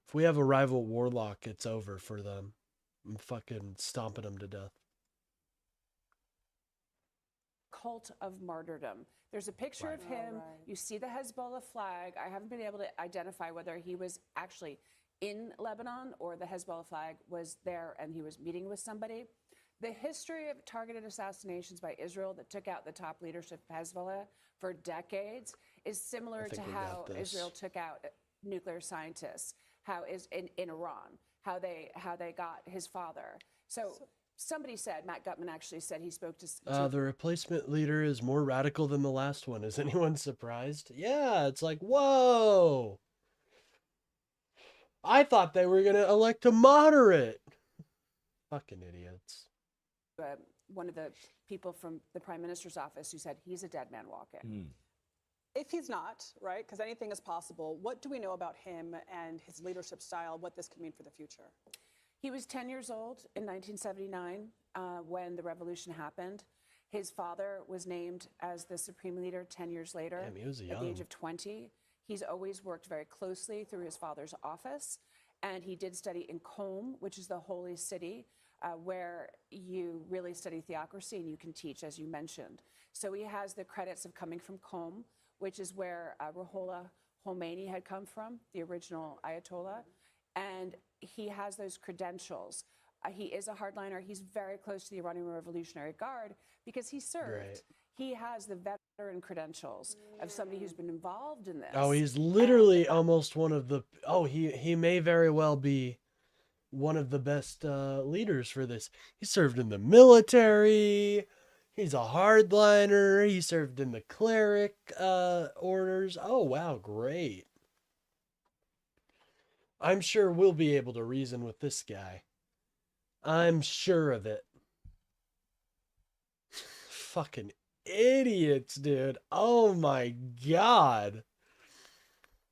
If we have a rival warlock, it's over for them. I'm fucking stomping them to death. Cult of martyrdom. There's a picture of him. Right. You see the Hezbollah flag. I haven't been able to identify whether he was actually in Lebanon or the Hezbollah flag was there and he was meeting with somebody. The history of targeted assassinations by Israel that took out the top leadership of Hezbollah for decades is similar to how Israel took out nuclear scientists, how is in Iran, how they got his father. So somebody said, Matt Gutman actually said he spoke to the replacement leader is more radical than the last one. Is anyone surprised? Yeah, it's like, whoa. I thought they were going to elect a moderate. Fucking idiots. One of the people from the Prime Minister's office who said he's a dead man walking. If he's not, right, because anything is possible, what do we know about him and his leadership style, what this could mean for the future? He was 10 years old in 1979 when the revolution happened. His father was named as the supreme leader 10 years later. Damn, he was at the age young. of 20. He's always worked very closely through his father's office. And he did study in Qom, which is the holy city, where you really study theocracy and you can teach, as you mentioned. So he has the credits of coming from Qom, which is where Ruhollah Khomeini had come from, the original Ayatollah. And he has those credentials. He is a hardliner. He's very close to the Iranian Revolutionary Guard because he served. Right. He has the veteran credentials of somebody who's been involved in this. Oh, he's literally almost one of the... Oh, he may very well be one of the best leaders for this. He served in the military. He's a hardliner. He served in the cleric orders. Oh, wow, great. I'm sure we'll be able to reason with this guy. I'm sure of it. Fucking idiots, dude. Oh my God.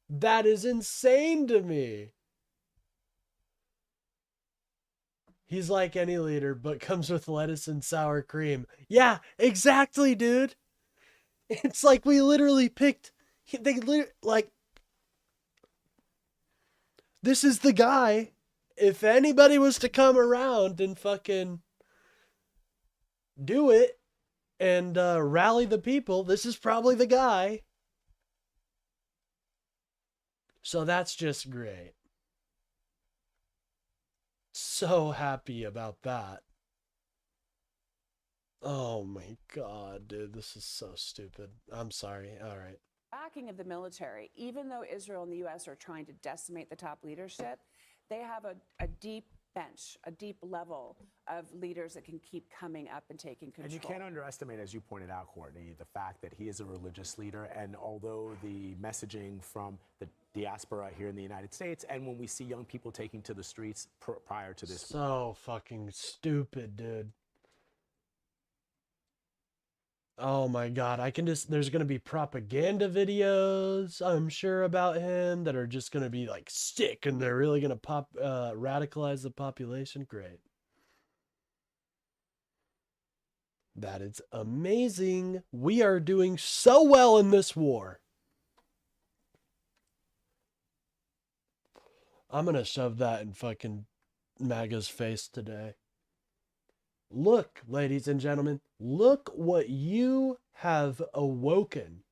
That is insane to me. He's like any leader, but comes with lettuce and sour cream. Yeah, exactly, dude. It's like we literally picked... This is the guy. If anybody was to come around and fucking do it and rally the people, this is probably the guy. So that's just great. So happy about that. Oh my God, dude, this is so stupid. I'm sorry. All right. Backing of the military, even though Israel and the U.S. are trying to decimate the top leadership, they have a deep bench, a deep level of leaders that can keep coming up and taking control. And you can't underestimate, as you pointed out, Courtney, the fact that he is a religious leader. And although the messaging from the diaspora here in the United States, and when we see young people taking to the streets prior to this. So fucking stupid, dude. Oh my God, there's going to be propaganda videos, I'm sure, about him that are just going to be like sick and they're really going to radicalize the population. Great. That is amazing. We are doing so well in this war. I'm going to shove that in fucking MAGA's face today. Look, ladies and gentlemen, look what you have awoken.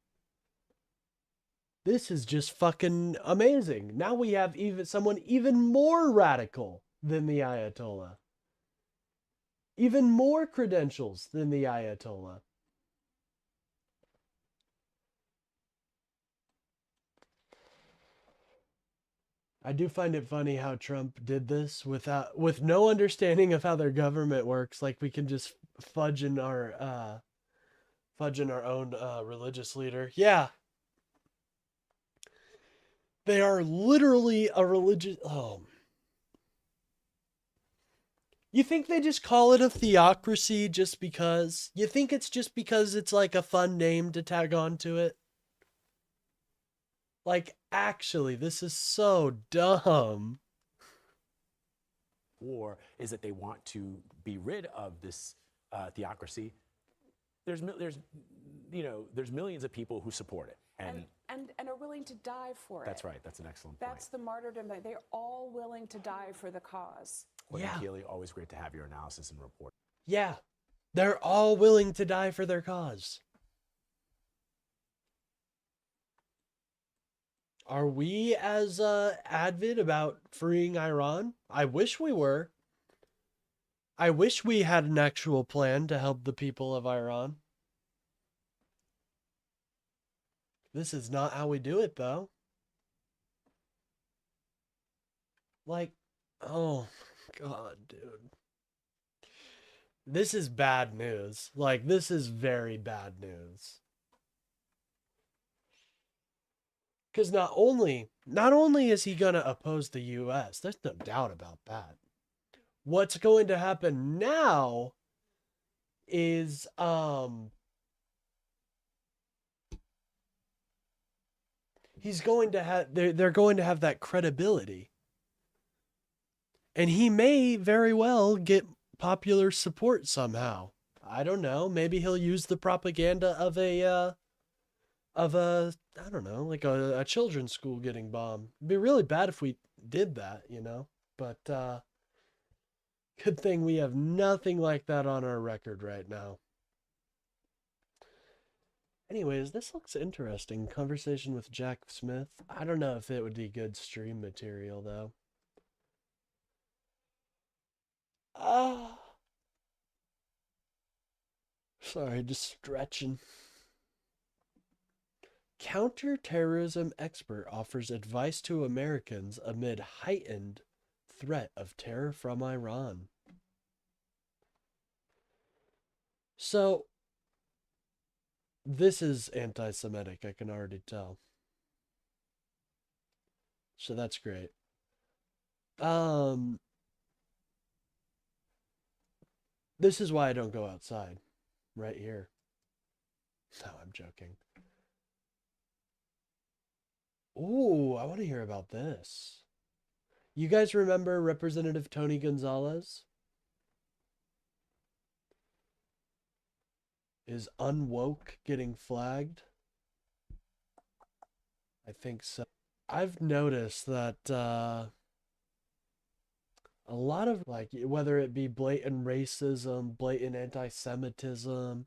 This is just fucking amazing. Now we have someone even more radical than the Ayatollah. Even more credentials than the Ayatollah. I do find it funny how Trump did this with no understanding of how their government works. Like we can just fudge in our own religious leader. Yeah, they are literally a religious. Oh, you think they just call it a theocracy just because? You think it's just because it's like a fun name to tag on to it? Like, actually, this is so dumb. Or is that they want to be rid of this theocracy? There's millions of people who support it. And are willing to die for it. That's right. That's an excellent point. That's the martyrdom. They're all willing to die for the cause. Yeah. Keeley, always great to have your analysis and report. Yeah. They're all willing to die for their cause. Are we as avid about freeing Iran? I wish we were. I wish we had an actual plan to help the people of Iran. This is not how we do it, though. Like, oh my God, dude. This is bad news. Like, this is very bad news. Because not only is he going to oppose the U.S., there's no doubt about that. What's going to happen now is he's going to have they're going to have that credibility. And he may very well get popular support somehow. I don't know. Maybe he'll use the propaganda of a I don't know, like a children's school getting bombed. It'd be really bad if we did that, you know? But good thing we have nothing like that on our record right now. Anyways, this looks interesting. Conversation with Jack Smith. I don't know if it would be good stream material though. Sorry, just stretching. Counterterrorism expert offers advice to Americans amid heightened threat of terror from Iran. So, this is anti-Semitic, I can already tell. So that's great. This is why I don't go outside. Right here. No, I'm joking. Ooh, I want to hear about this. You guys remember Representative Tony Gonzalez? Is unwoke getting flagged? I think so. I've noticed that a lot of, like, whether it be blatant racism, blatant anti-Semitism,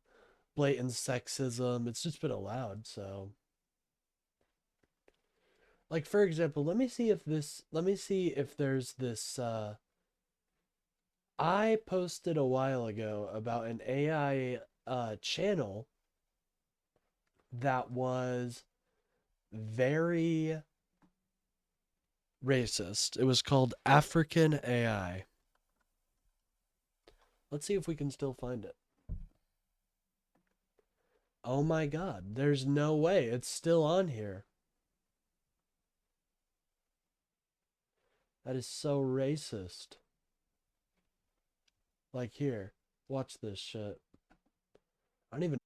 blatant sexism, it's just been allowed, so. Like, for example, let me see if there's this, I posted a while ago about an AI channel that was very racist. It was called African AI. Let's see if we can still find it. Oh my god, there's no way it's still on here. That is so racist. Like, here, watch this shit. I don't even,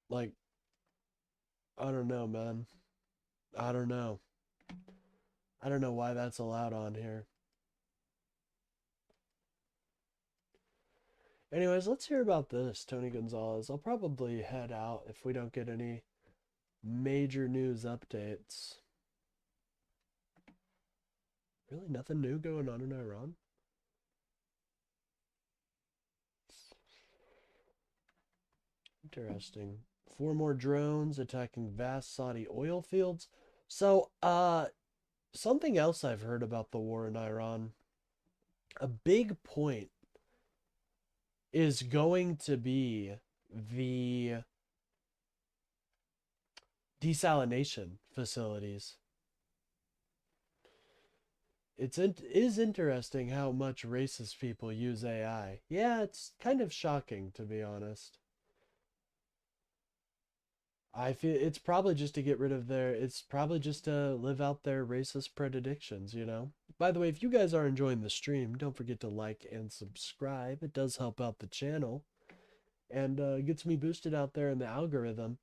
like, I don't know, man. I don't know. I don't know why that's allowed on here. Anyways, let's hear about this, Tony Gonzalez. I'll probably head out if we don't get any major news updates. Really nothing new going on in Iran? Interesting. 4 more drones attacking vast Saudi oil fields. So, something else I've heard about the war in Iran. A big point is going to be the desalination facilities. It is interesting how much racist people use AI. Yeah, it's kind of shocking, to be honest. I feel it's probably just to get rid of it's probably just to live out their racist predictions, you know? By the way, if you guys are enjoying the stream, don't forget to like and subscribe. It does help out the channel and gets me boosted out there in the algorithm.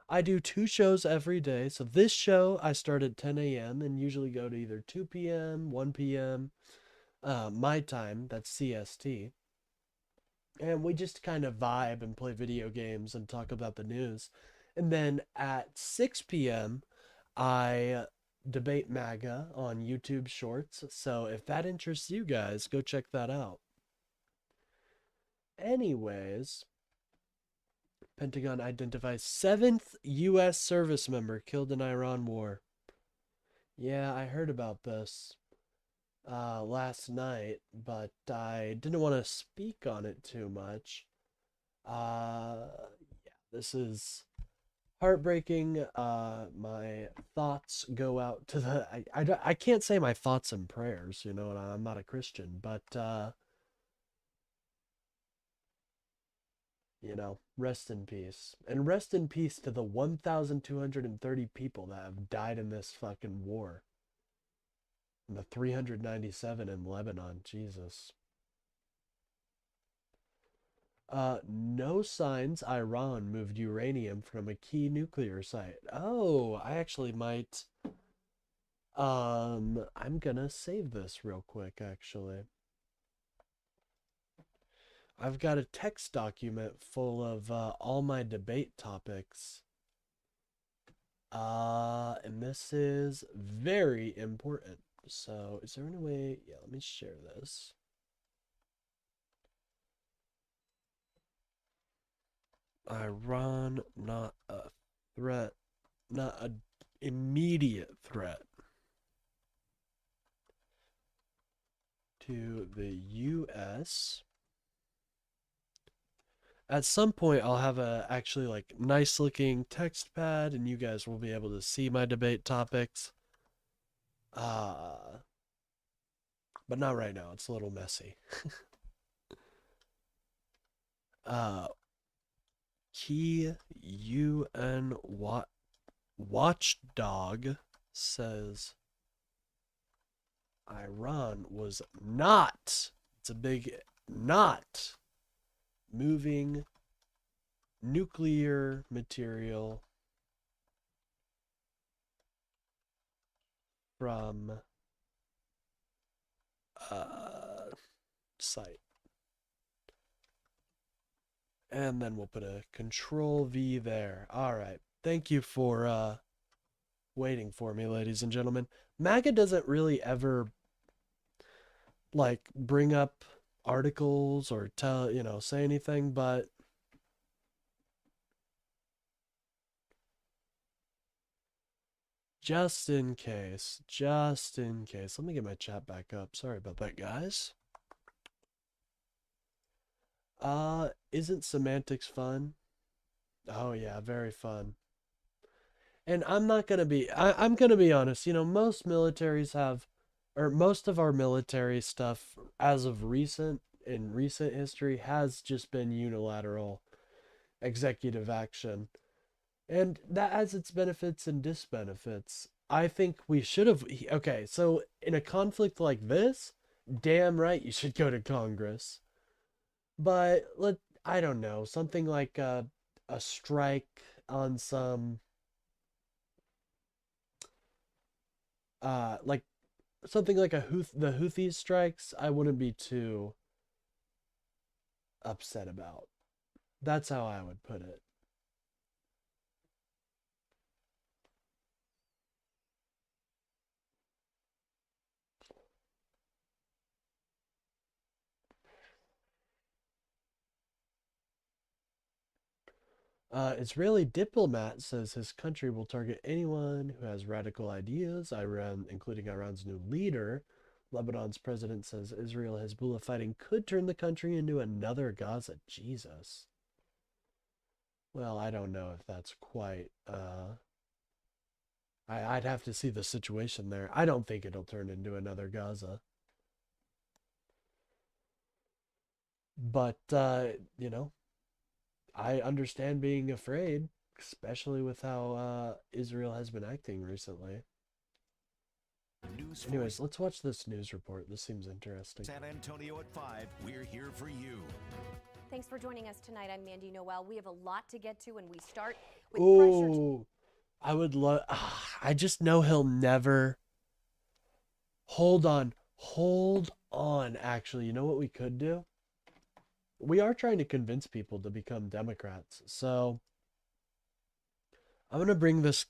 I do 2 shows every day. So this show, I start at 10 a.m. and usually go to either 2 p.m., 1 p.m., my time, that's CST. And we just kind of vibe and play video games and talk about the news. And then at 6 p.m., I debate MAGA on YouTube Shorts. So if that interests you guys, go check that out. Anyways, Pentagon identifies 7th U.S. service member killed in Iran war. Yeah, I heard about this last night, but I didn't want to speak on it too much. Yeah, this is heartbreaking. My thoughts go out to the I can't say my thoughts and prayers, you know, and I'm not a Christian, but you know, rest in peace. And rest in peace to the 1,230 people that have died in this fucking war. And the 397 in Lebanon, Jesus. No signs Iran moved uranium from a key nuclear site. Oh, I actually might I'm gonna save this real quick, actually. I've got a text document full of all my debate topics. And this is very important. So, is there any way? Yeah, let me share this. Iran, not a threat, not an immediate threat to the U.S. At some point, I'll have a actually like nice looking text pad, and you guys will be able to see my debate topics. But not right now. It's a little messy. Key UN watchdog says Iran was not, it's a big not, moving nuclear material from site. And then we'll put a control V there. All right. Thank you for waiting for me, ladies and gentlemen. MAGA doesn't really ever like bring up articles or tell, say anything, but just in case, let me get my chat back up. Sorry about that, guys. Isn't semantics fun? Oh yeah, very fun. And I'm not gonna be, I'm gonna be honest, most militaries have, or most of our military stuff as of recent history has just been unilateral executive action. And that has its benefits and disbenefits. I think we should have, okay, so in a conflict like this, damn right you should go to Congress. But I don't know, something like a strike on some like something like the Houthis strikes, I wouldn't be too upset about. That's how I would put it. Israeli diplomat says his country will target anyone who has radical ideas, Iran, including Iran's new leader. Lebanon's president says Israel Hezbollah fighting could turn the country into another Gaza. Jesus. Well, I don't know if that's quite, I'd have to see the situation there. I don't think it'll turn into another Gaza. But, I understand being afraid, especially with how Israel has been acting recently. Anyways, let's watch this news report. This seems interesting. San Antonio at 5. We're here for you. Thanks for joining us tonight. I'm Mandy Noel. We have a lot to get to, and we start with Ooh, I would love. I just know he'll never. Hold on. Actually, you know what we could do? We are trying to convince people to become Democrats. So I'm gonna bring this.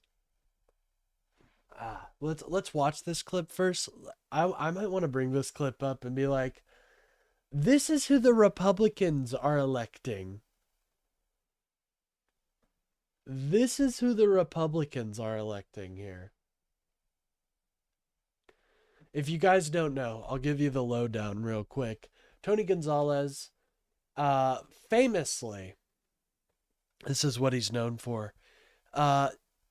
Let's watch this clip first. I might want to bring this clip up and be like, this is who the Republicans are electing. This is who the Republicans are electing here. If you guys don't know, I'll give you the lowdown real quick. Tony Gonzalez, famously, this is what he's known for.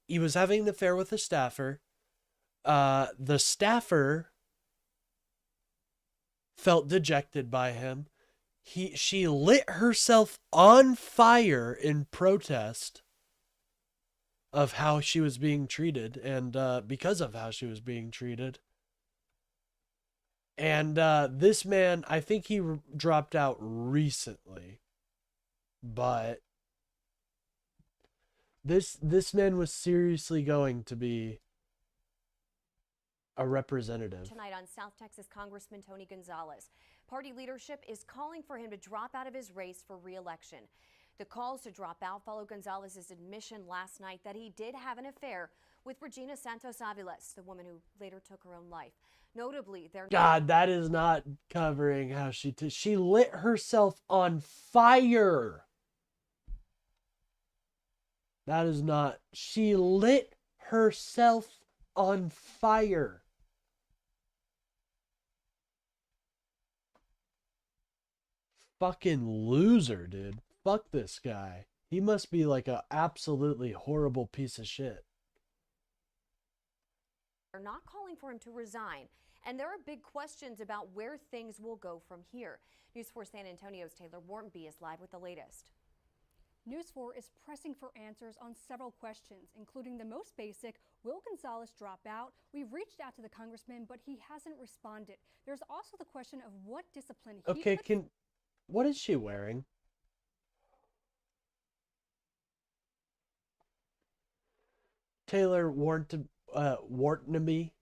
He was having an affair with a staffer. The staffer felt dejected by him. She lit herself on fire in protest of how she was being treated, and because of how she was being treated. And this man, I think he dropped out recently, but this man was seriously going to be a representative. Tonight on South Texas Congressman Tony Gonzalez. Party leadership is calling for him to drop out of his race for re-election. The calls to drop out follow Gonzalez's admission last night that he did have an affair with Regina Santos Aviles, the woman who later took her own life. Notably, God, that is not covering how she lit herself on fire. That is not. She lit herself on fire. Fucking loser, dude. Fuck this guy. He must be like a absolutely horrible piece of shit. They're not calling for him to resign, and there are big questions about where things will go from here. News 4 San Antonio's Taylor Warrenby is live with the latest. News 4 is pressing for answers on several questions, including the most basic, will Gonzalez drop out? We've reached out to the congressman, but he hasn't responded. There's also the question of what discipline he Okay, what is she wearing? Taylor Warrenby.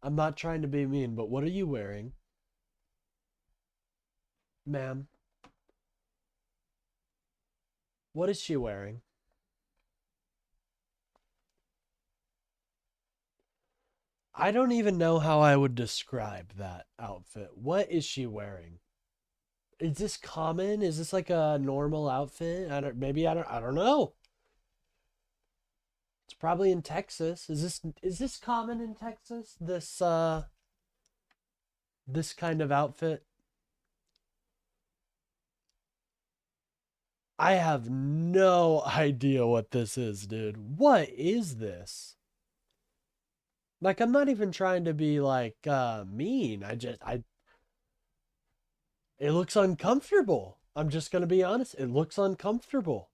I'm not trying to be mean, but what are you wearing? Ma'am. What is she wearing? I don't even know how I would describe that outfit. What is she wearing? Is this common? Is this like a normal outfit? I don't know. It's probably in Texas. Is this common in Texas? This kind of outfit? I have no idea what this is, dude. What is this? Like, I'm not even trying to be like mean. It looks uncomfortable. I'm just going to be honest. It looks uncomfortable.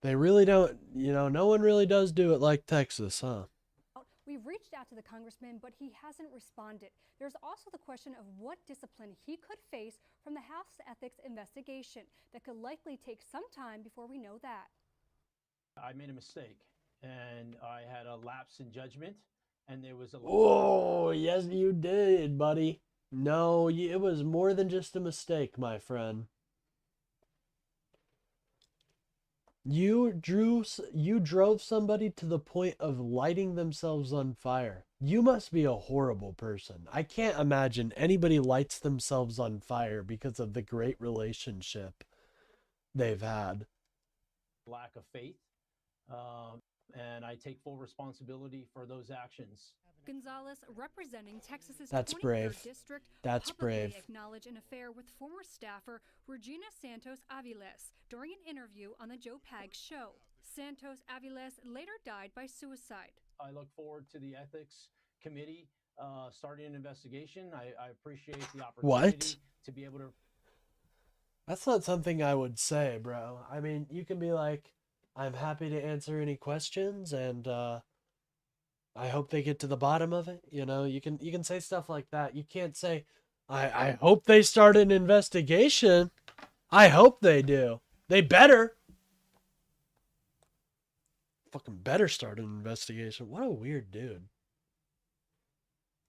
They really don't, no one really does do it like Texas, huh? We've reached out to the congressman, but he hasn't responded. There's also the question of what discipline he could face from the House Ethics investigation that could likely take some time before we know that. I made a mistake, and I had a lapse in judgment, and there was a... Oh, yes, you did, buddy. No, it was more than just a mistake, my friend. You drove somebody to the point of lighting themselves on fire. You must be a horrible person. I can't imagine anybody lights themselves on fire because of the great relationship they've had. Lack of faith, and I take full responsibility for those actions. Gonzalez, representing Texas's That's 23rd brave. district, That's publicly brave. acknowledged an affair with former staffer Regina Santos Aviles during an interview on the Joe Pags show. Santos Aviles later died by suicide. I look forward to the ethics committee starting an investigation. I appreciate the opportunity to be able to... That's not something I would say, bro. I mean, you can be like, I'm happy to answer any questions, and I hope they get to the bottom of it. You can say stuff like that. You can't say, I hope they start an investigation. I hope they do. They better. Fucking better start an investigation. What a weird dude.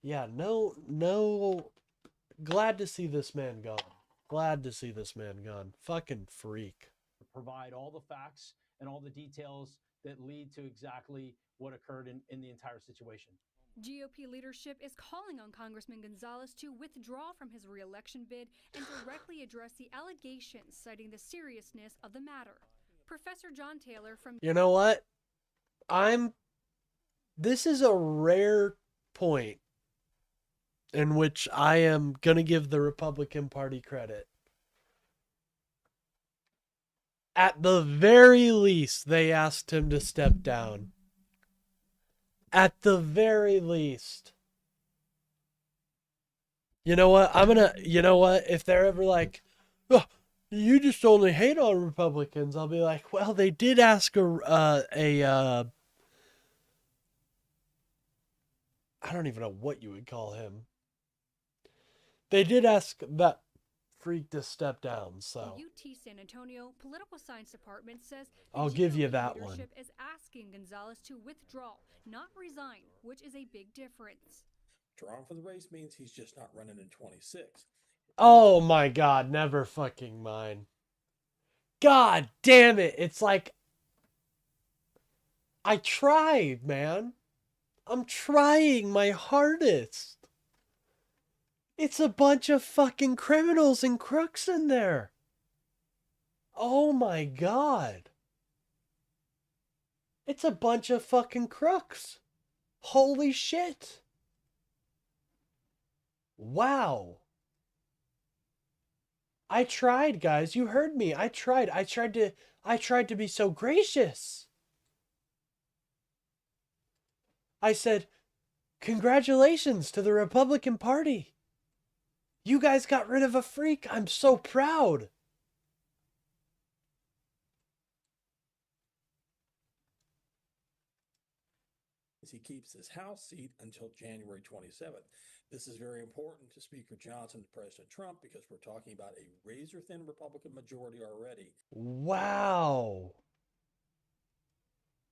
Yeah, no. Glad to see this man gone. Glad to see this man gone. Fucking freak. Provide all the facts and all the details that lead to exactly what occurred in the entire situation. GOP leadership is calling on Congressman Gonzalez to withdraw from his re-election bid and directly address the allegations, citing the seriousness of the matter. Professor John Taylor from... You know what? This is a rare point in which I am going to give the Republican Party credit. At the very least, they asked him to step down. At the very least. You know what? If they're ever like, oh, you just only hate on Republicans, I'll be like, well, they did ask I don't even know what you would call him. They did ask that freak to step down, so. The UT San Antonio Political Science Department says the I'll give you GOP that one. leadership is asking Gonzalez to withdraw, not resign, which is a big difference. Withdrawing from the race means he's just not running in 26. Oh my god, never fucking mind. God damn it. It's like, I tried, man. I'm trying my hardest. It's a bunch of fucking criminals and crooks in there. Oh my god. It's a bunch of fucking crooks. Holy shit. Wow. I tried, guys. You heard me. I tried. I tried to be so gracious. I said, congratulations to the Republican Party. You guys got rid of a freak. I'm so proud. He keeps his House seat until January 27th. This is very important to Speaker Johnson and President Trump because we're talking about a razor-thin Republican majority already. Wow.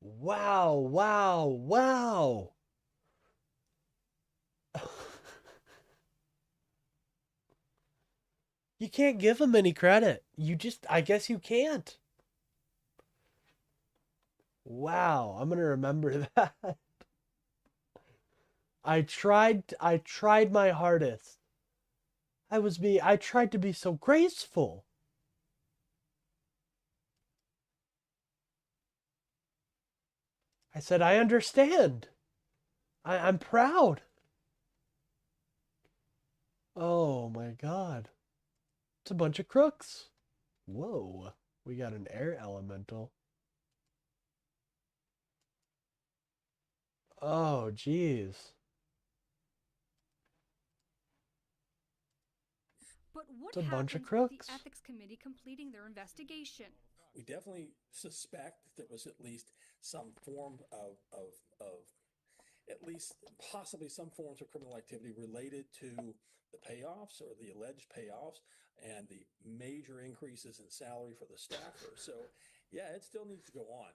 Wow, wow, wow. You can't give him any credit. I guess you can't. Wow, I'm gonna remember that. I tried my hardest. I tried to be so graceful. I said, I understand. I'm proud. Oh my god. It's a bunch of crooks. Whoa. We got an air elemental. Oh, jeez. But what It's a bunch of happens with crooks. the ethics committee completing their investigation? We definitely suspect that there was at least some form of at least possibly some forms of criminal activity related to the payoffs or the alleged payoffs and the major increases in salary for the staffers. So, yeah, it still needs to go on.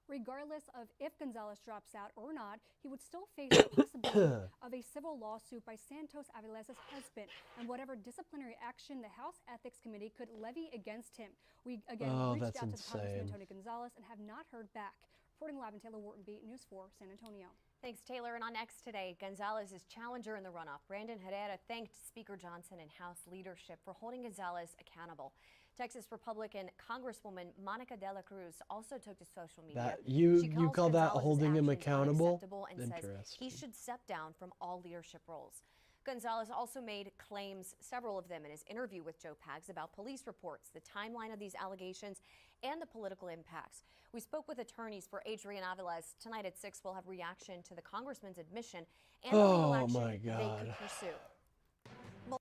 Regardless of if Gonzalez drops out or not, he would still face the possibility of a civil lawsuit by Santos Aviles' husband and whatever disciplinary action the House Ethics Committee could levy against him. We again reached out to Congressman Tony Gonzalez and have not heard back. Reporting live in Taylor Wharton Beat News 4 San Antonio. Thanks, Taylor. And on X today, Gonzalez's challenger in the runoff, Brandon Herrera, thanked Speaker Johnson and House leadership for holding Gonzalez accountable. Texas Republican Congresswoman Monica De La Cruz also took to social media. You call that holding him accountable? And says he should step down from all leadership roles. Gonzalez also made claims, several of them, in his interview with Joe Pags about police reports, the timeline of these allegations, and the political impacts. We spoke with attorneys for Adrian Aviles. Tonight at 6, we'll have reaction to the congressman's admission and the legal action they could pursue.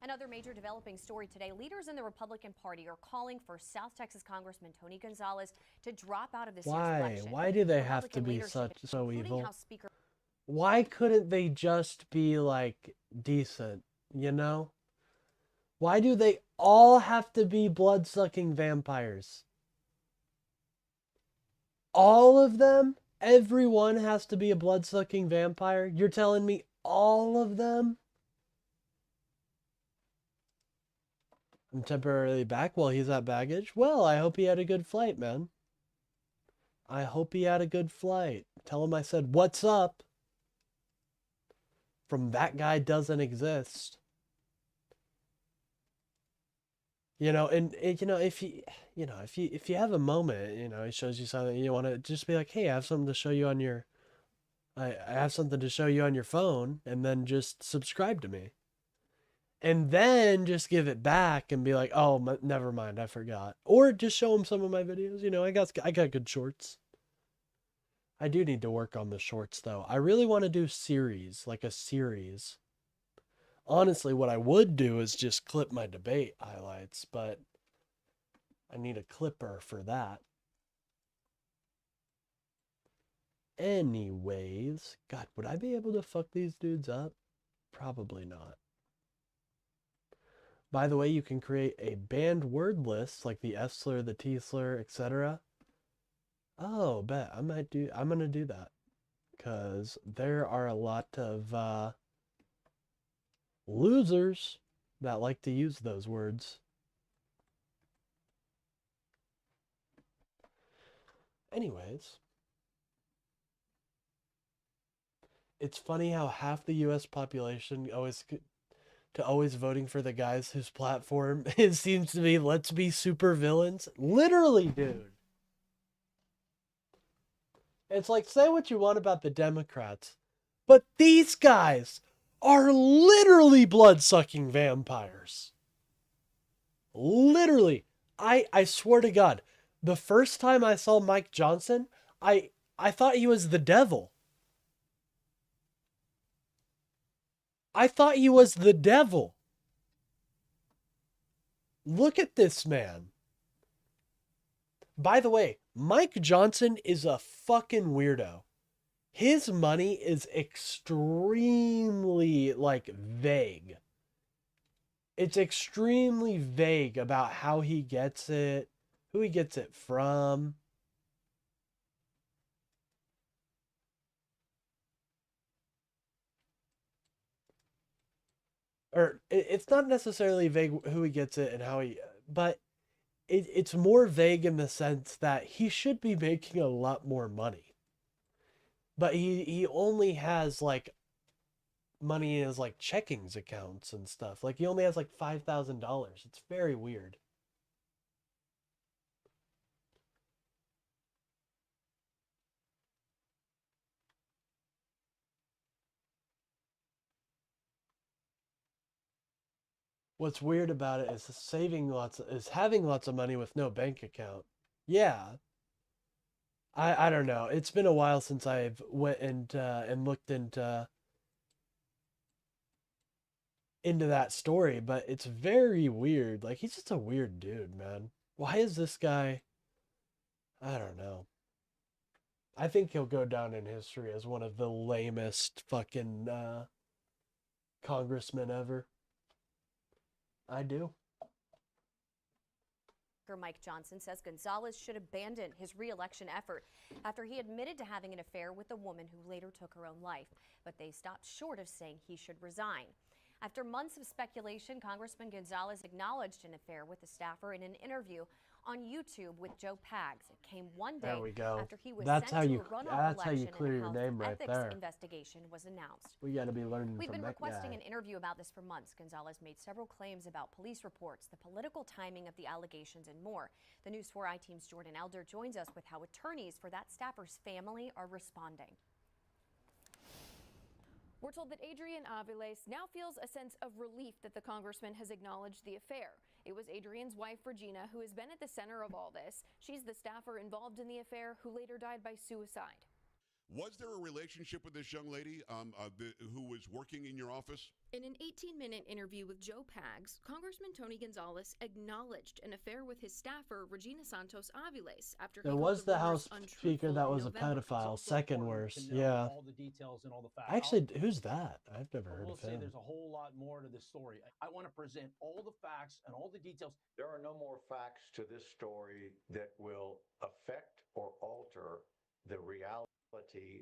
Another major developing story today. Leaders in the Republican Party are calling for South Texas Congressman Tony Gonzalez to drop out of this year's election. Why do they have to be so evil? Why couldn't they just be like decent, you know? Why do they all have to be blood-sucking vampires? All of them? Everyone has to be a blood-sucking vampire? You're telling me all of them? I'm temporarily back while he's at baggage. Well, I hope he had a good flight, man. I hope he had a good flight. Tell him I said, what's up? From that guy doesn't exist. You know, and you know, if you have a moment, you know, he shows you something, you want to just be like, hey, I have something to show you on your, I have something to show you on your phone, and then just subscribe to me. And then just give it back and be like, oh, never mind, I forgot. Or just show him some of my videos. You know, I got good shorts. I do need to work on the shorts, though. I really want to do series, like a series. Honestly, what I would do is just clip my debate highlights, but I need a clipper for that. Anyways, God, would I be able to fuck these dudes up? Probably not. By the way, you can create a banned word list like the S slur, the T slur, etc. Oh, bet I'm gonna do that. Because there are a lot of losers that like to use those words. Anyways, it's funny how half the US population always voting for the guys whose platform it seems to be let's be super villains. Literally, dude. It's like, say what you want about the Democrats, but these guys are literally blood-sucking vampires. Literally. I swear to God, the first time I saw Mike Johnson, I thought he was the devil. I thought he was the devil. Look at this man. By the way, Mike Johnson is a fucking weirdo. His money is extremely, like, vague. It's extremely vague about how he gets it, who he gets it from. Or it's not necessarily vague who he gets it and how he, but it's more vague in the sense that he should be making a lot more money. But he only has like money in his like checkings accounts and stuff. Like he only has like $5,000. It's very weird. What's weird about it is having lots of money with no bank account. Yeah. I don't know. It's been a while since I've went and looked into that story, but it's very weird. Like he's just a weird dude, man. Why is this guy? I don't know. I think he'll go down in history as one of the lamest fucking congressmen ever. I do. Mike Johnson says Gonzalez should abandon his re-election effort after he admitted to having an affair with a woman who later took her own life, but they stopped short of saying he should resign. After months of speculation, Congressman Gonzalez acknowledged an affair with a staffer in an interview on YouTube with Joe Pags. It came one day after he was sent to a runoff election and a health ethics investigation was announced. We got to be learning We've from been that requesting guy. an interview about this for months. Gonzalez made several claims about police reports, the political timing of the allegations, and more. The News 4 I-Team's Jordan Elder joins us with how attorneys for that staffer's family are responding. We're told that Adrian Aviles now feels a sense of relief that the congressman has acknowledged the affair. It was Adrian's wife, Regina, who has been at the center of all this. She's the staffer involved in the affair who later died by suicide. Was there a relationship with this young lady who was working in your office? In an 18-minute interview with Joe Pags, Congressman Tony Gonzalez acknowledged an affair with his staffer, Regina Santos Aviles, after There was the House Speaker that was a pedophile, second worst. Yeah. All the details and all the facts. Actually, who's that? I've never heard of Say him. there's a whole lot more to this story. I want to present all the facts and all the details. There are no more facts to this story that will affect or alter the reality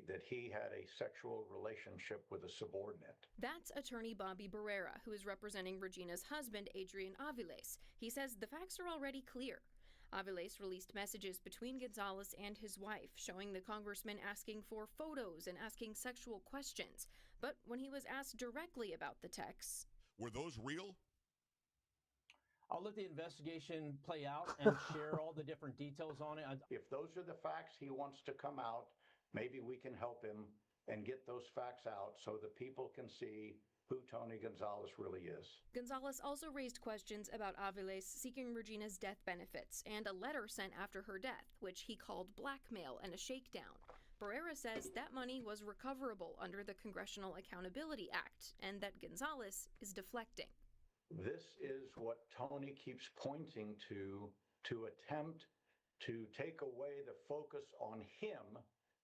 that he had a sexual relationship with a subordinate. That's attorney Bobby Barrera, who is representing Regina's husband, Adrian Aviles. He says the facts are already clear. Aviles released messages between Gonzalez and his wife, showing the congressman asking for photos and asking sexual questions. But when he was asked directly about the texts, were those real? I'll let the investigation play out and share all the different details on it. If those are the facts he wants to come out, maybe we can help him and get those facts out so that people can see who Tony Gonzalez really is. Gonzalez also raised questions about Aviles seeking Regina's death benefits and a letter sent after her death, which he called blackmail and a shakedown. Barrera says that money was recoverable under the Congressional Accountability Act and that Gonzalez is deflecting. This is what Tony keeps pointing to attempt to take away the focus on him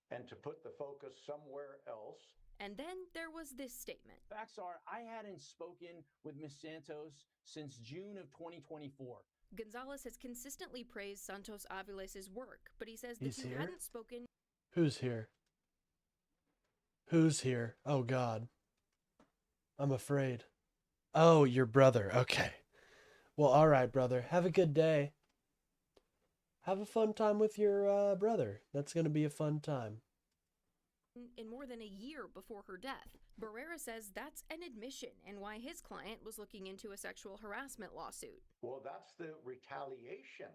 and to put the focus somewhere else. And then there was this statement. Facts are, I hadn't spoken with Ms. Santos since June of 2024. Gonzalez has consistently praised Santos Aviles' work, but he says the He's two here? hadn't spoken. Who's here? Who's here? Oh, God. I'm afraid. Oh, your brother. Okay. Well, all right, brother. Have a good day. Have a fun time with your brother. That's going to be a fun time. In more than a year before her death. Barrera says that's an admission and why his client was looking into a sexual harassment lawsuit. Well, that's the retaliation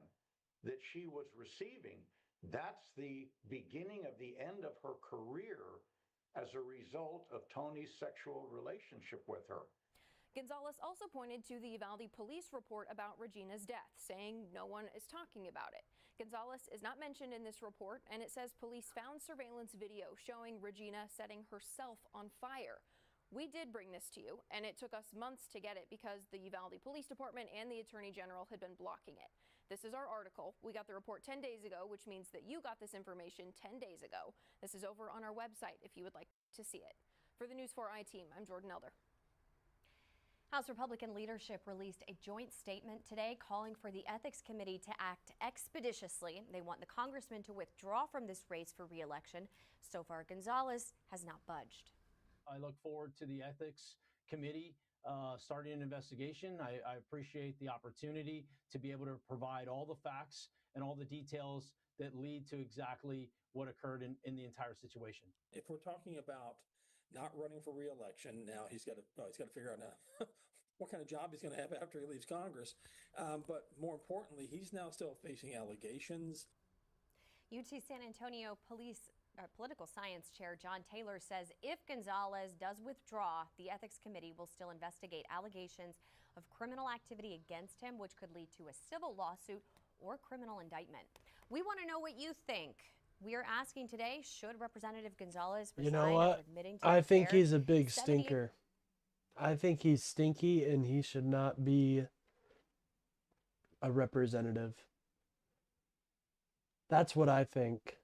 that she was receiving. That's the beginning of the end of her career as a result of Tony's sexual relationship with her. Gonzalez also pointed to the Uvalde police report about Regina's death, saying no one is talking about it. Gonzalez is not mentioned in this report, and it says police found surveillance video showing Regina setting herself on fire. We did bring this to you, and it took us months to get it because the Uvalde Police Department and the Attorney General had been blocking it. This is our article. We got the report 10 days ago, which means that you got this information 10 days ago. This is over on our website if you would like to see it. For the News 4i team, I'm Jordan Elder. House Republican leadership released a joint statement today calling for the Ethics Committee to act expeditiously. They want the congressman to withdraw from this race for re-election. So far, Gonzalez has not budged. I look forward to the Ethics Committee starting an investigation. I appreciate the opportunity to be able to provide all the facts and all the details that lead to exactly what occurred in the entire situation. If we're talking about not running for re-election, now he's got to figure out what kind of job he's going to have after he leaves Congress. But more importantly, he's now still facing allegations. UT San Antonio Political Science Chair John Taylor says if Gonzalez does withdraw, the Ethics Committee will still investigate allegations of criminal activity against him, which could lead to a civil lawsuit or criminal indictment. We want to know what you think. We are asking today, should Representative Gonzalez resign You know what? after admitting to I an think affair? he's a big stinker. I think he's stinky and he should not be a representative. That's what I think.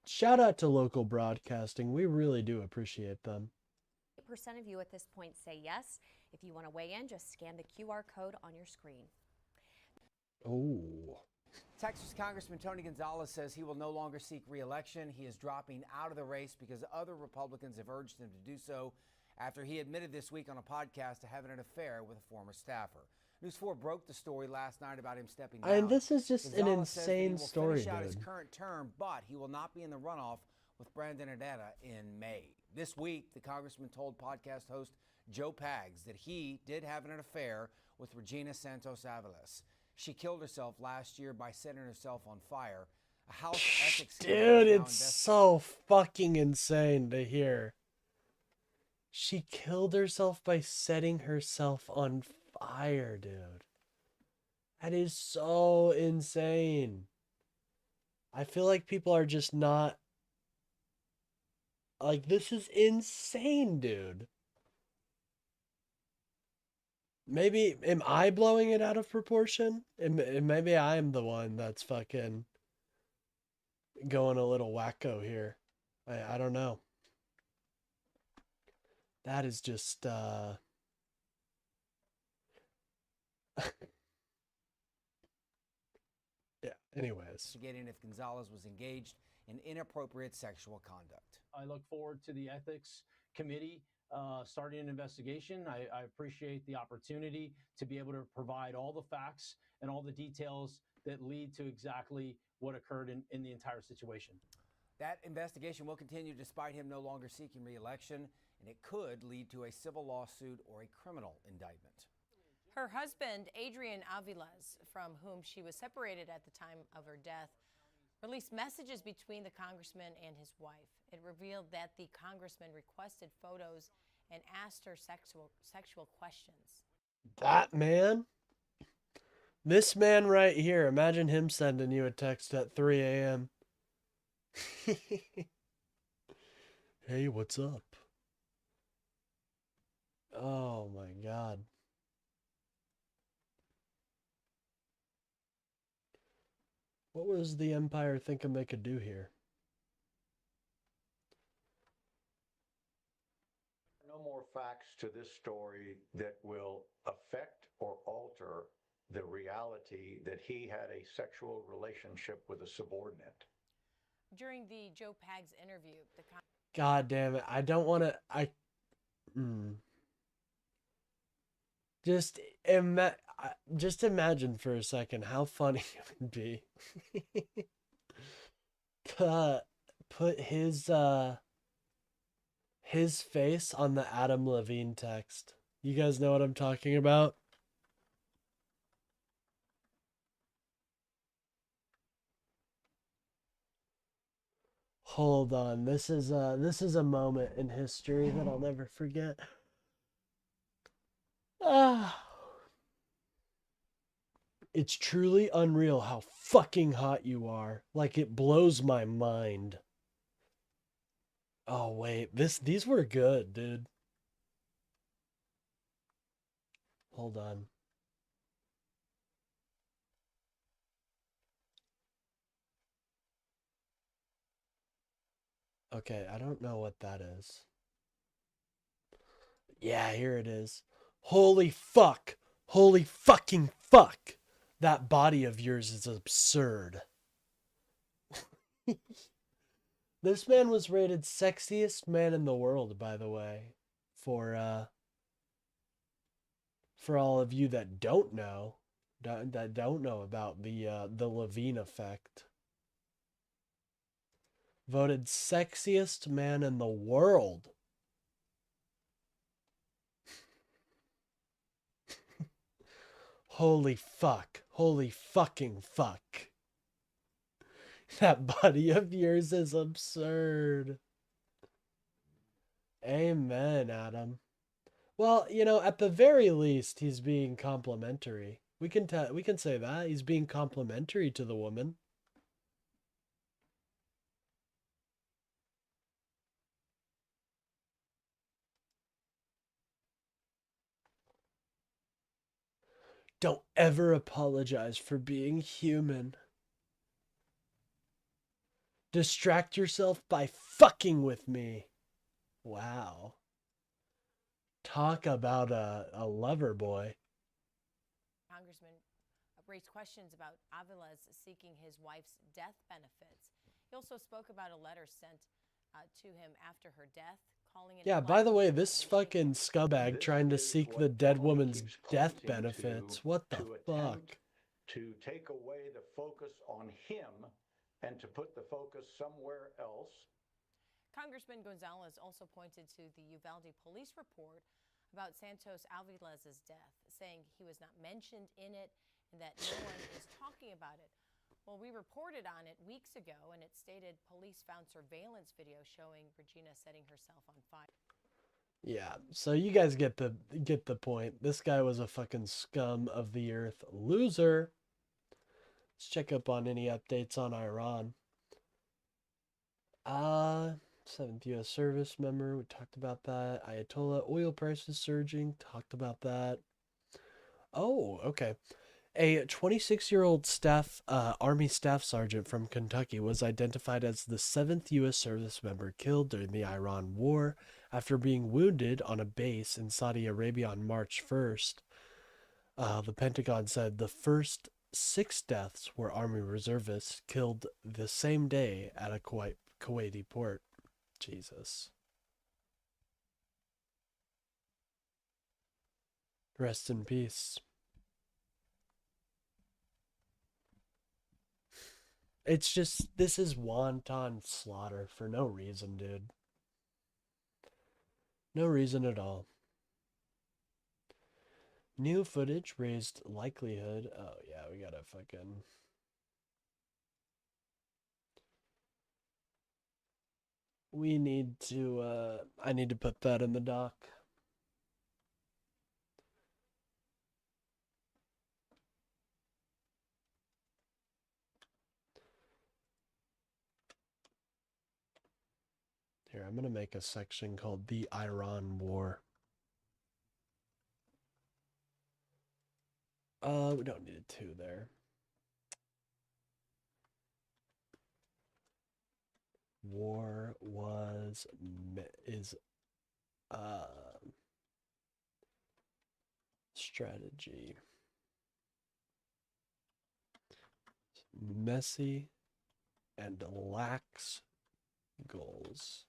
Shout out to local broadcasting. We really do appreciate them. 8% of you at this point say yes. If you want to weigh in, just scan the QR code on your screen. Oh. Texas Congressman Tony Gonzalez says he will no longer seek re-election. He is dropping out of the race because other Republicans have urged him to do so after he admitted this week on a podcast to having an affair with a former staffer. News 4 broke the story last night about him stepping down. And this is just Gonzalez an says that he insane will story, finish out his dude. current term, but he will not be in the runoff with Brandon Ardetta in May. This week, the congressman told podcast host Joe Pags that he did have an affair with Regina Santos Aviles. She killed herself last year by setting herself on fire. A House ethics Dude, it's so fucking insane to hear. She killed herself by setting herself on fire, dude. That is so insane. I feel like people are just not... Like, this is insane, dude. Maybe, am I blowing it out of proportion? And maybe I'm the one that's fucking going a little wacko here. I don't know. That is just, yeah, anyways. Investigating if Gonzalez was engaged in inappropriate sexual conduct. I look forward to the Ethics Committee starting an investigation. I appreciate the opportunity to be able to provide all the facts and all the details that lead to exactly what occurred in the entire situation. That investigation will continue despite him no longer seeking re-election, and it could lead to a civil lawsuit or a criminal indictment. Her husband, Adrian Aviles, from whom she was separated at the time of her death, released messages between the congressman and his wife. It revealed that the congressman requested photos and asked her sexual questions. That man? This man right here, imagine him sending you a text at 3 a.m. Hey, what's up? Oh my God. What was the Empire thinking they could do here? facts to this story that will affect or alter the reality that he had a sexual relationship with a subordinate. During the Joe Pags interview, the God damn it. I don't want to. Just, just imagine for a second how funny it would be. Put his face on the Adam Levine text. You guys know what I'm talking about? Hold on. This is a moment in history that I'll never forget. Ah. It's truly unreal how fucking hot you are. Like, it blows my mind. Oh wait, these were good, dude. Hold on. Okay, I don't know what that is. Yeah, here it is. Holy fuck. Holy fucking fuck. That body of yours is absurd. This man was rated sexiest man in the world, by the way. For all of you that don't know, that don't know about the Levine effect. Voted sexiest man in the world. Holy fuck. Holy fucking fuck. That body of yours is absurd. Amen, Adam. Well, you know, at the very least, he's being complimentary. We can say that. He's being complimentary to the woman. Don't ever apologize for being human. Distract yourself by fucking with me. Wow. Talk about a lover boy. Congressman raised questions about Aviles seeking his wife's death benefits. He also spoke about a letter sent to him after her death, calling it. Yeah, by the way, this fucking scumbag trying to seek the dead woman's death benefits. What the fuck? To take away the focus on him and to put the focus somewhere else. Congressman Gonzalez also pointed to the Uvalde police report about Santos Aviles' death, saying he was not mentioned in it and that no one is talking about it. Well, we reported on it weeks ago, and it stated police found surveillance video showing Regina setting herself on fire. Yeah, so you guys get the point. This guy was a fucking scum of the earth loser. Let's check up on any updates on Iran. 7th U.S. service member, we talked about that. Ayatollah, oil prices surging, talked about that. Oh, okay. A 26-year-old Army staff sergeant from Kentucky was identified as the 7th U.S. service member killed during the Iran war after being wounded on a base in Saudi Arabia on March 1st. The Pentagon said the first 6 deaths were Army reservists killed the same day at a Kuwaiti port. Jesus. Rest in peace. It's just, this is wanton slaughter for no reason, dude. No reason at all. New footage raised likelihood. Oh, yeah, we gotta fucking... We need to, I need to put that in the doc. Here, I'm gonna make a section called The Iran War. We don't need a 2 there. War is strategy. Messy and lacks goals.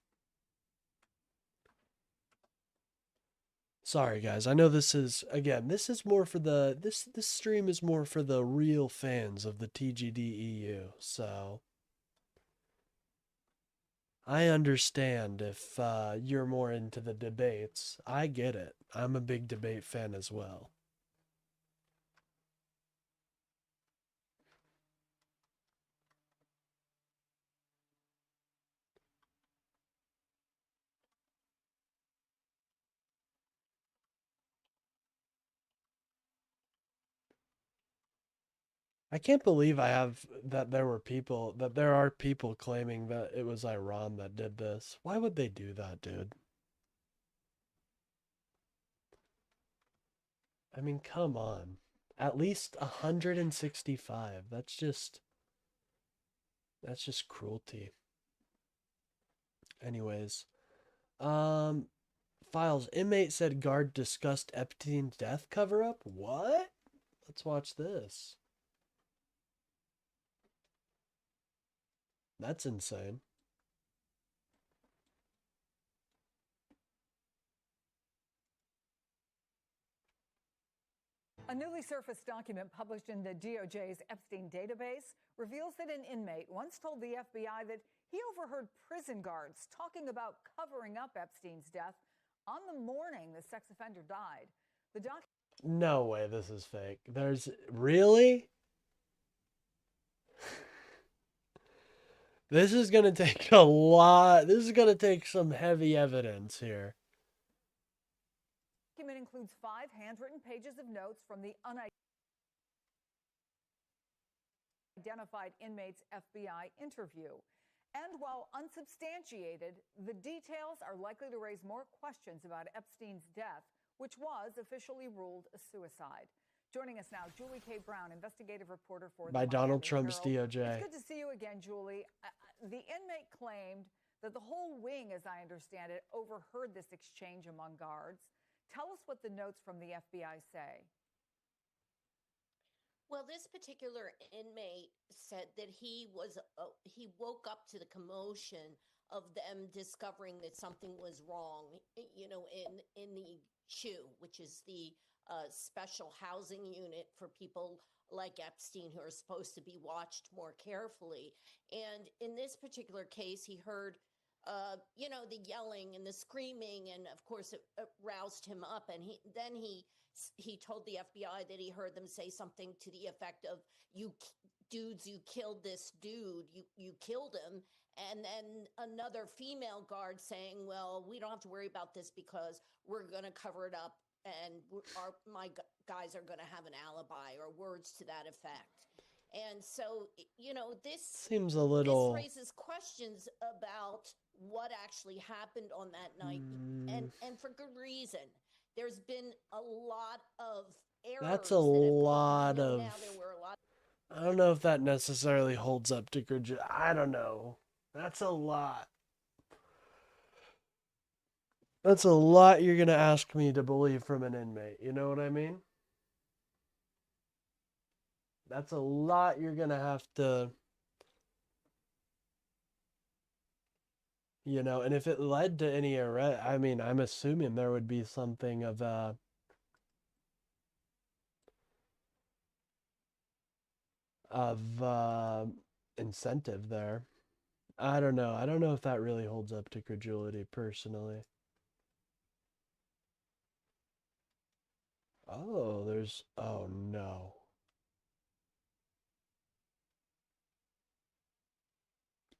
Sorry guys, I know this is more for the this stream is more for the real fans of the TGDEU, so I understand if you're more into the debates. I get it. I'm a big debate fan as well. I can't believe there are people claiming that it was Iran that did this. Why would they do that, dude? I mean, come on. At least 165. That's just cruelty. Anyways, files. Inmate said guard discussed Epstein's death cover-up. What? Let's watch this. That's insane. A newly surfaced document published in the DOJ's Epstein database reveals that an inmate once told the FBI that he overheard prison guards talking about covering up Epstein's death on the morning the sex offender died. The No way this is fake. Really? This is going to take a lot. This is going to take some heavy evidence here. The document includes 5 handwritten pages of notes from the unidentified inmate's FBI interview. And while unsubstantiated, the details are likely to raise more questions about Epstein's death, which was officially ruled a suicide. Joining us now, Julie K. Brown, investigative reporter for By the Donald Miami Trump's Herald. DOJ. It's good to see you again, Julie. The inmate claimed that the whole wing, as I understand it, overheard this exchange among guards. Tell us what the notes from the FBI say. Well, this particular inmate said that he woke up to the commotion of them discovering that something was wrong, in the CHU, which is the special housing unit for people like Epstein who are supposed to be watched more carefully. And in this particular case, he heard the yelling and the screaming, and of course it roused him up. And he told the FBI that he heard them say something to the effect of, "You dudes, you killed this dude, you killed him." And then another female guard saying, "Well, we don't have to worry about this because we're going to cover it up, and my guys are going to have an alibi," or words to that effect. And so, this seems a little. This raises questions about what actually happened on that night, and for good reason. There's been a lot of errors. That's a lot of. I don't know if that necessarily holds up to credulity. I don't know. That's a lot. That's a lot you're going to ask me to believe from an inmate. You know what I mean? That's a lot you're going to have to, and if it led to any arrest, I mean, I'm assuming there would be something of incentive there. I don't know. I don't know if that really holds up to credulity personally. Oh, oh no.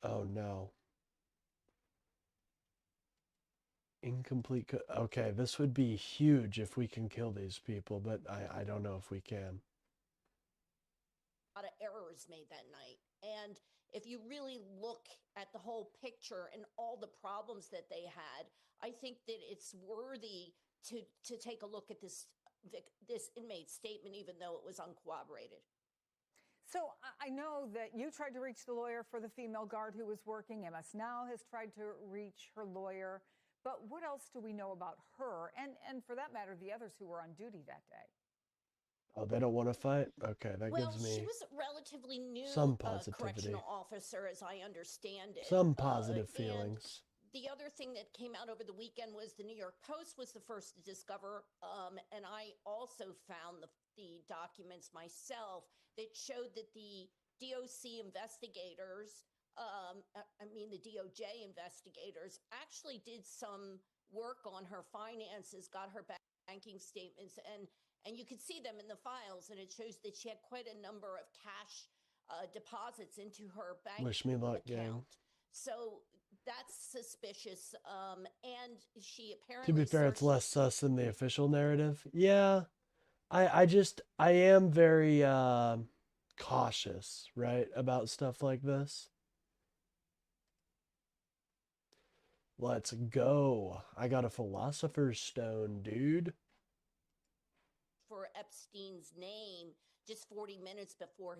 Oh no. Incomplete. Okay, this would be huge if we can kill these people, but I don't know if we can. A lot of errors made that night. And if you really look at the whole picture and all the problems that they had, I think that it's worthy to take a look at this inmate's statement, even though it was uncorroborated. So I know that you tried to reach the lawyer for the female guard who was working. MS Now has tried to reach her lawyer. But what else do we know about her and for that matter, the others who were on duty that day? Oh, they don't want to fight? Okay, that Well, gives she me was a relatively new some positivity. correctional officer, as I understand it. Some positive And feelings. the other thing that came out over the weekend was the New York Post was the first to discover, and I also found the documents myself that showed that the DOC investigators, the DOJ investigators, actually did some work on her finances, got her banking statements, and you could see them in the files, and it shows that she had quite a number of cash deposits into her bank Wish me luck, account. gang. So that's suspicious. And she To apparently be fair, it's searched. less sus than the official narrative. Yeah, I am very cautious, right, about stuff like this. Let's go. I got a philosopher's stone, dude. For Epstein's name just 40 minutes before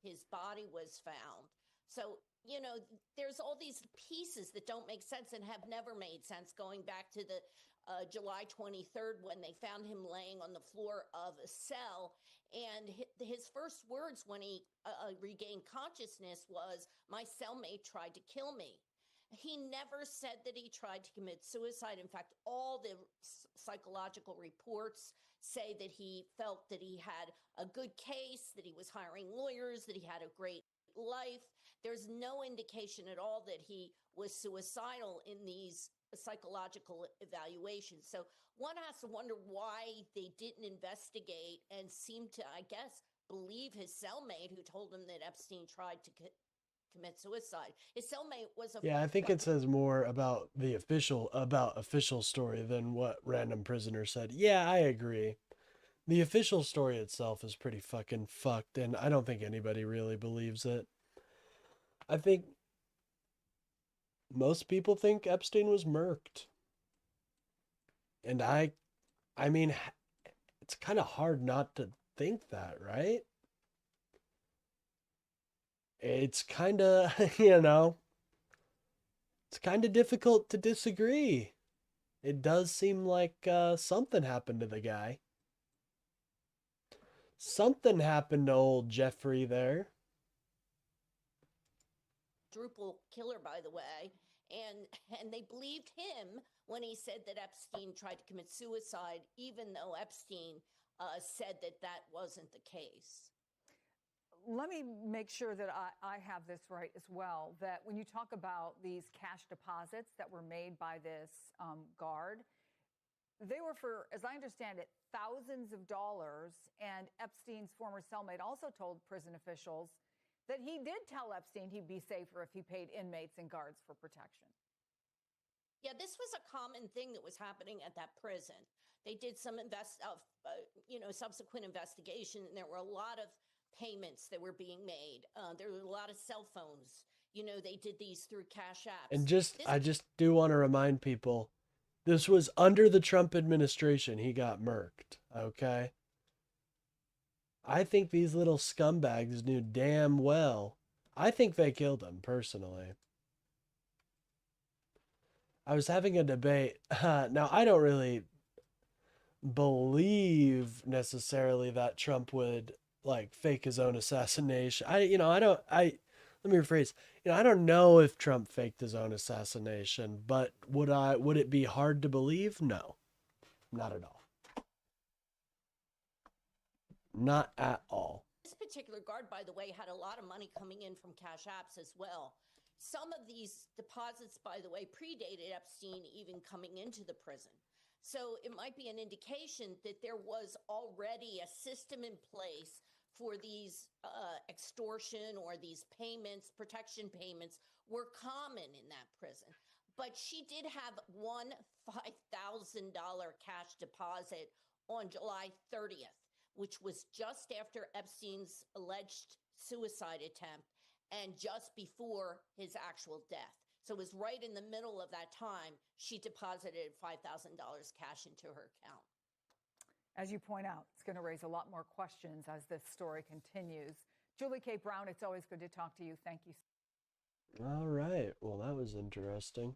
his body was found. So, there's all these pieces that don't make sense and have never made sense, going back to the July 23rd when they found him laying on the floor of a cell. And his first words when he regained consciousness was, "My cellmate tried to kill me." He never said that he tried to commit suicide. In fact, all the psychological reports say that he felt that he had a good case, that he was hiring lawyers, that he had a great life. There's no indication at all that he was suicidal in these psychological evaluations. So one has to wonder why they didn't investigate and seem to, I guess, believe his cellmate who told him that Epstein tried to commit suicide. His cellmate was a Yeah, I think it says more about the official story than what random prisoner said. Yeah, I agree. The official story itself is pretty fucking fucked, and I don't think anybody really believes it. I think most people think Epstein was murked. And I mean, it's kind of hard not to think that, right? It's kind of, it's kind of difficult to disagree. It does seem like something happened to the guy. Something happened to old Jeffrey there. Quadruple killer, by the way, and they believed him when he said that Epstein tried to commit suicide, even though Epstein said that that wasn't the case. Let me make sure that I have this right as well, that when you talk about these cash deposits that were made by this guard, they were for, as I understand it, thousands of dollars. And Epstein's former cellmate also told prison officials that he did tell Epstein he'd be safer if he paid inmates and guards for protection. Yeah, this was a common thing that was happening at that prison. They did some subsequent investigation, and there were a lot of payments that were being made. There were a lot of cell phones. They did these through cash apps. And I just do want to remind people, this was under the Trump administration he got murked, okay? I think these little scumbags knew damn well. I think they killed him, personally. I was having a debate. Now, I don't really believe necessarily that Trump would fake his own assassination. Let me rephrase. I don't know if Trump faked his own assassination, but would it be hard to believe? No. Not at all. Not at all. This particular guard, by the way, had a lot of money coming in from cash apps as well. Some of these deposits, by the way, predated Epstein even coming into the prison. So it might be an indication that there was already a system in place for these extortion or these payments, protection payments, were common in that prison. But she did have one $5,000 cash deposit on July 30th, which was just after Epstein's alleged suicide attempt and just before his actual death. So it was right in the middle of that time she deposited $5,000 cash into her account. As you point out, it's going to raise a lot more questions as this story continues. Julie K. Brown, it's always good to talk to you. Thank you. All right. Well, that was interesting.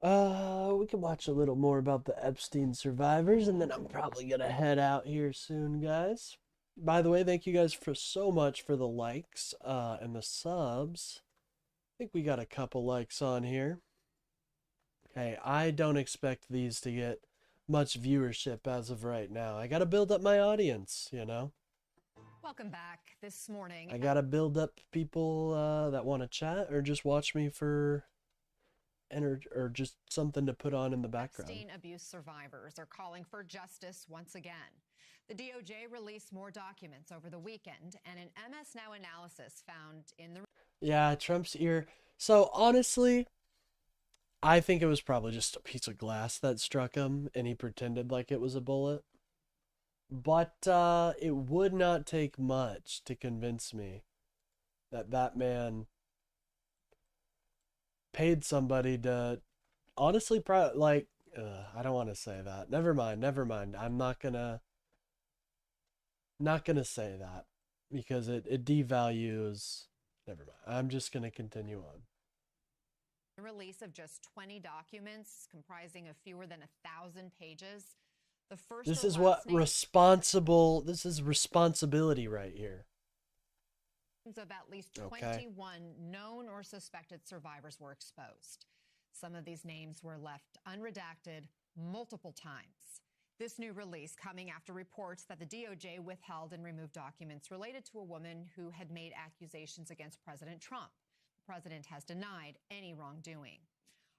We can watch a little more about the Epstein survivors, and then I'm probably gonna head out here soon, guys. By the way, thank you guys for so much for the likes, and the subs. I think we got a couple likes on here. Hey, I don't expect these to get much viewership as of right now. I gotta build up my audience, you know? Welcome back this morning. I gotta build up people that want to chat or just watch me for or just something to put on in the background. Epstein abuse survivors are calling for justice once again. The DOJ released more documents over the weekend, and an MS Now analysis found in the... Yeah, Trump's ear. So honestly, I think it was probably just a piece of glass that struck him, and he pretended like it was a bullet. But it would not take much to convince me that that man paid somebody to, honestly, I don't want to say that. Never mind. I'm not gonna say that because it devalues. Never mind. I'm just gonna continue on. The release of just 20 documents comprising of fewer than 1,000 pages. The first This is what responsible. This is responsibility right here. Of at least 21 known or suspected survivors were exposed. Some of these names were left unredacted multiple times. This new release coming after reports that the DOJ withheld and removed documents related to a woman who had made accusations against President Trump. The president has denied any wrongdoing.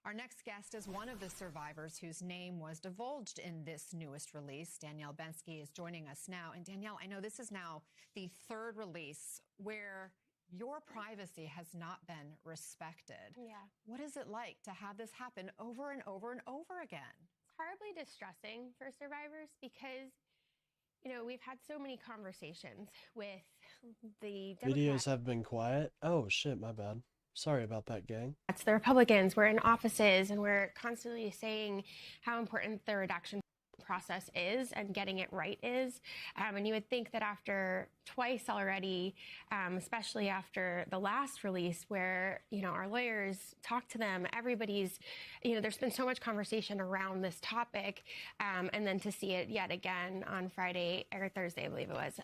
Our next guest is one of the survivors whose name was divulged in this newest release. Danielle Bensky is joining us now. And Danielle, I know this is now the third release where your privacy has not been respected. Yeah. What is it like to have this happen over and over and over again? It's horribly distressing for survivors because, you know, we've had so many conversations with the Videos have been quiet. Oh shit, my bad. Sorry about that, gang. That's the Republicans. We're in offices and we're constantly saying how important the redaction process is and getting it right is. And you would think that after twice already, especially after the last release where, you know, our lawyers talk to them, everybody's, you know, there's been so much conversation around this topic. And then to see it yet again on Friday or Thursday, I believe it was,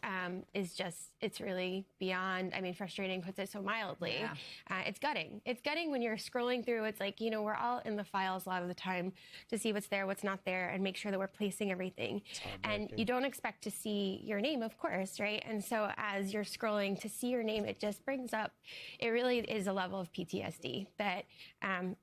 is just, it's really beyond, I mean, frustrating puts it so mildly. Yeah. It's gutting. It's gutting when you're scrolling through. It's like, you know, we're all in the files a lot of the time to see what's there, what's not there, and make sure that we're placing everything. And you don't expect to see your name, of course, right? And so as you're scrolling to see your name, it just brings up, it really is a level of PTSD that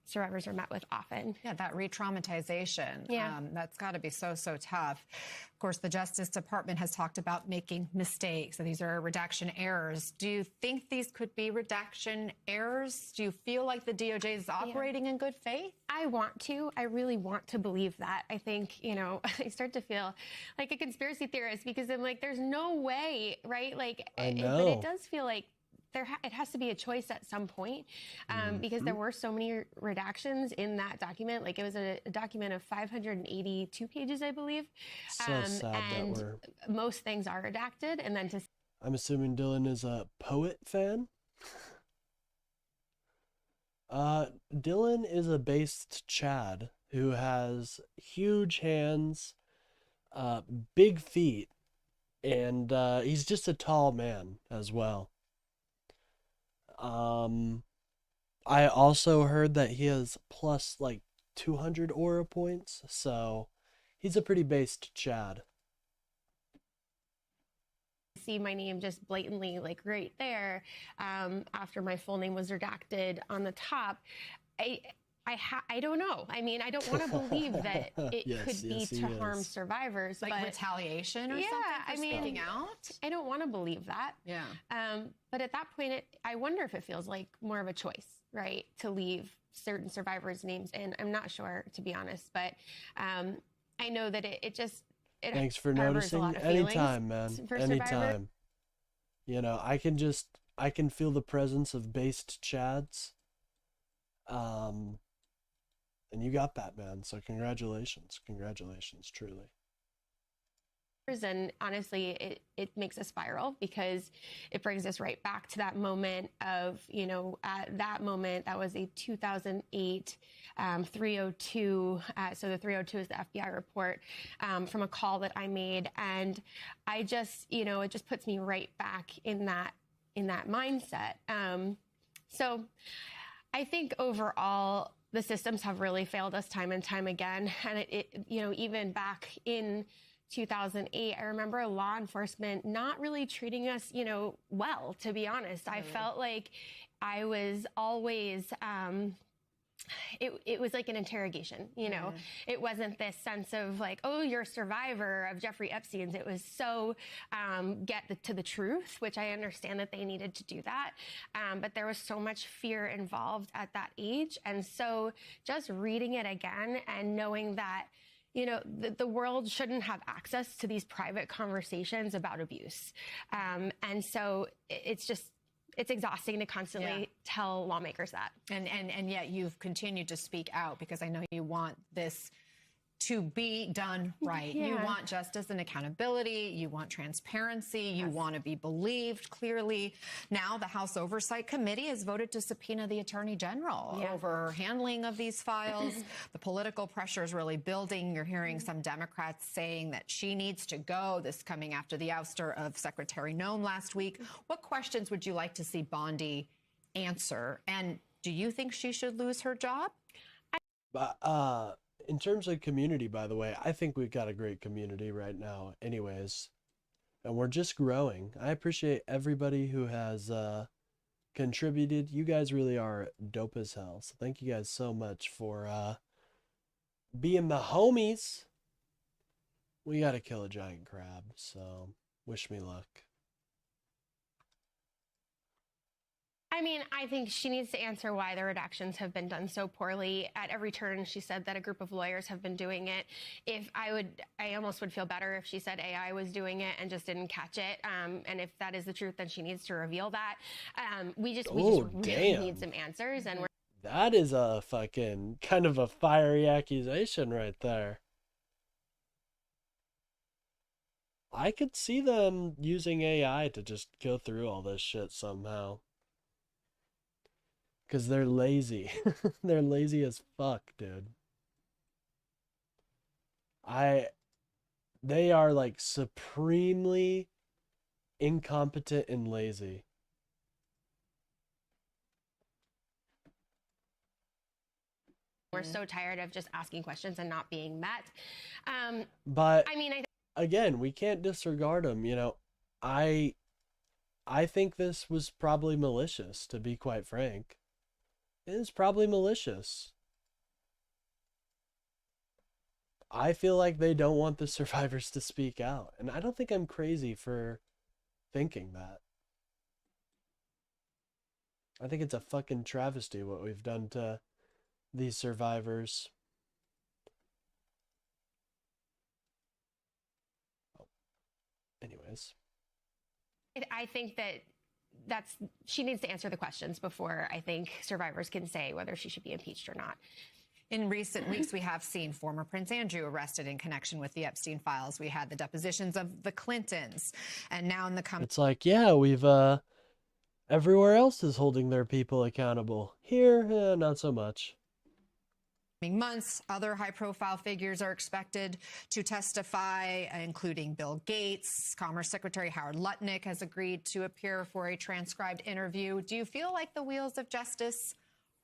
survivors are met with often. Yeah, that re-traumatization. Yeah. That's got to be so, so tough. Of course, the Justice Department has talked about making mistakes. So these are redaction errors. Do you think these could be redaction errors? Do you feel like the DOJ is operating in good faith? I want to. I really want to believe that. I think, you know, I start to feel like a conspiracy theorist because I'm like, there's no way, right? Like, I know. but it does feel like it has to be a choice at some point because there were so many redactions in that document. Like it was a document of 582 pages, I believe. So sad and that we're... most things are redacted. And then to... I'm assuming Dylan is a poet fan. Dylan is a based Chad who has huge hands, big feet, and he's just a tall man as well. I also heard that he has plus like 200 aura points, so he's a pretty based Chad. See my name just blatantly like right there after my full name was redacted on the top. I don't know. I mean, I don't want to believe that it could be to harm survivors. Like but retaliation or something for speaking out? I don't want to believe that. Yeah. But at that point, I wonder if it feels like more of a choice, right, to leave certain survivors' names in. I'm not sure, to be honest, but I know that it just... Thanks for noticing. Anytime, man. Anytime. You know, I can feel the presence of based Chads. And you got that, man. So congratulations. Congratulations, truly. And honestly, it makes a spiral because it brings us right back to that moment of, at that moment, that was a 2008 302. So the 302 is the FBI report from a call that I made. And I just, it just puts me right back in that mindset. So I think overall, the systems have really failed us time and time again. And even back in 2008, I remember law enforcement not really treating us, well, to be honest. I felt like I was always, it was like an interrogation, It wasn't this sense of like, oh, you're a survivor of Jeffrey Epstein's. It was so to the truth, which I understand that they needed to do that. But there was so much fear involved at that age. And so just reading it again and knowing that, the world shouldn't have access to these private conversations about abuse. And so it's exhausting to constantly tell lawmakers that. And yet you've continued to speak out because I know you want this to be done right. Yeah. You want justice and accountability. You want transparency. You want to be believed clearly. Now the House Oversight Committee has voted to subpoena the Attorney General over handling of these files. The political pressure is really building. You're hearing some Democrats saying that she needs to go. This coming after the ouster of Secretary Noem last week. What questions would you like to see Bondi answer? And do you think she should lose her job? In terms of community, by the way, I think we've got a great community right now anyways. And we're just growing. I appreciate everybody who has contributed. You guys really are dope as hell. So thank you guys so much for being the homies. We gotta kill a giant crab, so wish me luck. I mean, I think she needs to answer why the redactions have been done so poorly. At every turn, she said that a group of lawyers have been doing it. I almost would feel better if she said AI was doing it and just didn't catch it. And if that is the truth, then she needs to reveal that. We just really need some answers. And that is a fucking kind of a fiery accusation right there. I could see them using AI to just go through all this shit somehow. Because they're lazy. They're lazy as fuck, dude. They are like supremely incompetent and lazy. we're so tired of just asking questions and not being met. But I mean, again, we can't disregard them. I think this was probably malicious, to be quite frank. It is probably malicious. I feel like they don't want the survivors to speak out. And I don't think I'm crazy for thinking that. I think it's a fucking travesty what we've done to these survivors. Anyways. I think that she needs to answer the questions before I think survivors can say whether she should be impeached or not. In recent weeks, we have seen former Prince Andrew arrested in connection with the Epstein files. We had the depositions of the Clintons, and now in the it's like, yeah, we've everywhere else is holding their people accountable. Here, not so much. Months, other high-profile figures are expected to testify, including Bill Gates. Commerce Secretary Howard Lutnick has agreed to appear for a transcribed interview. Do you feel like the wheels of justice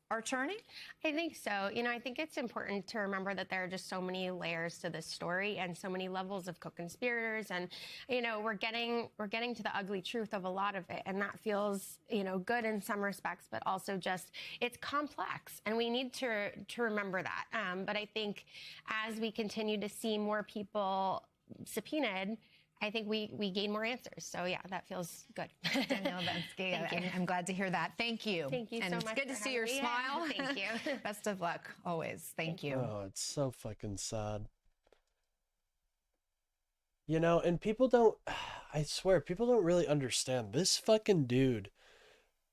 are turning? I think so. I think it's important to remember that there are just so many layers to this story and so many levels of co-conspirators, and we're getting to the ugly truth of a lot of it, and that feels good in some respects, but also just it's complex, and we need to remember that. But I think as we continue to see more people subpoenaed, I think we gain more answers. So yeah, that feels good. Danielle Bensky, I'm glad to hear that. Thank you. Thank you so much. And it's good to see your smile. Yeah, thank you. Best of luck always. Thank you. Oh, it's so fucking sad. And people don't, I swear, people don't really understand. This fucking dude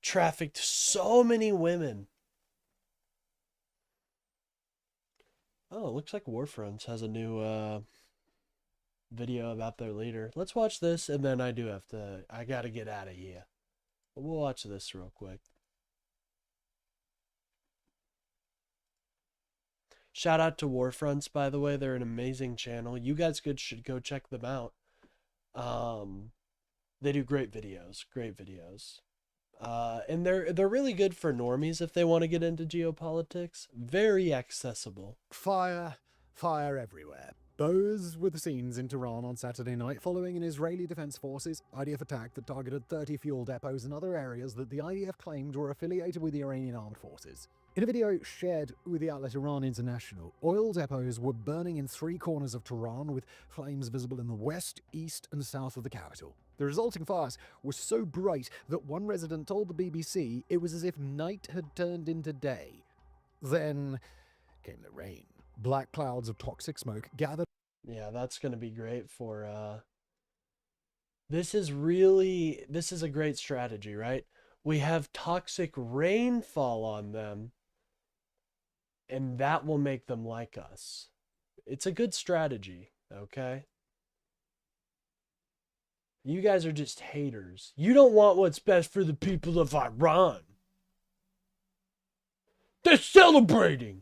trafficked so many women. Oh, it looks like Warfronts has a new video about their leader. Let's watch this, and then I gotta get out of here. But we'll watch this real quick. Shout out to Warfronts, by the way. They're an amazing channel. You guys should go check them out. They do great videos. And they're really good for normies if they want to get into geopolitics. Very accessible. Fire everywhere. Those were the scenes in Tehran on Saturday night following an Israeli Defense Forces IDF attack that targeted 30 fuel depots and other areas that the IDF claimed were affiliated with the Iranian armed forces. In a video shared with the outlet Iran International, oil depots were burning in 3 corners of Tehran with flames visible in the west, east and south of the capital. The resulting fires were so bright that one resident told the BBC it was as if night had turned into day. Then came the rain. Black clouds of toxic smoke gathered. Yeah, that's going to be great for, this is a great strategy, right? We have toxic rainfall on them, and that will make them like us. It's a good strategy, okay? You guys are just haters. You don't want what's best for the people of Iran. They're celebrating!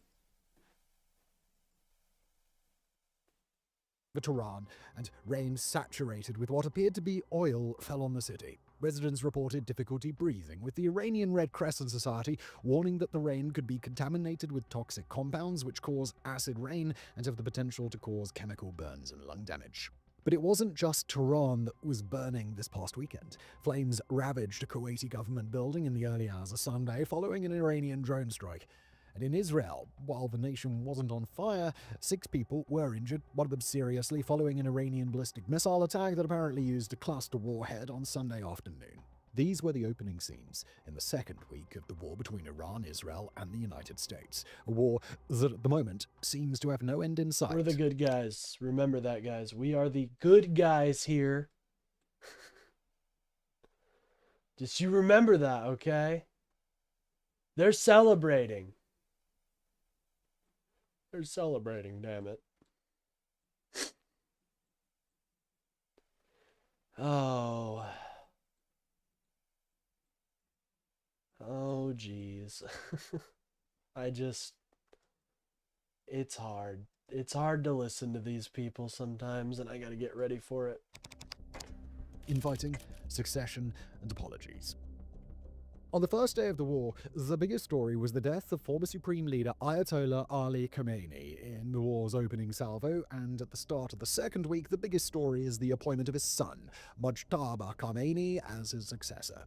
Tehran, and rain saturated with what appeared to be oil fell on the city. Residents reported difficulty breathing, with the Iranian Red Crescent Society warning that the rain could be contaminated with toxic compounds which cause acid rain and have the potential to cause chemical burns and lung damage. But it wasn't just Tehran that was burning this past weekend. Flames ravaged a Kuwaiti government building in the early hours of Sunday following an Iranian drone strike. And in Israel, while the nation wasn't on fire, 6 people were injured, one of them seriously, following an Iranian ballistic missile attack that apparently used a cluster warhead on Sunday afternoon. These were the opening scenes in the second week of the war between Iran, Israel, and the United States. A war that at the moment seems to have no end in sight. We're the good guys. Remember that, guys. We are the good guys here. Just you remember that, okay? They're celebrating. They're celebrating, damn it. Oh. Oh, geez. It's hard. It's hard to listen to these people sometimes, and I gotta get ready for it. Infighting, succession, and apologies. On the first day of the war, the biggest story was the death of former Supreme Leader Ayatollah Ali Khamenei in the war's opening salvo, and at the start of the second week, the biggest story is the appointment of his son, Mujtaba Khamenei, as his successor.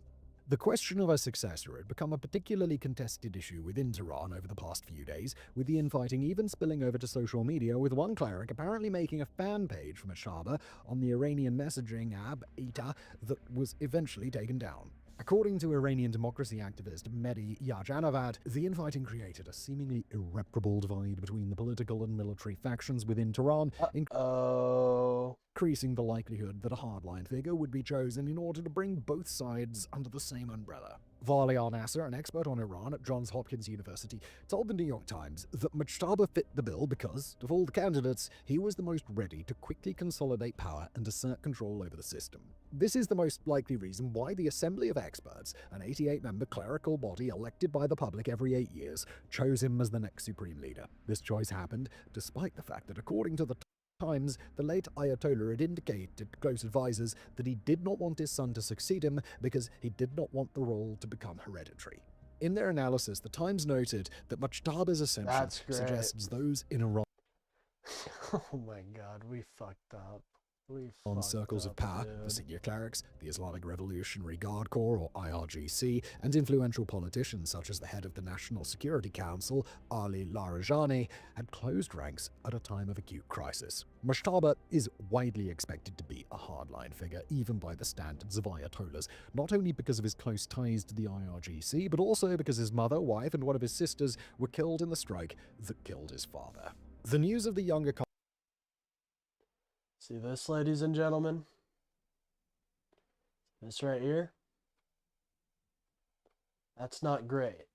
The question of a successor had become a particularly contested issue within Tehran over the past few days, with the infighting even spilling over to social media, with one cleric apparently making a fan page for Mujtaba on the Iranian messaging app Ita that was eventually taken down. According to Iranian democracy activist Mehdi Yajanavad, the infighting created a seemingly irreparable divide between the political and military factions within Tehran, increasing the likelihood that a hardline figure would be chosen in order to bring both sides under the same umbrella. Vali al-Nasser, an expert on Iran at Johns Hopkins University, told the New York Times that Mujtaba fit the bill because, of all the candidates, he was the most ready to quickly consolidate power and assert control over the system. This is the most likely reason why the Assembly of Experts, an 88-member clerical body elected by the public every 8 years, chose him as the next supreme leader. This choice happened despite the fact that, according to the Times, the late Ayatollah had indicated to close advisors that he did not want his son to succeed him because he did not want the role to become hereditary. In their analysis, the Times noted that Mujtaba's ascension suggests those in Iran Oh my god, we fucked up. on circles of power, the senior clerics, the Islamic Revolutionary Guard Corps or IRGC, and influential politicians such as the head of the National Security Council, Ali Larijani, had closed ranks at a time of acute crisis. Mujtaba is widely expected to be a hardline figure, even by the standards of Ayatollahs, not only because of his close ties to the IRGC, but also because his mother, wife, and one of his sisters were killed in the strike that killed his father. The news of the younger See this, ladies and gentlemen? This right here? That's not great.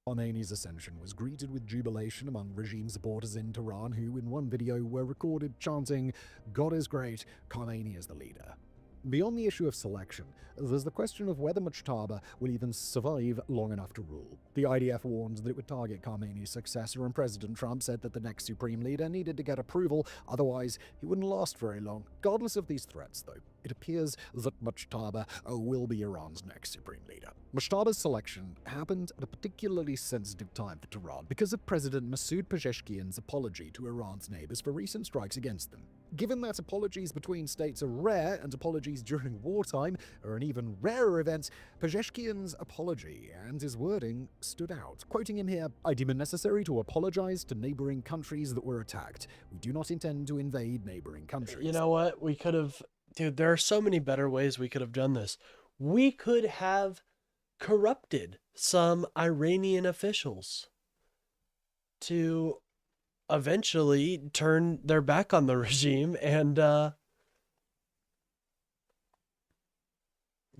Khomeini's ascension was greeted with jubilation among regime supporters in Tehran, who in one video were recorded chanting, "God is great, Khomeini is the leader." Beyond the issue of selection, there's the question of whether Mujtaba will even survive long enough to rule. The IDF warned that it would target Khomeini's successor, and President Trump said that the next supreme leader needed to get approval, otherwise he wouldn't last very long. Regardless of these threats, though, it appears that Mujtaba will be Iran's next supreme leader. Mujtaba's selection happened at a particularly sensitive time for Tehran because of President Masoud Pezeshkian's apology to Iran's neighbors for recent strikes against them. Given that apologies between states are rare and apologies during wartime are an even rarer event, Pezeshkian's apology and his wording stood out. Quoting him here, "I deem it necessary to apologize to neighboring countries that were attacked. We do not intend to invade neighboring countries." You know what? We could have... Dude, there are so many better ways we could have done this. We could have corrupted some Iranian officials to eventually turn their back on the regime and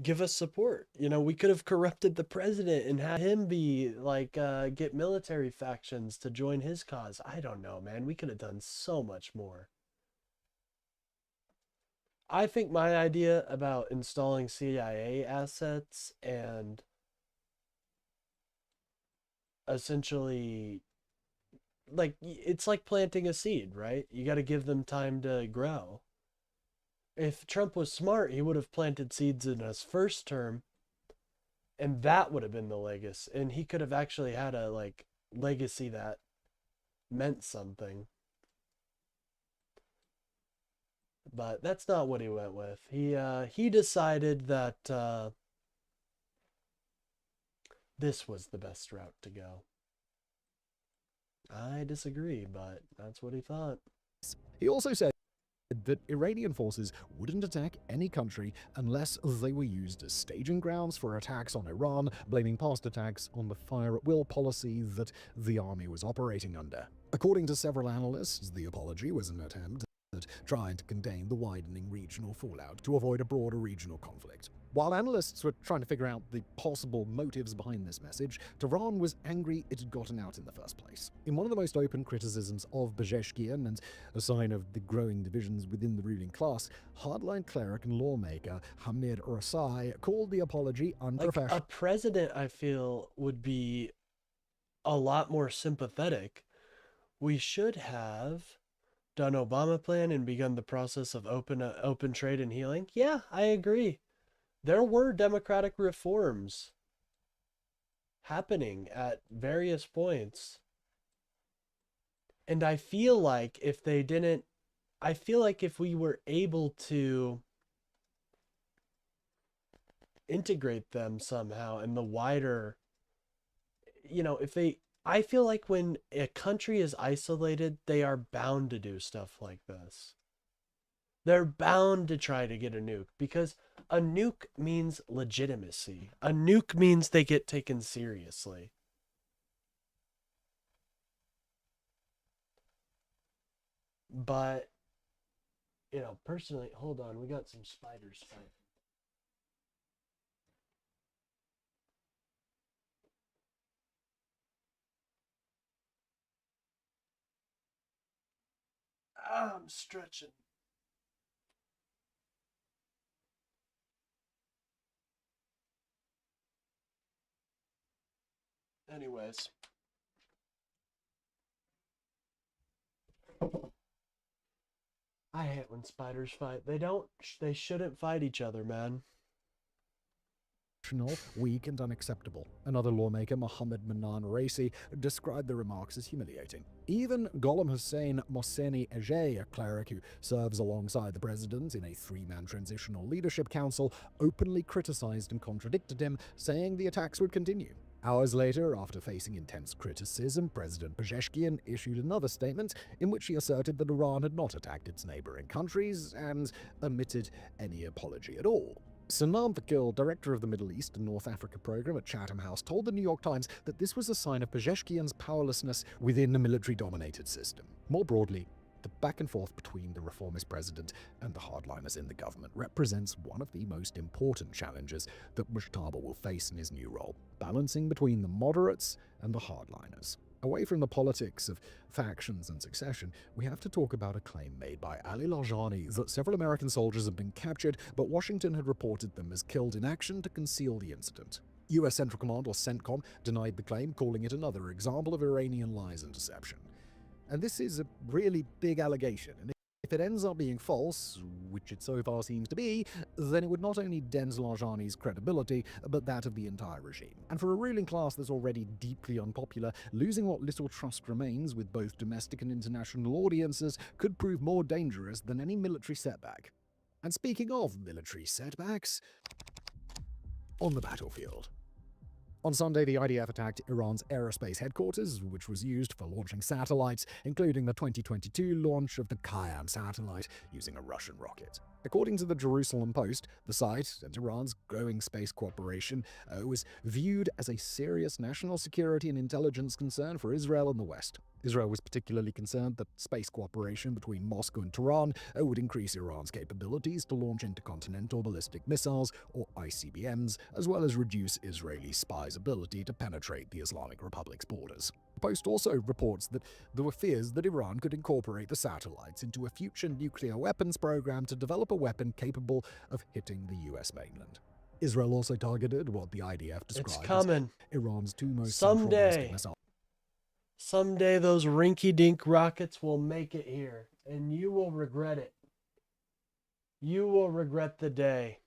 give us support. You know, we could have corrupted the president and had him be like get military factions to join his cause. I don't know, man. We could have done so much more. I think my idea about installing CIA assets and essentially, like, it's like planting a seed, right? You got to give them time to grow. If Trump was smart, he would have planted seeds in his first term, and that would have been the legacy. And he could have actually had a, like, legacy that meant something. But that's not what he went with. He decided that this was the best route to go. I disagree, but that's what he thought. He also said that Iranian forces wouldn't attack any country unless they were used as staging grounds for attacks on Iran, blaming past attacks on the fire-at-will policy that the army was operating under. According to several analysts, the apology was an attempt at trying to contain the widening regional fallout to avoid a broader regional conflict. While analysts were trying to figure out the possible motives behind this message, Tehran was angry it had gotten out in the first place. In one of the most open criticisms of Pezeshkian and a sign of the growing divisions within the ruling class, hardline cleric and lawmaker Hamid Rasai called the apology unprofessional. Like, a president, I feel, would be a lot more sympathetic. We should have done Obama plan and begun the process of open trade and healing. Yeah, I agree. There were democratic reforms happening at various points. And I feel like if they didn't, I feel like if we were able to integrate them somehow in the wider, you know, if they, I feel like when a country is isolated, they are bound to do stuff like this. They're bound to try to get a nuke because a nuke means legitimacy. A nuke means they get taken seriously. But, you know, personally, hold on, we got some spiders fighting. I'm stretching. Anyways. I hate when spiders fight. They shouldn't fight each other, man. Weak and unacceptable. Another lawmaker, Mohammed Manan Raisi, described the remarks as humiliating. Even Gholam Hussein Mohseni Ejei, a cleric who serves alongside the president in a three-man transitional leadership council, openly criticized and contradicted him, saying the attacks would continue. Hours later, after facing intense criticism, President Pezeshkian issued another statement in which he asserted that Iran had not attacked its neighboring countries and omitted any apology at all. Sanam Vakil, director of the Middle East and North Africa program at Chatham House, told the New York Times that this was a sign of Pezeshkian's powerlessness within a military-dominated system. More broadly, the back and forth between the reformist president and the hardliners in the government represents one of the most important challenges that Mushtaba will face in his new role, balancing between the moderates and the hardliners. Away from the politics of factions and succession, we have to talk about a claim made by Ali Lajani that several American soldiers have been captured, but Washington had reported them as killed in action to conceal the incident. U.S. Central Command, or CENTCOM, denied the claim, calling it another example of Iranian lies and deception. And this is a really big allegation, and if it ends up being false, which it so far seems to be, then it would not only dent Lajani's credibility, but that of the entire regime. And for a ruling class that's already deeply unpopular, losing what little trust remains with both domestic and international audiences could prove more dangerous than any military setback. And speaking of military setbacks, on the battlefield. On Sunday, the IDF attacked Iran's aerospace headquarters, which was used for launching satellites, including the 2022 launch of the Kayam satellite using a Russian rocket. According to the Jerusalem Post, the site and Iran's growing space cooperation was viewed as a serious national security and intelligence concern for Israel and the West. Israel was particularly concerned that space cooperation between Moscow and Tehran would increase Iran's capabilities to launch intercontinental ballistic missiles, or ICBMs, as well as reduce Israeli spies' ability to penetrate the Islamic Republic's borders. The Post also reports that there were fears that Iran could incorporate the satellites into a future nuclear weapons program to develop a weapon capable of hitting the US mainland. Israel also targeted what the IDF described as Iran's two most central ballistic missiles. Someday those rinky-dink rockets will make it here, and you will regret it. You will regret the day.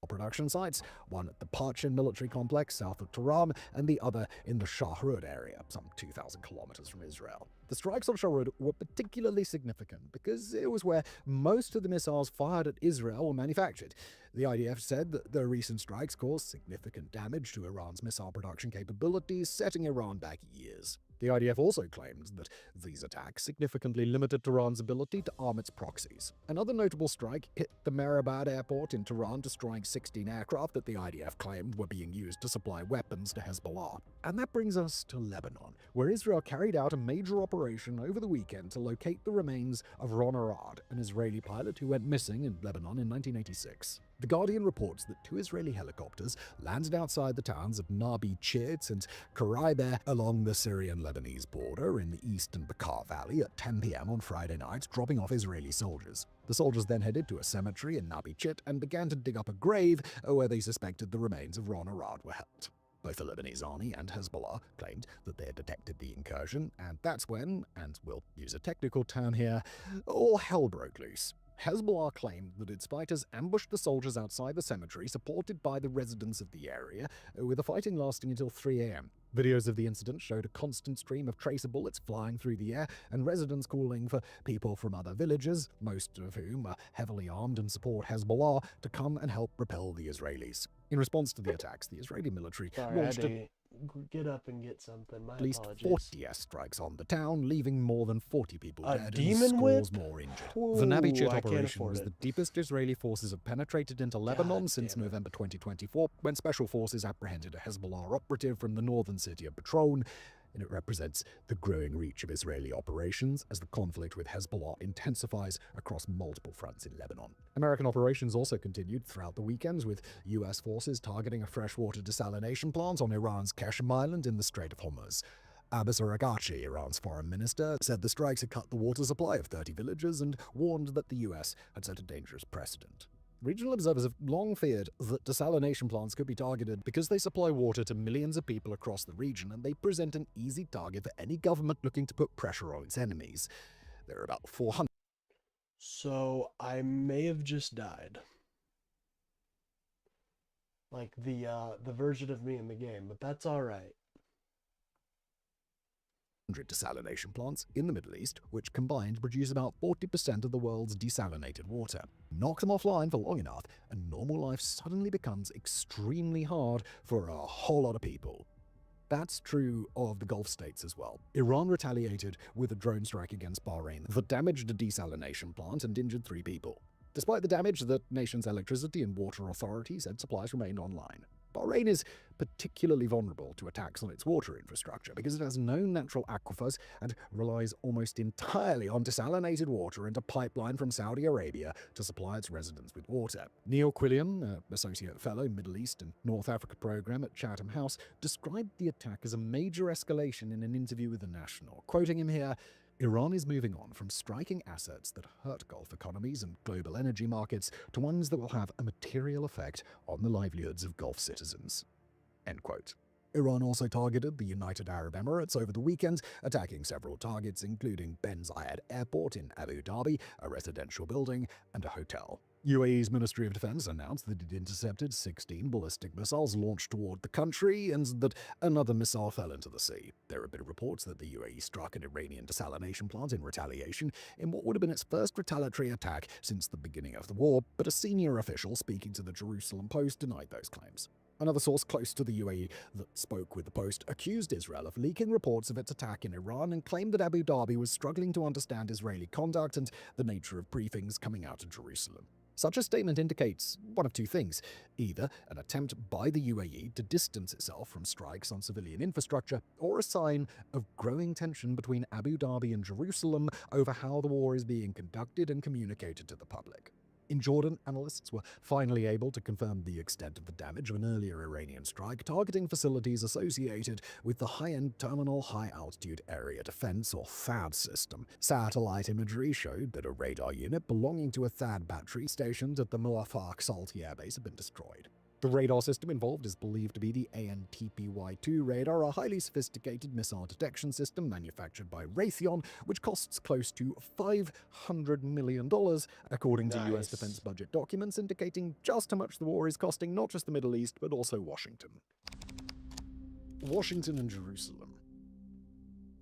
Production sites, one at the Parchin military complex south of Tehran and the other in the Shahrud area, some 2,000 kilometers from Israel. The strikes on Shahrud were particularly significant because it was where most of the missiles fired at Israel were manufactured. The IDF said that the recent strikes caused significant damage to Iran's missile production capabilities, setting Iran back years. The IDF also claimed that these attacks significantly limited Tehran's ability to arm its proxies. Another notable strike hit the Mehrabad airport in Tehran, destroying 16 aircraft that the IDF claimed were being used to supply weapons to Hezbollah. And that brings us to Lebanon, where Israel carried out a major operation over the weekend to locate the remains of Ron Arad, an Israeli pilot who went missing in Lebanon in 1986. The Guardian reports that 2 Israeli helicopters landed outside the towns of Nabi Chit and Karaibeh along the Syrian-Lebanese border in the eastern Bekaa Valley at 10 p.m. on Friday night, dropping off Israeli soldiers. The soldiers then headed to a cemetery in Nabi Chit and began to dig up a grave where they suspected the remains of Ron Arad were held. Both the Lebanese army and Hezbollah claimed that they had detected the incursion, and that's when, and we'll use a technical term here, all hell broke loose. Hezbollah claimed that its fighters ambushed the soldiers outside the cemetery, supported by the residents of the area, with the fighting lasting until 3 a.m. Videos of the incident showed a constant stream of tracer bullets flying through the air, and residents calling for people from other villages, most of whom are heavily armed and support Hezbollah, to come and help repel the Israelis. In response to the attacks, the Israeli military launched get up and get something. My at least apologies. 40 airstrikes on the town, leaving more than 40 people A dead demon and scores whip? more injured. Ooh, The Nabi Chit I can't operation afford was it. the deepest Israeli forces have penetrated into Lebanon since November 2024, when special forces apprehended a Hezbollah operative from the northern city of Patron, and it represents the growing reach of Israeli operations as the conflict with Hezbollah intensifies across multiple fronts in Lebanon. American operations also continued throughout the weekends, with U.S. forces targeting a freshwater desalination plant on Iran's Keshem Island in the Strait of Hormuz. Abbas Araghchi, Iran's foreign minister, said the strikes had cut the water supply of 30 villages and warned that the U.S. had set a dangerous precedent. Regional observers have long feared that desalination plants could be targeted because they supply water to millions of people across the region, and they present an easy target for any government looking to put pressure on its enemies. There are about 400. So I may have just died. Like the version of me in the game, but that's all right. Desalination plants in the Middle East, which combined produce about 40% of the world's desalinated water. Knock them offline for long enough, and normal life suddenly becomes extremely hard for a whole lot of people. That's true of the Gulf states as well. Iran retaliated with a drone strike against Bahrain that damaged a desalination plant and injured 3 people. Despite the damage, the nation's electricity and water authority said supplies remained online. Bahrain is particularly vulnerable to attacks on its water infrastructure because it has no natural aquifers and relies almost entirely on desalinated water and a pipeline from Saudi Arabia to supply its residents with water. Neil Quillian, Associate Fellow, Middle East and North Africa Program at Chatham House, described the attack as a major escalation in an interview with The National. Quoting him here, Iran is moving on from striking assets that hurt Gulf economies and global energy markets to ones that will have a material effect on the livelihoods of Gulf citizens. End quote. Iran also targeted the United Arab Emirates over the weekend, attacking several targets including Ben Zayed Airport in Abu Dhabi, a residential building, and a hotel. UAE's Ministry of Defense announced that it intercepted 16 ballistic missiles launched toward the country and that another missile fell into the sea. There have been reports that the UAE struck an Iranian desalination plant in retaliation in what would have been its first retaliatory attack since the beginning of the war, but a senior official speaking to the Jerusalem Post denied those claims. Another source close to the UAE that spoke with the Post accused Israel of leaking reports of its attack in Iran and claimed that Abu Dhabi was struggling to understand Israeli conduct and the nature of briefings coming out of Jerusalem. Such a statement indicates one of two things: either an attempt by the UAE to distance itself from strikes on civilian infrastructure, or a sign of growing tension between Abu Dhabi and Jerusalem over how the war is being conducted and communicated to the public. In Jordan, analysts were finally able to confirm the extent of the damage of an earlier Iranian strike targeting facilities associated with the high-end Terminal High Altitude Area Defense, or THAAD system. Satellite imagery showed that a radar unit belonging to a THAAD battery stationed at the Muwafaq Salti Air Base had been destroyed. The radar system involved is believed to be the ANTPY-2 radar, a highly sophisticated missile detection system manufactured by Raytheon, which costs close to $500 million, according to US defense budget documents indicating just how much the war is costing not just the Middle East, but also Washington. Washington and Jerusalem.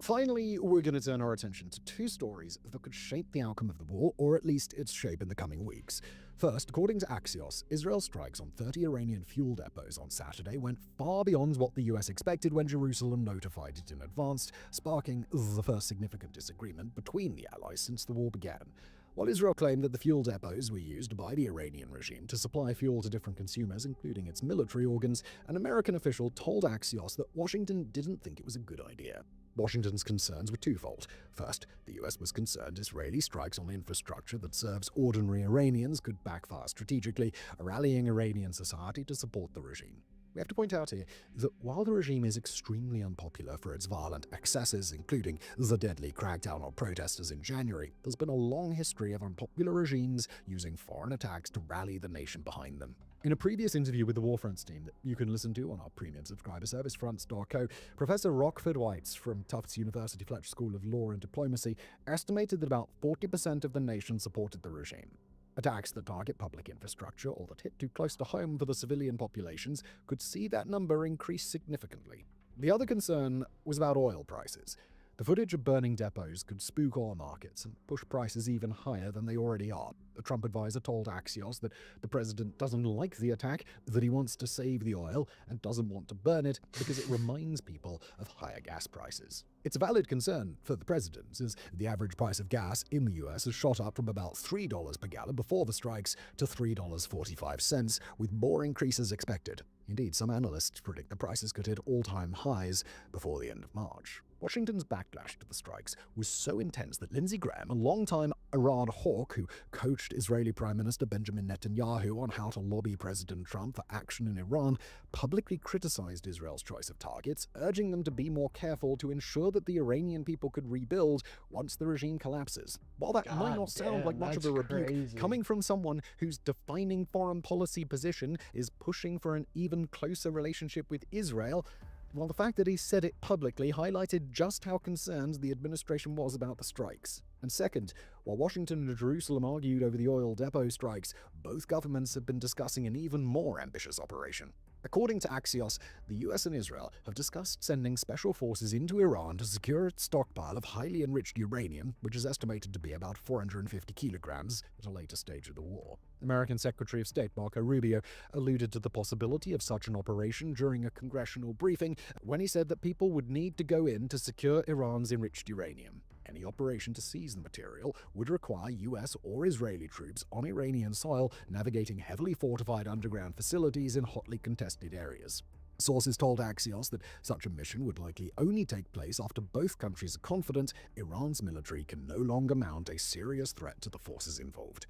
Finally, we're going to turn our attention to two stories that could shape the outcome of the war, or at least its shape in the coming weeks. First, according to Axios, Israel's strikes on 30 Iranian fuel depots on Saturday went far beyond what the US expected when Jerusalem notified it in advance, sparking the first significant disagreement between the allies since the war began. While Israel claimed that the fuel depots were used by the Iranian regime to supply fuel to different consumers, including its military organs, an American official told Axios that Washington didn't think it was a good idea. Washington's concerns were twofold. First, the US was concerned Israeli strikes on infrastructure that serves ordinary Iranians could backfire strategically, rallying Iranian society to support the regime. We have to point out here that while the regime is extremely unpopular for its violent excesses, including the deadly crackdown on protesters in January, there's been a long history of unpopular regimes using foreign attacks to rally the nation behind them. In a previous interview with the Warfronts team that you can listen to on our premium subscriber service, Fronts.co, Professor Rockford Whites from Tufts University Fletcher School of Law and Diplomacy estimated that about 40% of the nation supported the regime. Attacks that target public infrastructure or that hit too close to home for the civilian populations could see that number increase significantly. The other concern was about oil prices. The footage of burning depots could spook oil markets and push prices even higher than they already are. A Trump advisor told Axios that the president doesn't like the attack, that he wants to save the oil and doesn't want to burn it because it reminds people of higher gas prices. It's a valid concern for the president, as the average price of gas in the US has shot up from about $3 per gallon before the strikes to $3.45, with more increases expected. Indeed, some analysts predict the prices could hit all-time highs before the end of March. Washington's backlash to the strikes was so intense that Lindsey Graham, a longtime Iran hawk who coached Israeli Prime Minister Benjamin Netanyahu on how to lobby President Trump for action in Iran, publicly criticized Israel's choice of targets, urging them to be more careful to ensure that the Iranian people could rebuild once the regime collapses. While that might not sound like much of a rebuke, coming from someone whose defining foreign policy position is pushing for an even closer relationship with Israel, well, the fact that he said it publicly highlighted just how concerned the administration was about the strikes. And second, while Washington and Jerusalem argued over the oil depot strikes, both governments have been discussing an even more ambitious operation. According to Axios, the US and Israel have discussed sending special forces into Iran to secure its stockpile of highly enriched uranium, which is estimated to be about 450 kilograms at a later stage of the war. American Secretary of State Marco Rubio alluded to the possibility of such an operation during a congressional briefing when he said that people would need to go in to secure Iran's enriched uranium. Any operation to seize the material would require US or Israeli troops on Iranian soil navigating heavily fortified underground facilities in hotly contested areas. Sources told Axios that such a mission would likely only take place after both countries are confident Iran's military can no longer mount a serious threat to the forces involved.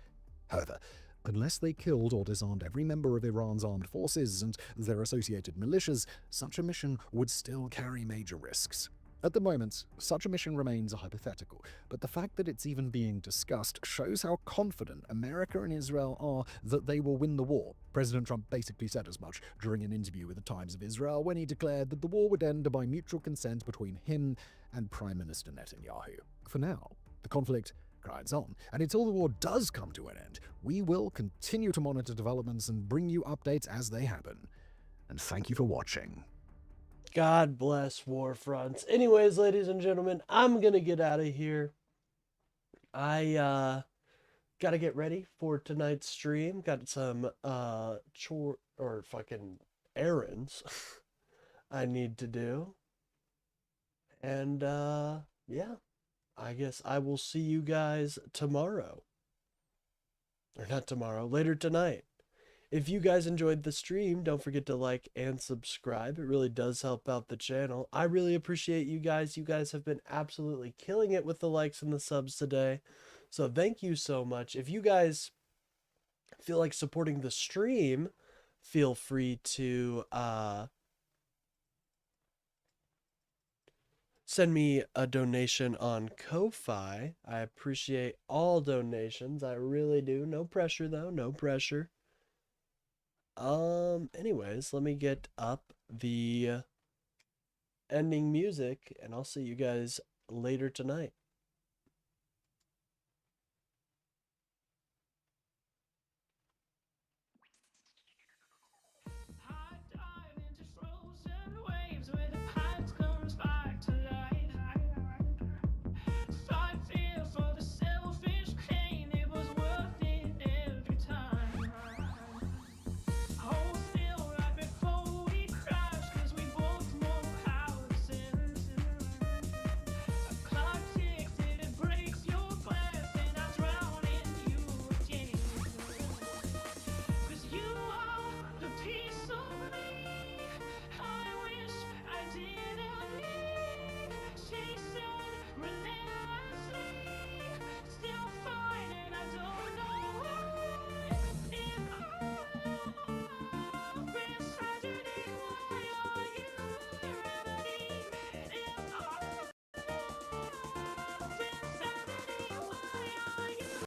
However, unless they killed or disarmed every member of Iran's armed forces and their associated militias, such a mission would still carry major risks. At the moment, such a mission remains a hypothetical, but the fact that it's even being discussed shows how confident America and Israel are that they will win the war. President Trump basically said as much during an interview with the Times of Israel when he declared that the war would end by mutual consent between him and Prime Minister Netanyahu. For now, the conflict grinds on, and until the war does come to an end, we will continue to monitor developments and bring you updates as they happen. And thank you for watching. God bless war fronts. Anyways, ladies and gentlemen, I'm gonna get out of here. I gotta get ready for tonight's stream. Got some chore or fucking errands I need to do. And yeah, I guess I will see you guys tomorrow. Or not tomorrow, later tonight. If you guys enjoyed the stream, don't forget to like and subscribe. It really does help out the channel. I really appreciate you guys. You guys have been absolutely killing it with the likes and the subs today. So thank you so much. If you guys feel like supporting the stream, feel free to send me a donation on Ko-Fi. I appreciate all donations. I really do. No pressure though. No pressure. Anyways, let me get up the ending music and I'll see you guys later tonight.